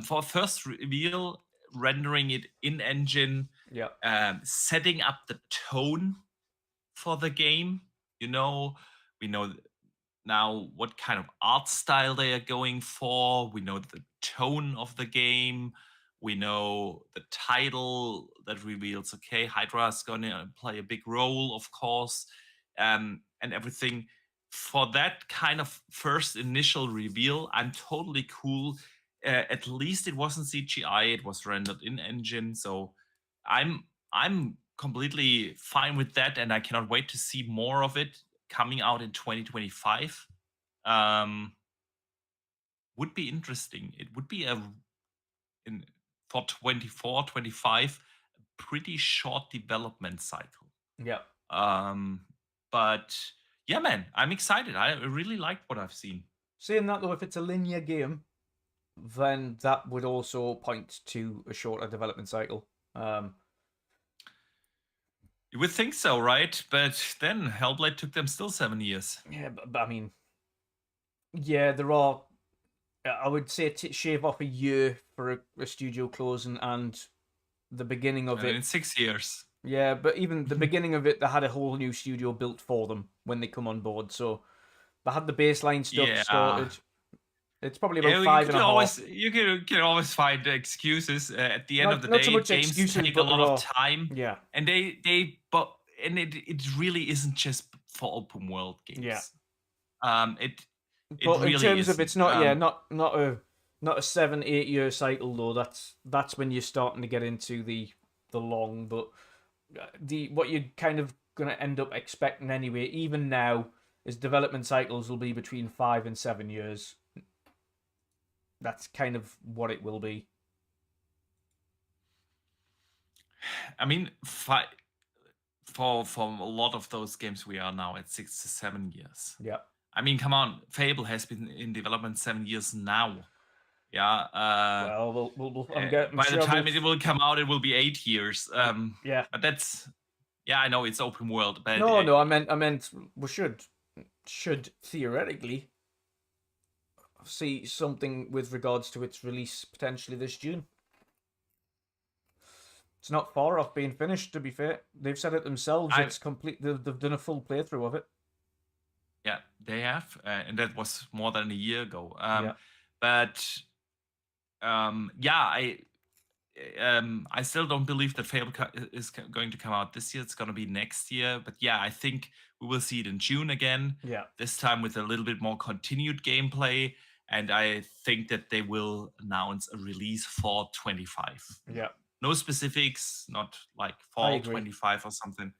For a first reveal, rendering it in engine, setting up the tone for the game. We know now what kind of art style they are going for. We know the tone of the game. We know the title that reveals, okay, Hydra is going to play a big role, of course, and everything. For that kind of first initial reveal, I'm totally cool. At least it wasn't CGI; it was rendered in engine, so I'm completely fine with that, and I cannot wait to see more of it coming out in 2025. Would be interesting. It would be for 24, 25, a pretty short development cycle. Yeah. But yeah, man, I'm excited. I really liked what I've seen. Saying that though, if it's a linear game, then that would also point to a shorter development cycle. You would think so, right? But then Hellblade took them still 7 years. Yeah, but I mean, yeah, there are. I would say shave off a year for a studio closing and the beginning of it. In 6 years. Yeah, but even the beginning of it, they had a whole new studio built for them when they come on board. So they had the baseline stuff started. It's probably about 5.5. You can always find excuses. At the end of the not day, so much games excuses, take a but lot of time. Yeah, and it really isn't just for open world games. Yeah. But really in terms isn't. of it's not not a 7-8 year cycle though. That's when you're starting to get into the long. But what you're kind of gonna end up expecting anyway, even now, is development cycles will be between 5 and 7 years. That's kind of what it will be. I mean, for a lot of those games, we are now at 6 to 7 years. Yeah. I mean, come on, Fable has been in development 7 years now. Yeah. Well, by the time it will come out, it will be 8 years. Yeah. But that's, I know it's open world, but no, I meant we should theoretically see something with regards to its release potentially this June. It's not far off being finished, to be fair. They've said it themselves. It's complete. They've done a full playthrough of it. Yeah, they have, and that was more than a year ago. But I still don't believe that Fable is going to come out this year. It's going to be next year. But yeah, I think we will see it in June again. Yeah. This time with a little bit more continued gameplay. And I think that they will announce a release for 25. Yeah. No specifics, not like fall 25 or something.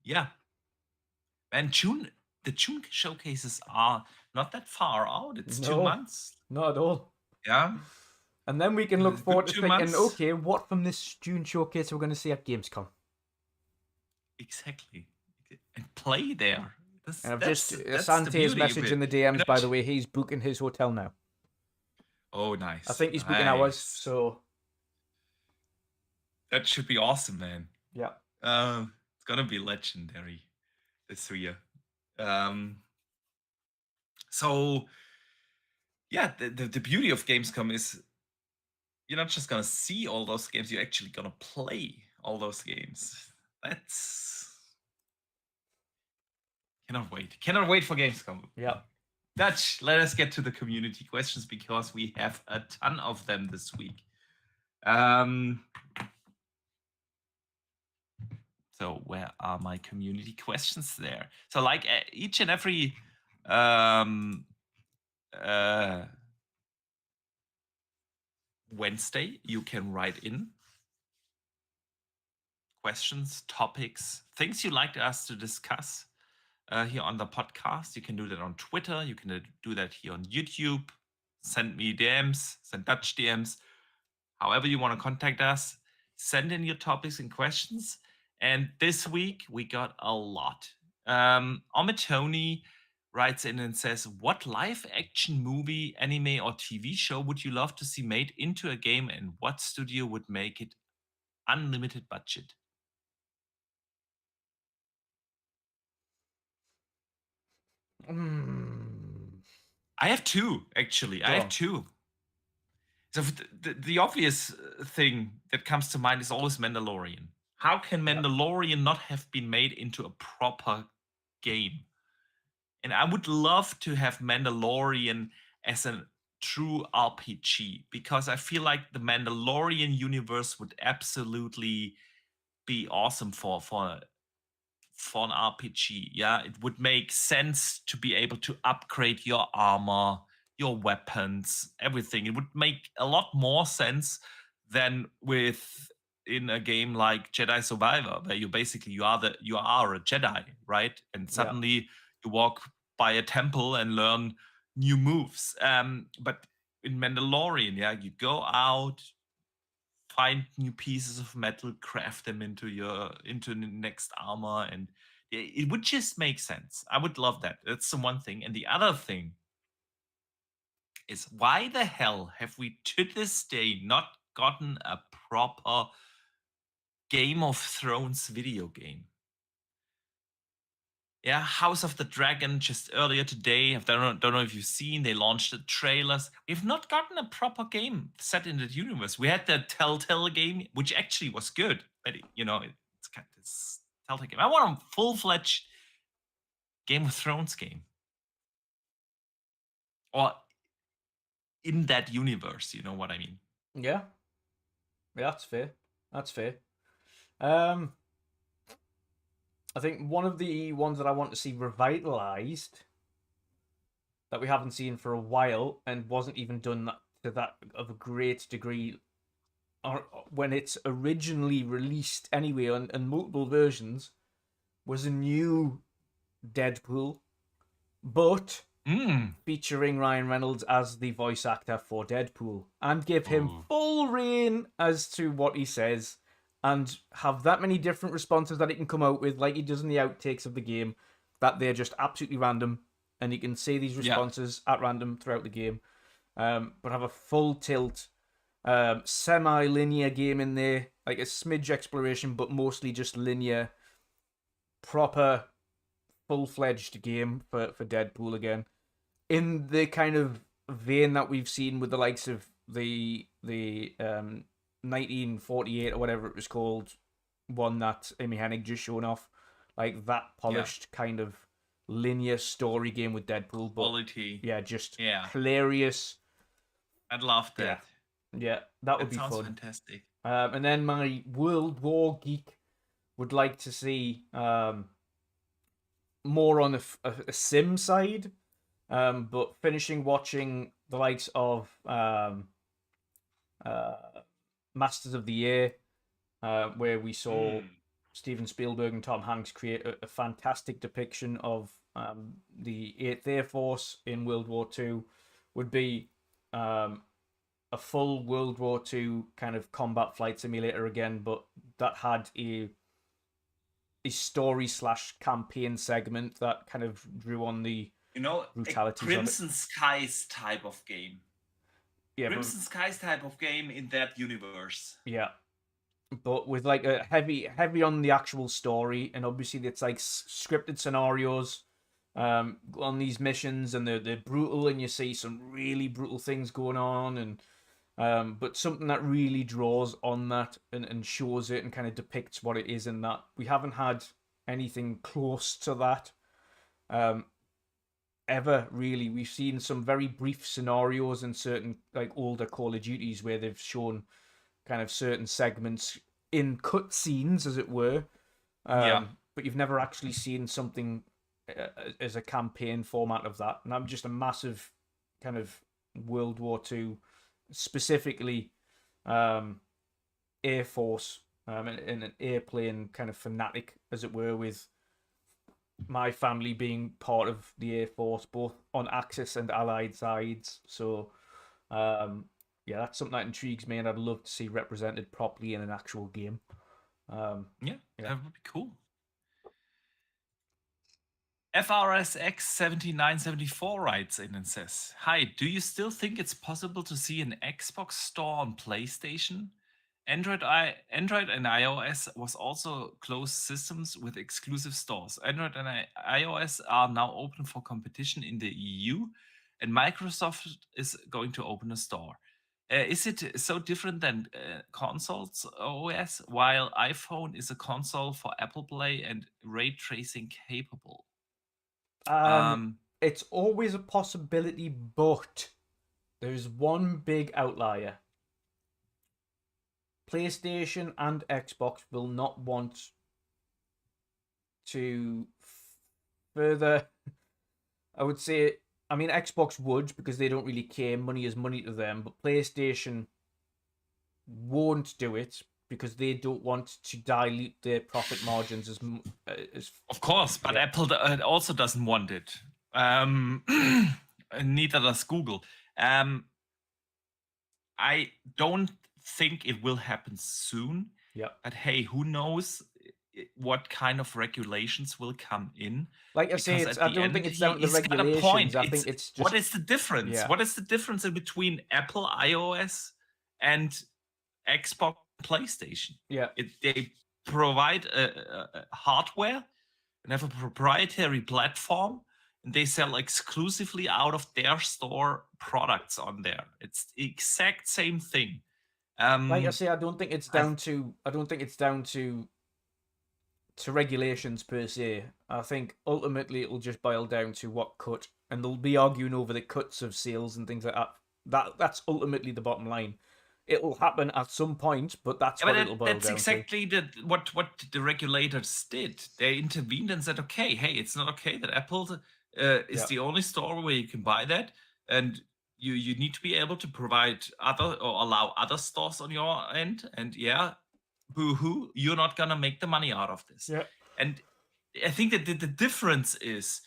Yeah. And the June showcases are not that far out. It's 2 months. Not at all. Yeah. And then we can look forward to thinking, months. okay, what from this June showcase we're going to see at Gamescom? Exactly. And play there. And I've just Sante's message in the DMs, by the way. He's booking his hotel now. Oh, nice. I think he's booking ours, so... That should be awesome, man. Yeah. It's gonna be legendary this year. So yeah, the beauty of Gamescom is you're not just gonna see all those games, you're actually gonna play all those games. That's cannot wait for Gamescom. Yeah. Dutch, let us get to the community questions because we have a ton of them this week. So where are my community questions there? So like each and every Wednesday, you can write in questions, topics, things you'd like us to discuss here on the podcast. You can do that on Twitter. You can do that here on YouTube. Send me DMs, send Dutch DMs. However you want to contact us, send in your topics and questions. And this week, we got a lot. Omitoni writes in and says, what live-action movie, anime, or TV show would you love to see made into a game, and what studio would make it unlimited budget? I have two, actually. I have two. So the obvious thing that comes to mind is always Mandalorian. How can Mandalorian not have been made into a proper game? And I would love to have Mandalorian as a true RPG, because I feel like the Mandalorian universe would absolutely be awesome for an RPG. Yeah, it would make sense to be able to upgrade your armor, your weapons, everything. It would make a lot more sense than in a game like Jedi Survivor, where you are a Jedi, right? And suddenly you walk by a temple and learn new moves. But in Mandalorian, you go out, find new pieces of metal, craft them into the next armor, and it would just make sense. I would love that. That's the one thing. And the other thing is, why the hell have we to this day not gotten a proper Game of Thrones video game? Yeah, House of the Dragon just earlier today. I don't know if you've seen. They launched the trailers. We've not gotten a proper game set in that universe. We had the Telltale game, which actually was good, but it's kind of this Telltale game. I want a full-fledged Game of Thrones game, or in that universe. You know what I mean? Yeah, that's fair. That's fair. I think one of the ones that I want to see revitalized that we haven't seen for a while, and wasn't even done to that of a great degree when it's originally released anyway on multiple versions, was a new Deadpool, but featuring Ryan Reynolds as the voice actor for Deadpool, and give him full reign as to what he says, and have that many different responses that he can come out with, like he does in the outtakes of the game, that they're just absolutely random, and he can say these responses at random throughout the game, but have a full tilt, semi-linear game in there, like a smidge exploration, but mostly just linear, proper, full-fledged game for Deadpool again, in the kind of vein that we've seen with the likes of the 1948 or whatever it was called, one that Amy Hennig just shown off, like that polished kind of linear story game with Deadpool, but quality, just hilarious. I'd love that. Yeah, that would be sounds fun. Fantastic. And then my World War geek would like to see more on a sim side, but finishing watching the likes of Masters of the Year, where we saw Steven Spielberg and Tom Hanks create a fantastic depiction of the 8th Air Force in World War II, would be a full World War II kind of combat flight simulator again, but that had a story / campaign segment that kind of drew on the brutalities a Crimson Skies type of game. Yeah, Crimson Skies type of game in that universe. Yeah. but with like a heavy on the actual story, and obviously it's like scripted scenarios on these missions, and they're brutal, and you see some really brutal things going on, and but something that really draws on that and shows it and kind of depicts what it is in that. We haven't had anything close to that ever, really. We've seen some very brief scenarios in certain like older Call of Duties where they've shown kind of certain segments in cutscenes, as it were. Yeah. But you've never actually seen something as a campaign format of that. And I'm just a massive kind of World War II, specifically Air Force and an airplane kind of fanatic, as it were, with my family being part of the Air Force, both on Axis and Allied sides. So, yeah, that's something that intrigues me, and I'd love to see represented properly in an actual game. Yeah, that would be cool. FRSX7974 writes in and says, "Hi, do you still think it's possible to see an Xbox store on PlayStation? Android and iOS was also closed systems with exclusive stores. Android and iOS are now open for competition in the EU, and Microsoft is going to open a store. Is it so different than consoles OS, while iPhone is a console for Apple Play and ray tracing capable?" It's always a possibility, but there's one big outlier. PlayStation and Xbox will not want to further. I would say, I mean, Xbox would, because they don't really care. Money is money to them. But PlayStation won't do it because they don't want to dilute their profit margins as Of course, but Apple also doesn't want it. Neither does Google. I don't think it will happen soon. Yeah. But hey, who knows what kind of regulations will come in? Like I say, I don't think it's down to the regulations. I think it's just... What is the difference? Yeah. What is the difference in between Apple iOS and Xbox PlayStation? Yeah. They provide a hardware and have a proprietary platform, and they sell exclusively out of their store products on there. It's the exact same thing. Like I say, I don't think it's down to regulations per se. I think ultimately it'll just boil down to what cut, and they'll be arguing over the cuts of sales and things like that. That's ultimately the bottom line. It'll happen at some point, but that's what it'll boil down to. That's exactly what the regulators did. They intervened and said, okay, hey, it's not okay that Apple is the only store where you can buy that, and you need to be able to provide other or allow other stores on your end. And yeah, boo-hoo, you're not gonna make the money out of this. Yeah. And I think that the difference is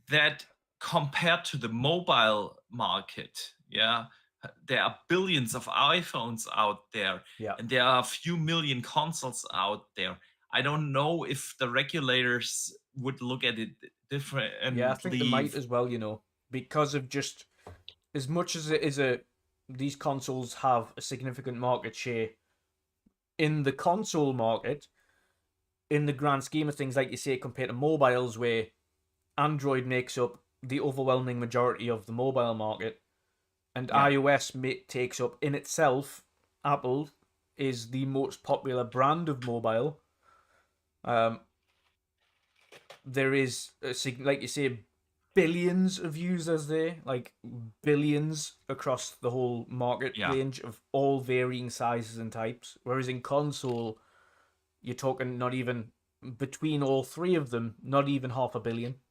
that compared to the mobile market, there are billions of iPhones out there, and there are a few million consoles out there. I don't know if the regulators would look at it different. Yeah, I think they might as well, because of just as much as it is these consoles have a significant market share in the console market, in the grand scheme of things, like you say, compared to mobiles, where Android makes up the overwhelming majority of the mobile market, and iOS takes up in itself, Apple is the most popular brand of mobile. There is, like you say, billions of users there, like billions across the whole market range of all varying sizes and types. Whereas in console, you're talking not even between all three of them, not even 500 million.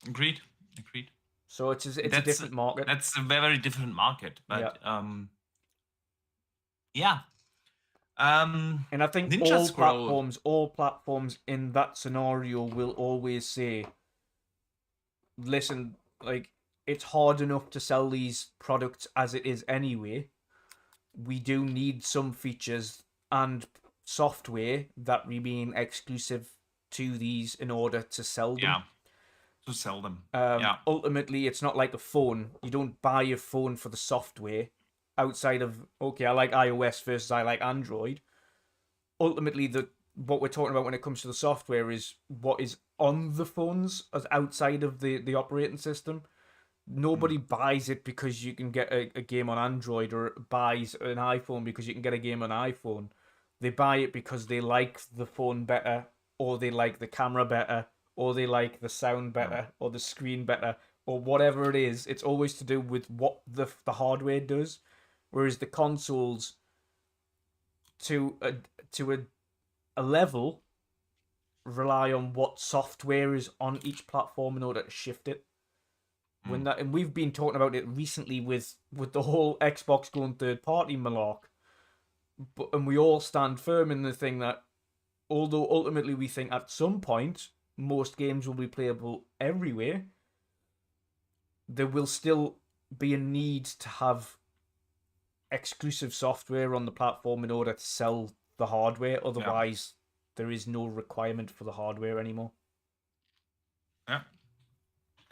Agreed. So it's a different market. That's a very different market, but and I think all platforms in that scenario will always say, listen, like, it's hard enough to sell these products as it is anyway. We do need some features and software that remain exclusive to these in order to sell them. Yeah, to sell them. Ultimately, it's not like a phone. You don't buy a phone for the software. outside of, okay, I like iOS versus I like Android. Ultimately, what we're talking about when it comes to the software is what is on the phones as outside of the operating system. Nobody buys it because you can get a game on Android, or buys an iPhone because you can get a game on iPhone. They buy it because they like the phone better, or they like the camera better, or they like the sound better, or the screen better, or whatever it is. It's always to do with what the hardware does. Whereas the consoles, to a level, rely on what software is on each platform in order to shift it. And we've been talking about it recently with the whole Xbox going third party malark. And we all stand firm in the thing that, although ultimately we think at some point most games will be playable everywhere, there will still be a need to have exclusive software on the platform in order to sell the hardware. Otherwise, there is no requirement for the hardware anymore. Yeah,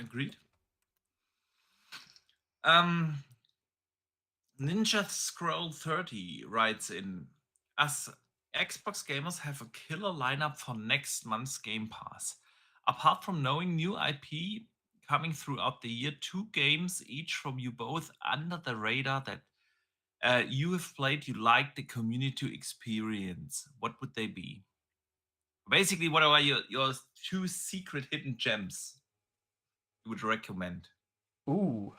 agreed. Ninja Scroll 30 writes in, as Xbox gamers have a killer lineup for next month's Game Pass. Apart from knowing new IP coming throughout the year, 2 games each from you both under the radar that you have played, you like the community experience. What would they be? Basically, what are your 2 secret hidden gems you would recommend? Ooh.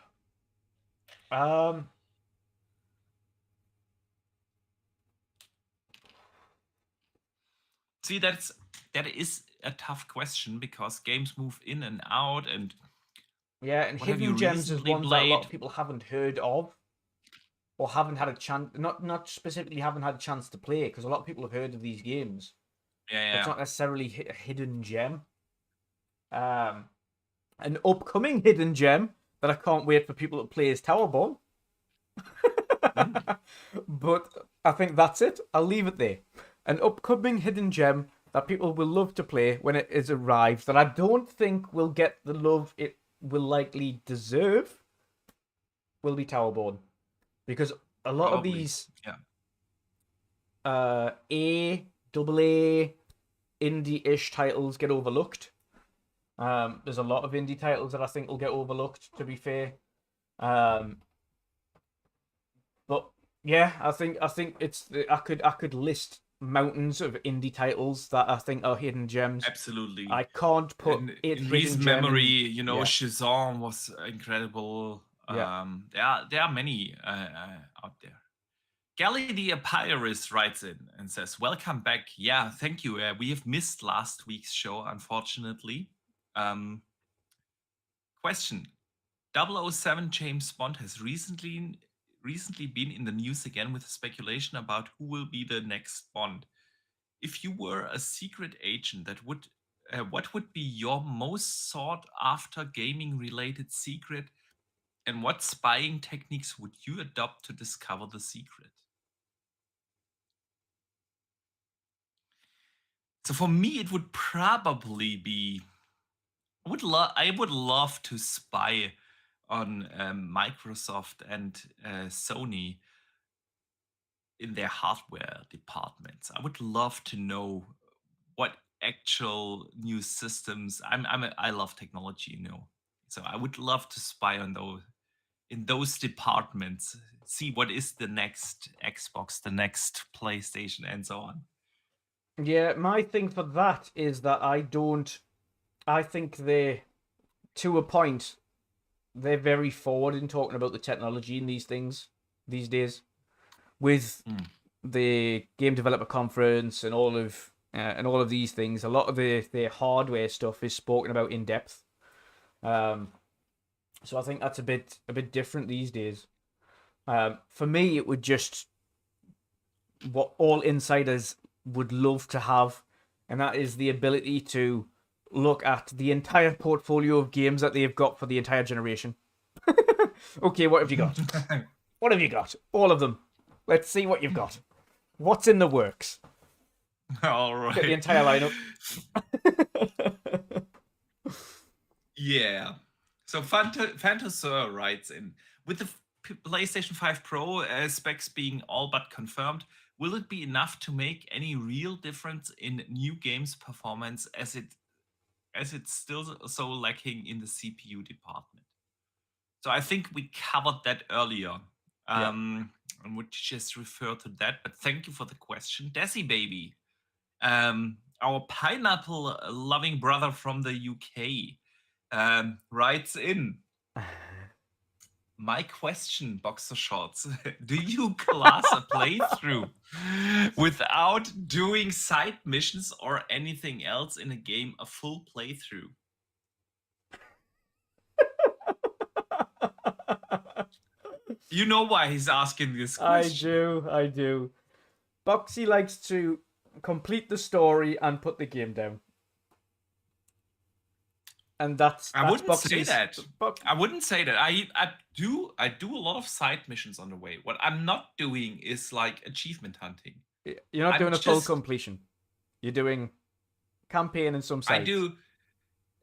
See, that is a tough question because games move in and out, and Yeah, and what have you hidden gems is recently ones that a lot played? of people haven't heard of, or haven't had a chance, not specifically haven't had a chance to play, because a lot of people have heard of these games. Yeah, It's not necessarily a hidden gem. An upcoming hidden gem that I can't wait for people to play is Towerborn. But I think that's it. I'll leave it there. An upcoming hidden gem that people will love to play when it is arrived, that I don't think will get the love it will likely deserve, will be Towerborn. Because a lot of probably. these Yeah. AA indie-ish titles get overlooked. There's a lot of indie titles that I think will get overlooked, to be fair. But yeah, I think it's I could list mountains of indie titles that I think are hidden gems. Absolutely. I can't put in hidden recent gem memory, in, Shazam was incredible. Yeah. There are many out there. Gally the Epirus writes in and says, "Welcome back. Yeah, thank you. We have missed last week's show, unfortunately." Question: 007 James Bond has recently been in the news again with speculation about who will be the next Bond. If you were a secret agent, what would be your most sought after gaming related secret, and what spying techniques would you adopt to discover the secret? So for me, it would probably be, I would love to spy on Microsoft and Sony in their hardware departments. I would love to know what actual new systems. I love technology, so I would love to spy on those in those departments. See what is the next Xbox, the next PlayStation, and so on. Yeah, my thing for that is that I think they, to a point, they're very forward in talking about the technology in these things these days. With the Game Developer Conference and all of these things, a lot of their hardware stuff is spoken about in depth. So I think that's a bit different these days. For me, it would just what all insiders would love to have, and that is the ability to look at the entire portfolio of games that they've got for the entire generation. Okay, what have you got? What have you got? All of them. Let's see what you've got. What's in the works? All right. Get the entire lineup. Yeah. So Fantasur writes in, with the PlayStation 5 Pro specs being all but confirmed, will it be enough to make any real difference in new games performance as it's still so lacking in the CPU department? So I think we covered that earlier. And would just refer to that. But thank you for the question. Desi Baby, our pineapple loving brother from the UK, writes in. My question, Boxer Shorts, do you class a playthrough without doing side missions or anything else in a game a full playthrough? You know why he's asking this question. I do. Boxy likes to complete the story and put the game down. And that's I wouldn't Boxy's, say that. I wouldn't say that. I do a lot of side missions on the way. What I'm not doing is like achievement hunting. You're not doing a full completion. You're doing campaign and some sides.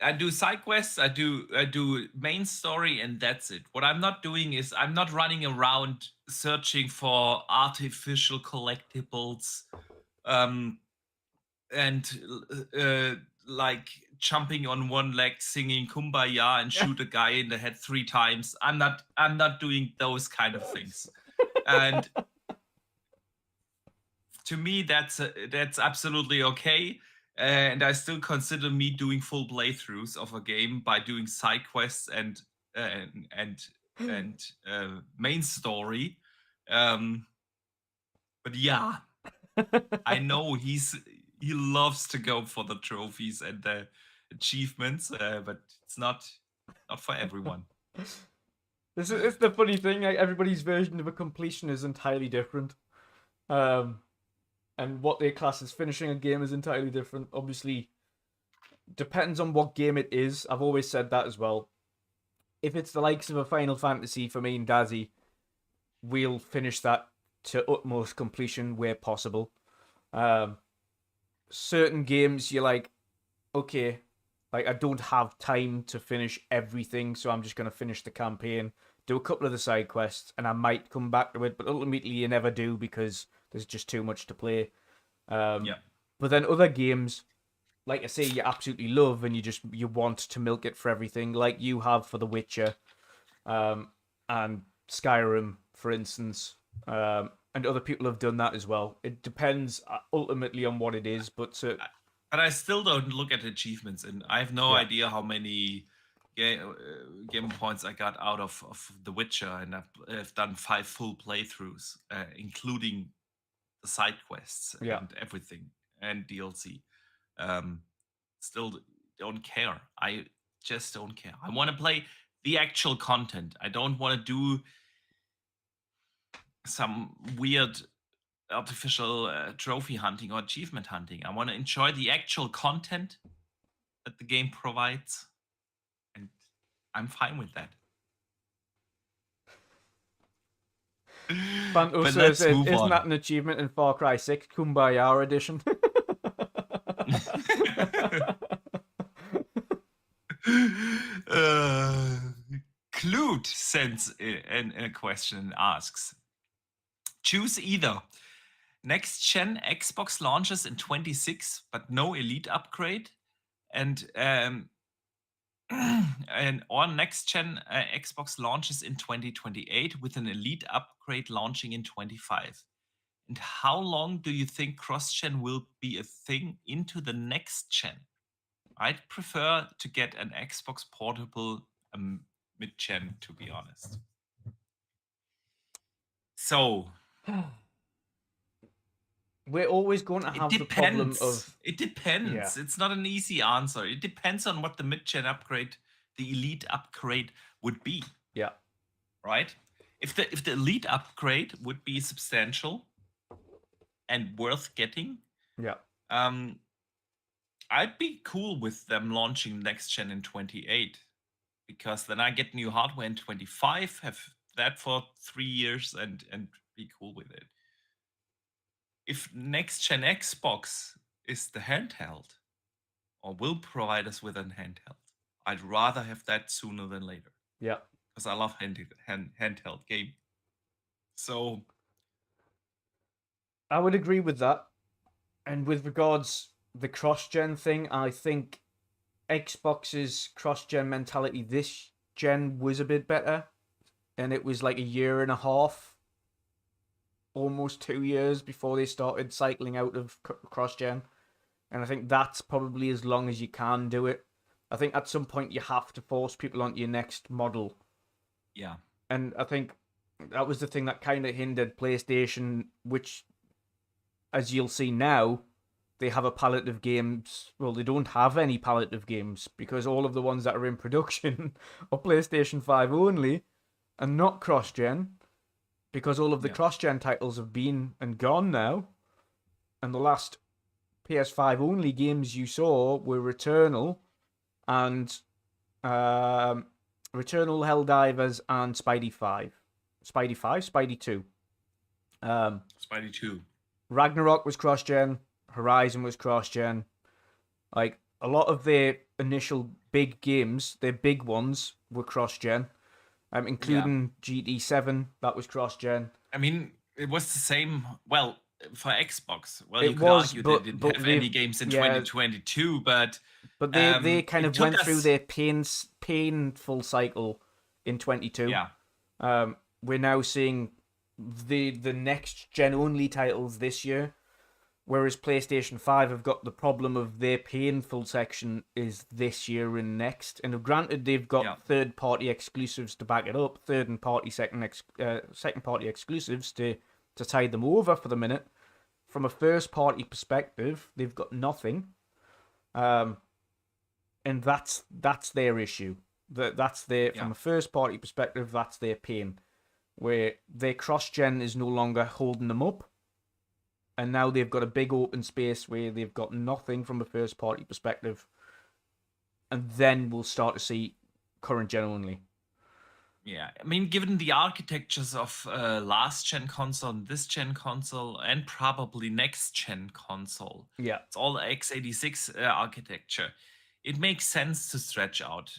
I do side quests, I do main story, and that's it. What I'm not doing is I'm not running around searching for artificial collectibles, and like jumping on one leg, singing "Kumbaya" and shoot a guy in the head 3 times. I'm not doing those kind of things, and to me that's absolutely okay. And I still consider me doing full playthroughs of a game by doing side quests and main story. But yeah, I know he loves to go for the trophies and the achievements, but it's not for everyone. This is the funny thing. Like, everybody's version of a completion is entirely different. And what they class as finishing a game is entirely different. Obviously, depends on what game it is. I've always said that as well. If it's the likes of a Final Fantasy for me and Dazzy, we'll finish that to utmost completion where possible. Certain games, you're like, okay, like I don't have time to finish everything, so I'm just going to finish the campaign, do a couple of the side quests, and I might come back to it, but ultimately you never do because there's just too much to play. But then other games, like I say, you absolutely love and you want to milk it for everything, like you have for The Witcher, and Skyrim, for instance, and other people have done that as well. It depends ultimately on what it is, but I still don't look at achievements, and I have no idea how many game points I got out of The Witcher, and I've done 5 full playthroughs, including the side quests and everything, and DLC. Still don't care. I just don't care. I want to play the actual content. I don't want to do some weird artificial trophy hunting or achievement hunting. I want to enjoy the actual content that the game provides, and I'm fine with that. Banto says, isn't that an achievement in Far Cry 6 Kumbaya edition? Clute sends a question and asks, choose either next gen Xbox launches in 26 but no Elite upgrade, and or next gen Xbox launches in 2028 with an Elite upgrade launching in 25. And how long do you think cross-gen will be a thing into the next gen? I'd prefer to get an Xbox portable mid-gen, to be honest. So we're always going to have the problem of... It depends. Yeah. It's not an easy answer. It depends on what the mid-gen upgrade, the Elite upgrade would be. Yeah. Right? If the Elite upgrade would be substantial and worth getting, I'd be cool with them launching next gen in 28, because then I get new hardware in 25, have that for 3 years, and be cool with it. If next gen Xbox is the handheld, or will provide us with a handheld, I'd rather have that sooner than later. Yeah. because I love handheld game. So I would agree with that. And with regards the cross-gen thing, I think Xbox's cross-gen mentality this gen was a bit better, and it was like a year and a half, almost 2 years before they started cycling out of cross-gen. And I think that's probably as long as you can do it. I think at some point you have to force people onto your next model. yeah, And I think that was the thing that kind of hindered PlayStation, which, as you'll see now, they have a palette of games. Well, they don't have any palette of games because all of the ones that are in production are PlayStation 5 only and not cross-gen, because all of the Yeah. cross-gen titles have been and gone now. And the last PS5 only games you saw were Returnal and Returnal, Helldivers, and Spidey 5. Spidey 5? Spidey 2. Spidey 2. Ragnarok was cross-gen. Horizon was cross-gen. Like, a lot of their initial big games, their big ones, were cross-gen. Including GT7, that was cross-gen. I mean, it was the same. Well, for Xbox, well, It you could was, argue but- they didn't but have they've- any games in yeah. 2022, but they kind it of took went through us- their painful cycle in 22. Yeah, We're now seeing the next gen only titles this year, whereas PlayStation 5 have got the problem of their painful section is this year and next. And granted, they've got Yeah. third party exclusives to back it up, second party exclusives to tide them over for the minute. From a first party perspective, they've got nothing. And that's their issue. That's their from Yeah. a first party perspective, that's their pain, where their cross gen is no longer holding them up, and now they've got a big open space where they've got nothing from a first party perspective, and then we'll start to see current gen only. yeah. I mean, given the architectures of last gen console, and this gen console, and probably next gen console, Yeah, it's all x86 architecture. It makes sense to stretch out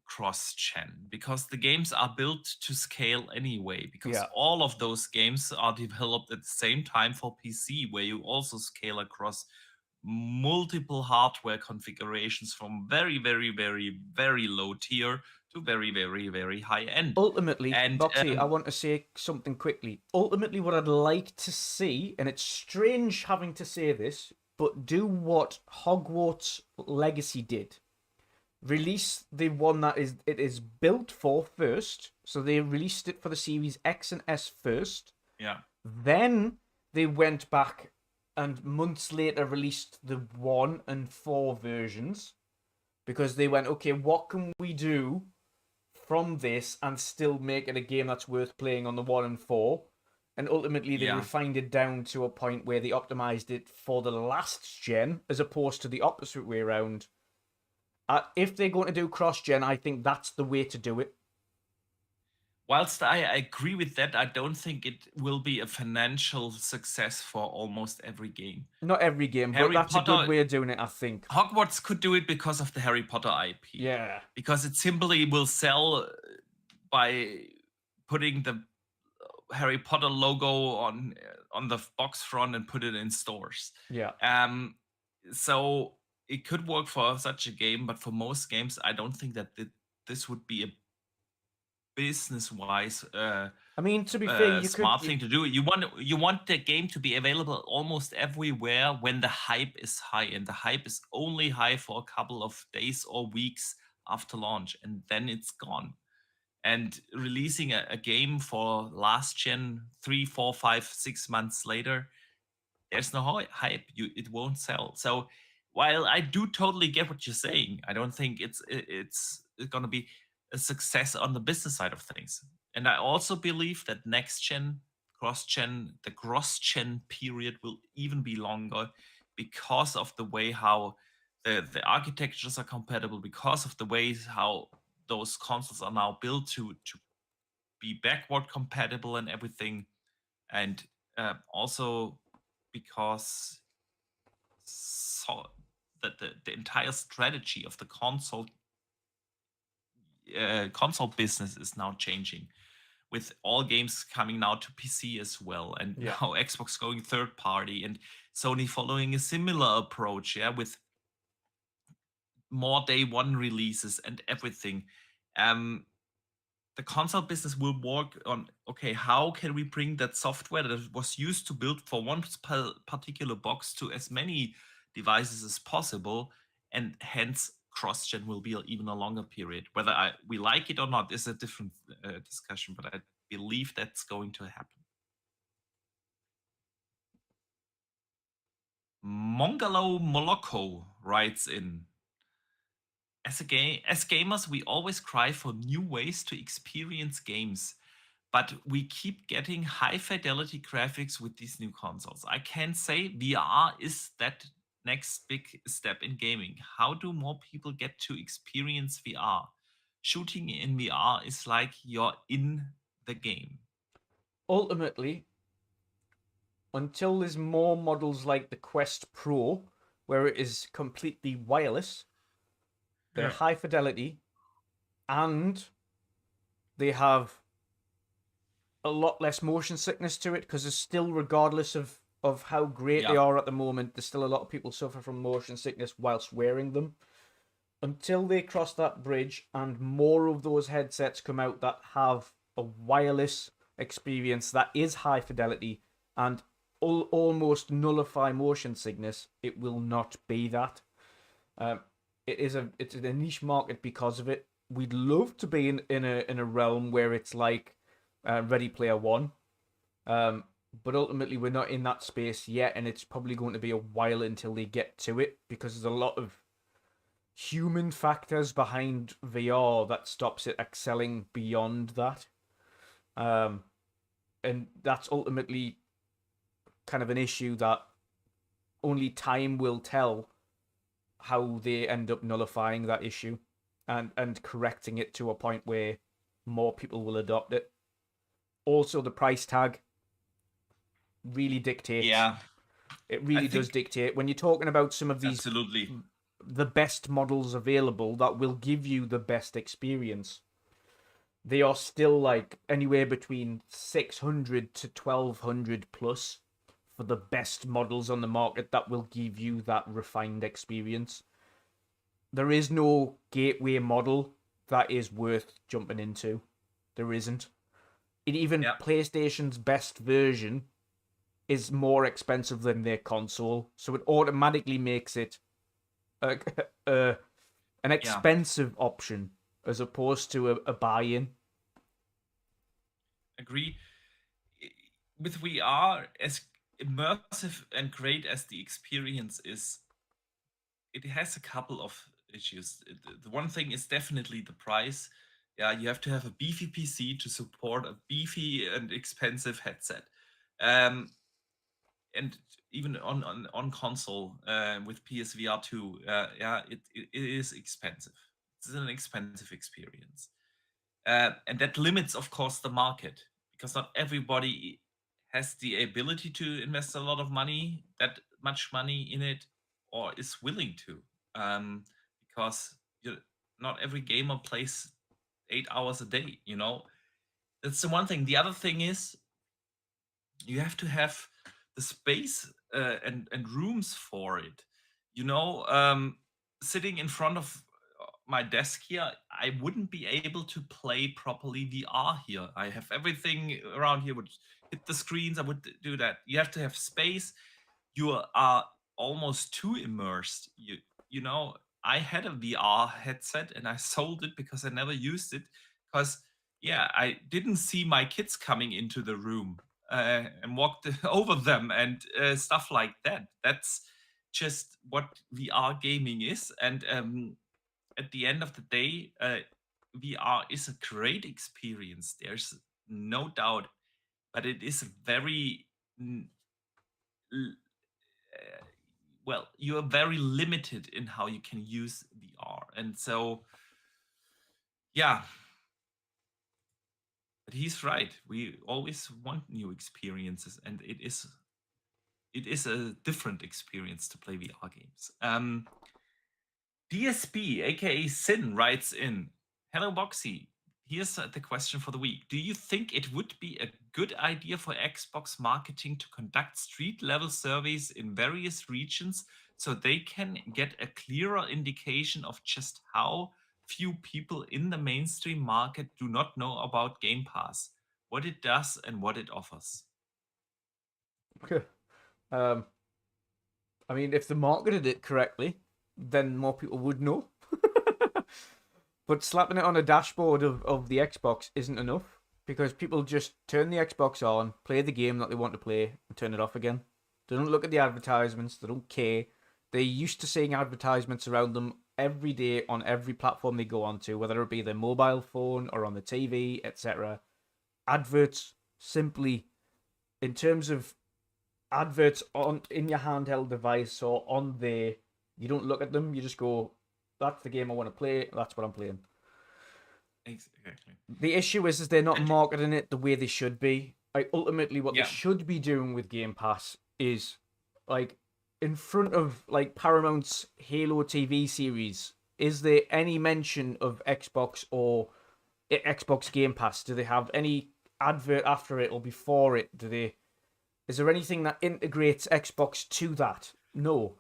cross gen because the games are built to scale anyway. Because Yeah. all of those games are developed at the same time for PC, where you also scale across multiple hardware configurations from very, very, very, very low tier to very, very, very high end. Ultimately, And, Boxy, I want to say something quickly. Ultimately, what I'd like to see, and it's strange having to say this, but do what Hogwarts Legacy did. Release the one that it is built for first. So they released it for the Series X and S first. Yeah. Then they went back and months later released the 1 and 4 versions, because they went, okay, what can we do from this and still make it a game that's worth playing on the 1 and 4? And ultimately they Yeah. refined it down to a point where they optimized it for the last gen as opposed to the opposite way around. If they're going to do cross-gen, I think that's the way to do it. Whilst I agree with that, I don't think it will be a financial success for almost every game. Not every game, Harry but that's a Potter- good way of doing it, I think. Hogwarts could do it because of the Harry Potter IP. Yeah. Because it simply will sell by putting the Harry Potter logo on the box front and put it in stores. Yeah. So it could work for such a game, but for most games, I don't think that this would be a business-wise I mean, to be fair, you smart could thing to do. You want the game to be available almost everywhere when the hype is high, and the hype is only high for a couple of days or weeks after launch, and then it's gone. And releasing a game for last gen 3, 4, 5, 6 months later, there's no hype. It won't sell. So while I do totally get what you're saying, I don't think it's going to be a success on the business side of things. And I also believe that next gen, the cross gen period will even be longer because of the way how the architectures are compatible, because of the ways how those consoles are now built to be backward compatible and everything, and also because the entire strategy of the console console business is now changing, with all games coming now to PC as well, and Yeah. now Xbox going third party, and Sony following a similar approach, with more day one releases and everything. The console business will work on, okay, how can we bring that software that was used to build for one particular box to as many devices as possible, and hence cross-gen will be even a longer period. Whether we like it or not is a different discussion, but I believe that's going to happen. Mongalo Moloko writes in, as gamers, we always cry for new ways to experience games, but we keep getting high fidelity graphics with these new consoles. I can say VR is that next big step in gaming. How do more people get to experience VR? Shooting in VR is like you're in the game. Ultimately, until there's more models like the Quest Pro, where it is completely wireless, they're high fidelity, and they have a lot less motion sickness to it, because it's still, regardless of how great they are at the moment, there's still a lot of people suffer from motion sickness whilst wearing them. Until they cross that bridge and more of those headsets come out that have a wireless experience that is high fidelity and almost nullify motion sickness, it will not be that. It's a niche market because of it. We'd love to be in a realm where it's like Ready Player One, but ultimately we're not in that space yet, and it's probably going to be a while until they get to it, because there's a lot of human factors behind VR that stops it excelling beyond that. And that's ultimately kind of an issue that only time will tell how they end up nullifying that issue and correcting it to a point where more people will adopt it. Also, the price tag really dictates. Yeah. It really does dictate. When you're talking about some of these, absolutely, the best models available that will give you the best experience, they are still like anywhere between 600 to 1200 plus for the best models on the market that will give you that refined experience. There is no gateway model that is worth jumping into. There isn't. Even PlayStation's best version is more expensive than their console, so it automatically makes it an expensive option as opposed to a buy-in. Agree. With VR, as immersive and great as the experience is, it has a couple of issues. The one thing is definitely the price. Yeah, you have to have a beefy PC to support a beefy and expensive headset. And even on console with PSVR 2, it is expensive. It's an expensive experience. And that limits, of course, the market, because not everybody has the ability to invest a lot of money, that much money in it, or is willing to, because not every gamer plays 8 hours a day. That's the one thing. The other thing is you have to have the space and rooms for it. Sitting in front of my desk here, I wouldn't be able to play properly VR here. I have everything around here would hit the screens. I would do that. You have to have space. You are almost too immersed. I had a VR headset and I sold it because I never used it, because I didn't see my kids coming into the room and walked over them and stuff like that. That's just what VR gaming is. And at the end of the day, VR is a great experience. There's no doubt, but it is very you are very limited in how you can use VR, and so but he's right. We always want new experiences, and it is a different experience to play VR games. DSP, aka Sin, writes in, Hello, Boxy. Here's the question for the week. Do you think it would be a good idea for Xbox marketing to conduct street level surveys in various regions so they can get a clearer indication of just how few people in the mainstream market do not know about Game Pass, what it does, and what it offers? um, I mean, if they marketed it correctly, then more people would know. But slapping it on a dashboard of the Xbox isn't enough because people just turn the Xbox on, play the game that they want to play, and turn it off again. They don't look at the advertisements, they don't care. They're used to seeing advertisements around them every day on every platform they go onto, whether it be their mobile phone or on the TV, etc. Adverts simply, in terms of adverts on in your handheld device or on there, you don't look at them, you just go, that's the game I want to play, that's what I'm playing. Exactly. The issue is they're not marketing it the way they should be. Like, ultimately, what they should be doing with Game Pass is, like, in front of, like, Paramount's Halo TV series, is there any mention of Xbox or Xbox Game Pass? Do they have any advert after it or before it? Is there anything that integrates Xbox to that? No.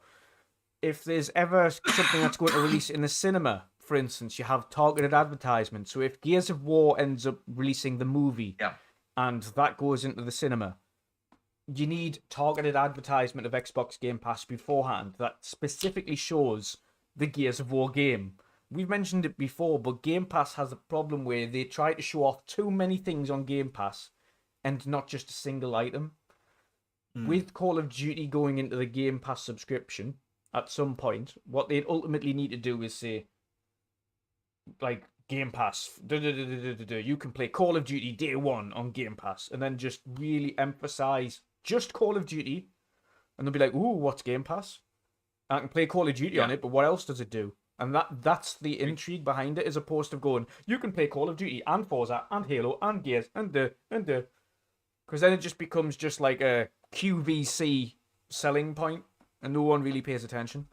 If there's ever something that's going to release in the cinema, for instance, you have targeted advertisement. So if Gears of War ends up releasing the movie and that goes into the cinema, you need targeted advertisement of Xbox Game Pass beforehand that specifically shows the Gears of War game. We've mentioned it before, but Game Pass has a problem where they try to show off too many things on Game Pass and not just a single item. With Call of Duty going into the Game Pass subscription at some point, what they'd ultimately need to do is say, like, Game Pass, you can play Call of Duty day one on Game Pass, and then just really emphasize just Call of Duty, and they'll be like, ooh, what's Game Pass? I can play Call of Duty on it, but what else does it do? And that's the intrigue behind it, as opposed to going, you can play Call of Duty and Forza and Halo and Gears and because then it just becomes just like a QVC selling point, and no one really pays attention.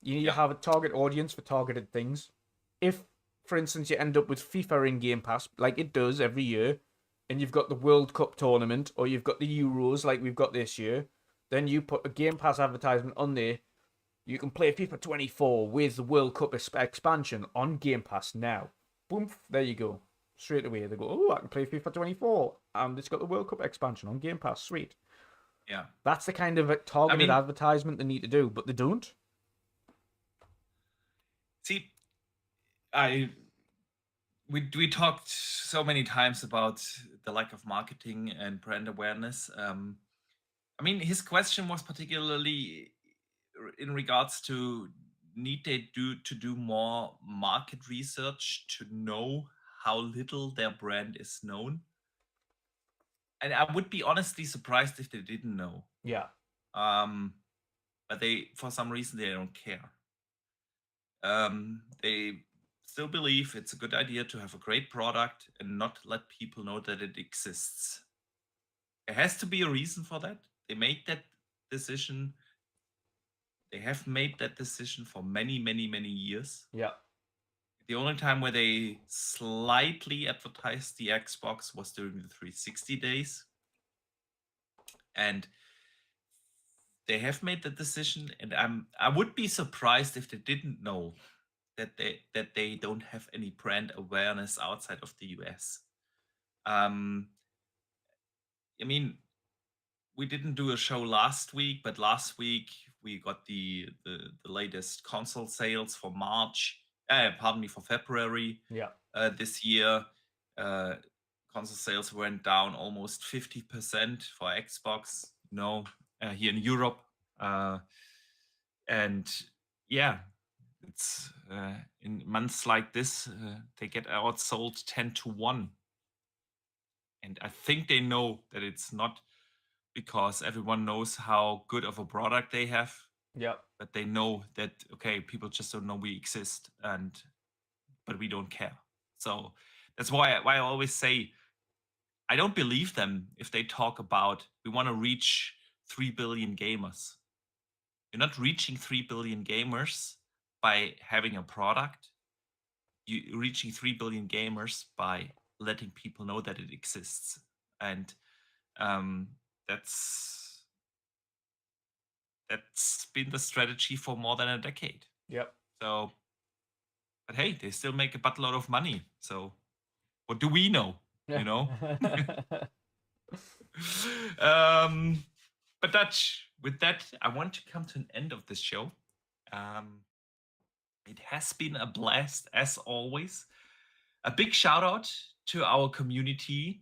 You need to have a target audience for targeted things. If, for instance, you end up with FIFA in Game Pass, like it does every year, and you've got the World Cup tournament, or you've got the Euros like we've got this year, then you put a Game Pass advertisement on there. You can play FIFA 24 with the World Cup expansion on Game Pass now. Boom, there you go. Straight away, they go, oh, I can play FIFA 24, and it's got the World Cup expansion on Game Pass. Sweet. Yeah. That's the kind of targeted advertisement they need to do, but they don't. See, we talked so many times about the lack of marketing and brand awareness. I mean, his question was particularly in regards to need they to do more market research to know how little their brand is known. And I would be honestly surprised if they didn't know. Yeah. But they, for some reason, they don't care. They still believe it's a good idea to have a great product and not let people know that it exists. There has to be a reason for that. They make that decision. They have made that decision for many, many, many years. Yeah. The only time where they slightly advertised the Xbox was during the 360 days. And they have made the decision, and I would be surprised if they didn't know that they don't have any brand awareness outside of the US. I mean, we didn't do a show last week, but last week we got the latest console sales for for February. This year, console sales went down almost 50% for Xbox. Here in Europe, and yeah, it's in months like this, they get outsold 10-1, and I think they know that it's not because everyone knows how good of a product they have. Yeah. But they know that, okay, people just don't know we exist, but we don't care. So that's why I always say I don't believe them if they talk about we want to reach 3 billion gamers. You're not reaching 3 billion gamers by having a product. reaching 3 billion gamers by letting people know that it exists, and that's been the strategy for more than a decade. Yep. So, but hey, they still make a buttload of money. So, what do we know? You know. But Dutch, with that, I want to come to an end of this show. It has been a blast as always. A big shout out to our community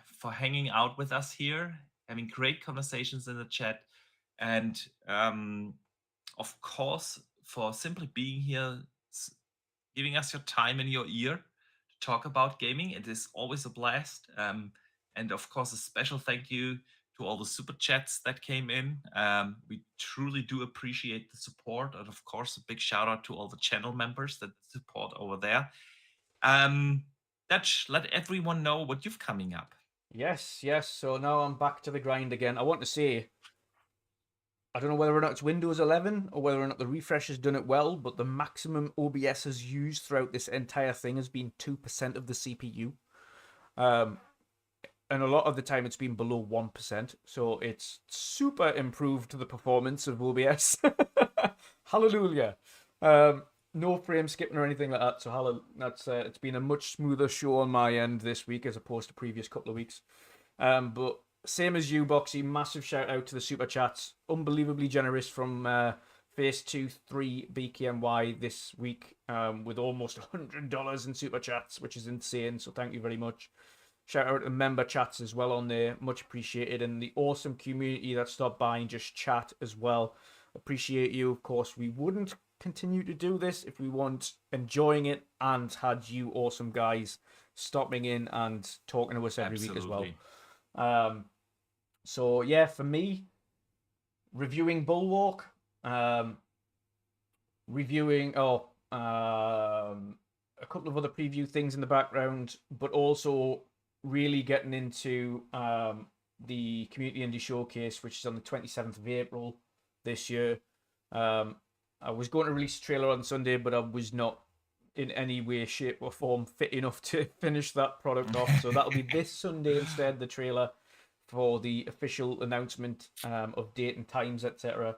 for hanging out with us here, having great conversations in the chat, and of course, for simply being here, giving us your time and your ear to talk about gaming. It is always a blast. And of course, a special thank you to all the super chats that came in. We truly do appreciate the support. And of course, a big shout out to all the channel members that support over there. Dutch, let everyone know what you've coming up. Yes. So now I'm back to the grind again. I want to say, I don't know whether or not it's Windows 11 or whether or not the refresh has done it well, but the maximum OBS has used throughout this entire thing has been 2% of the CPU. And a lot of the time it's been below 1%. So it's super improved the performance of OBS. Hallelujah. No frame skipping or anything like that. So it's been a much smoother show on my end this week as opposed to previous couple of weeks. But same as you, Boxy, massive shout out to the super chats. Unbelievably generous from Face23 BKMY this week with almost $100 in super chats, which is insane. So thank you very much. Shout out to member chats as well on there. Much appreciated. And the awesome community that stopped by and just chat as well. Appreciate you. Of course, we wouldn't continue to do this if we weren't enjoying it and had you awesome guys stopping in and talking to us every week as well. So yeah, for me, reviewing Bulwark, reviewing a couple of other preview things in the background, but also really getting into the Community Indie Showcase, which is on the 27th of April this year. I was going to release a trailer on Sunday, but I was not in any way, shape, or form fit enough to finish that product off. So that'll be this Sunday instead, the trailer for the official announcement of date and times, etc.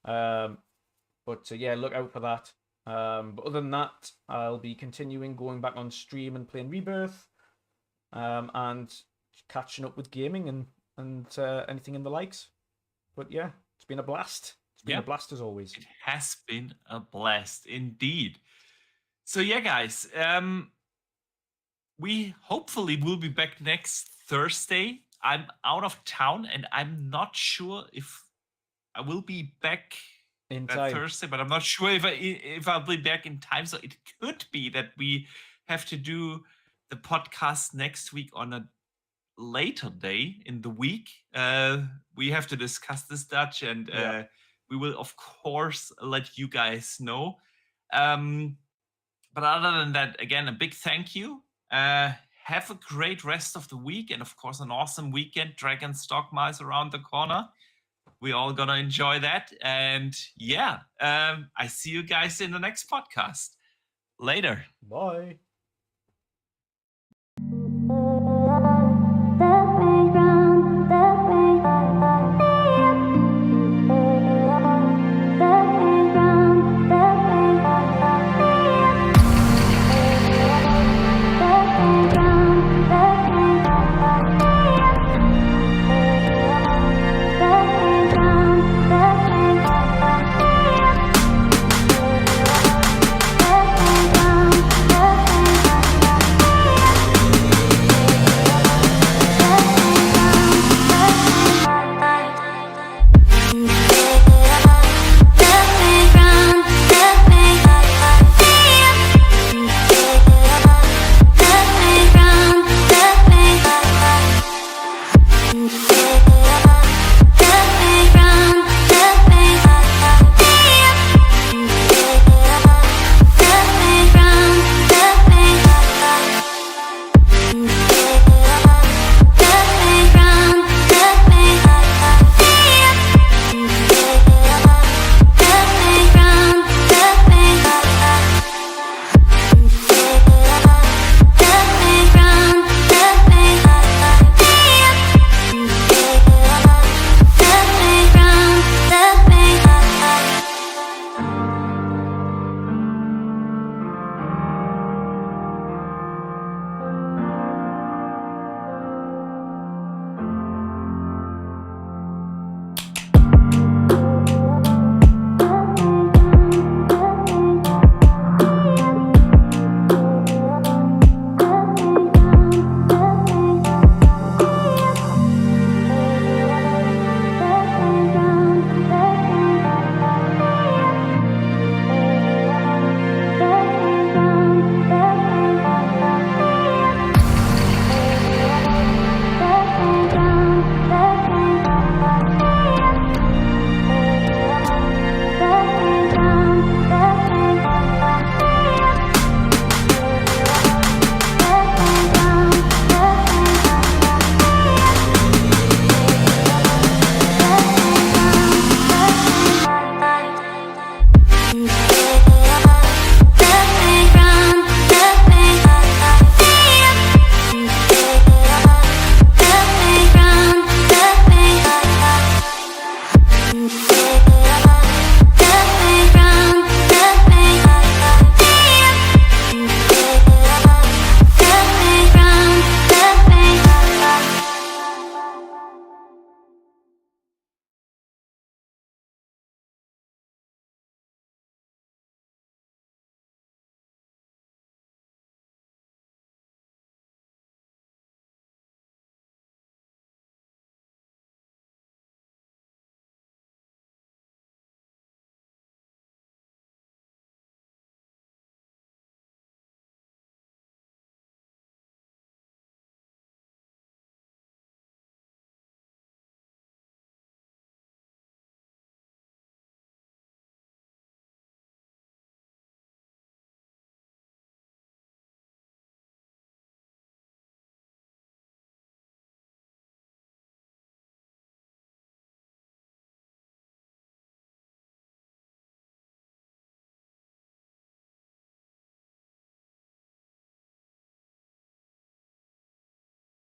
But yeah, look out for that. But other than that, I'll be continuing going back on stream and playing Rebirth, and catching up with gaming and anything in the likes. But yeah, it's been a blast. It's been a blast as always. It has been a blast indeed. So yeah, guys, we hopefully will be back next Thursday. I'm out of town and I'm not sure if I will be back in that time. Thursday, but I'm not sure if I'll be back in time. So it could be that we have to do the podcast next week on a later day in the week. We have to discuss this, Dutch, and we will of course let you guys know. But other than that, again, a big thank you. Have a great rest of the week, and of course an awesome weekend. Dragon's Dogma is around the corner. We're all gonna enjoy that. And yeah, I see you guys in the next podcast. Later. Bye.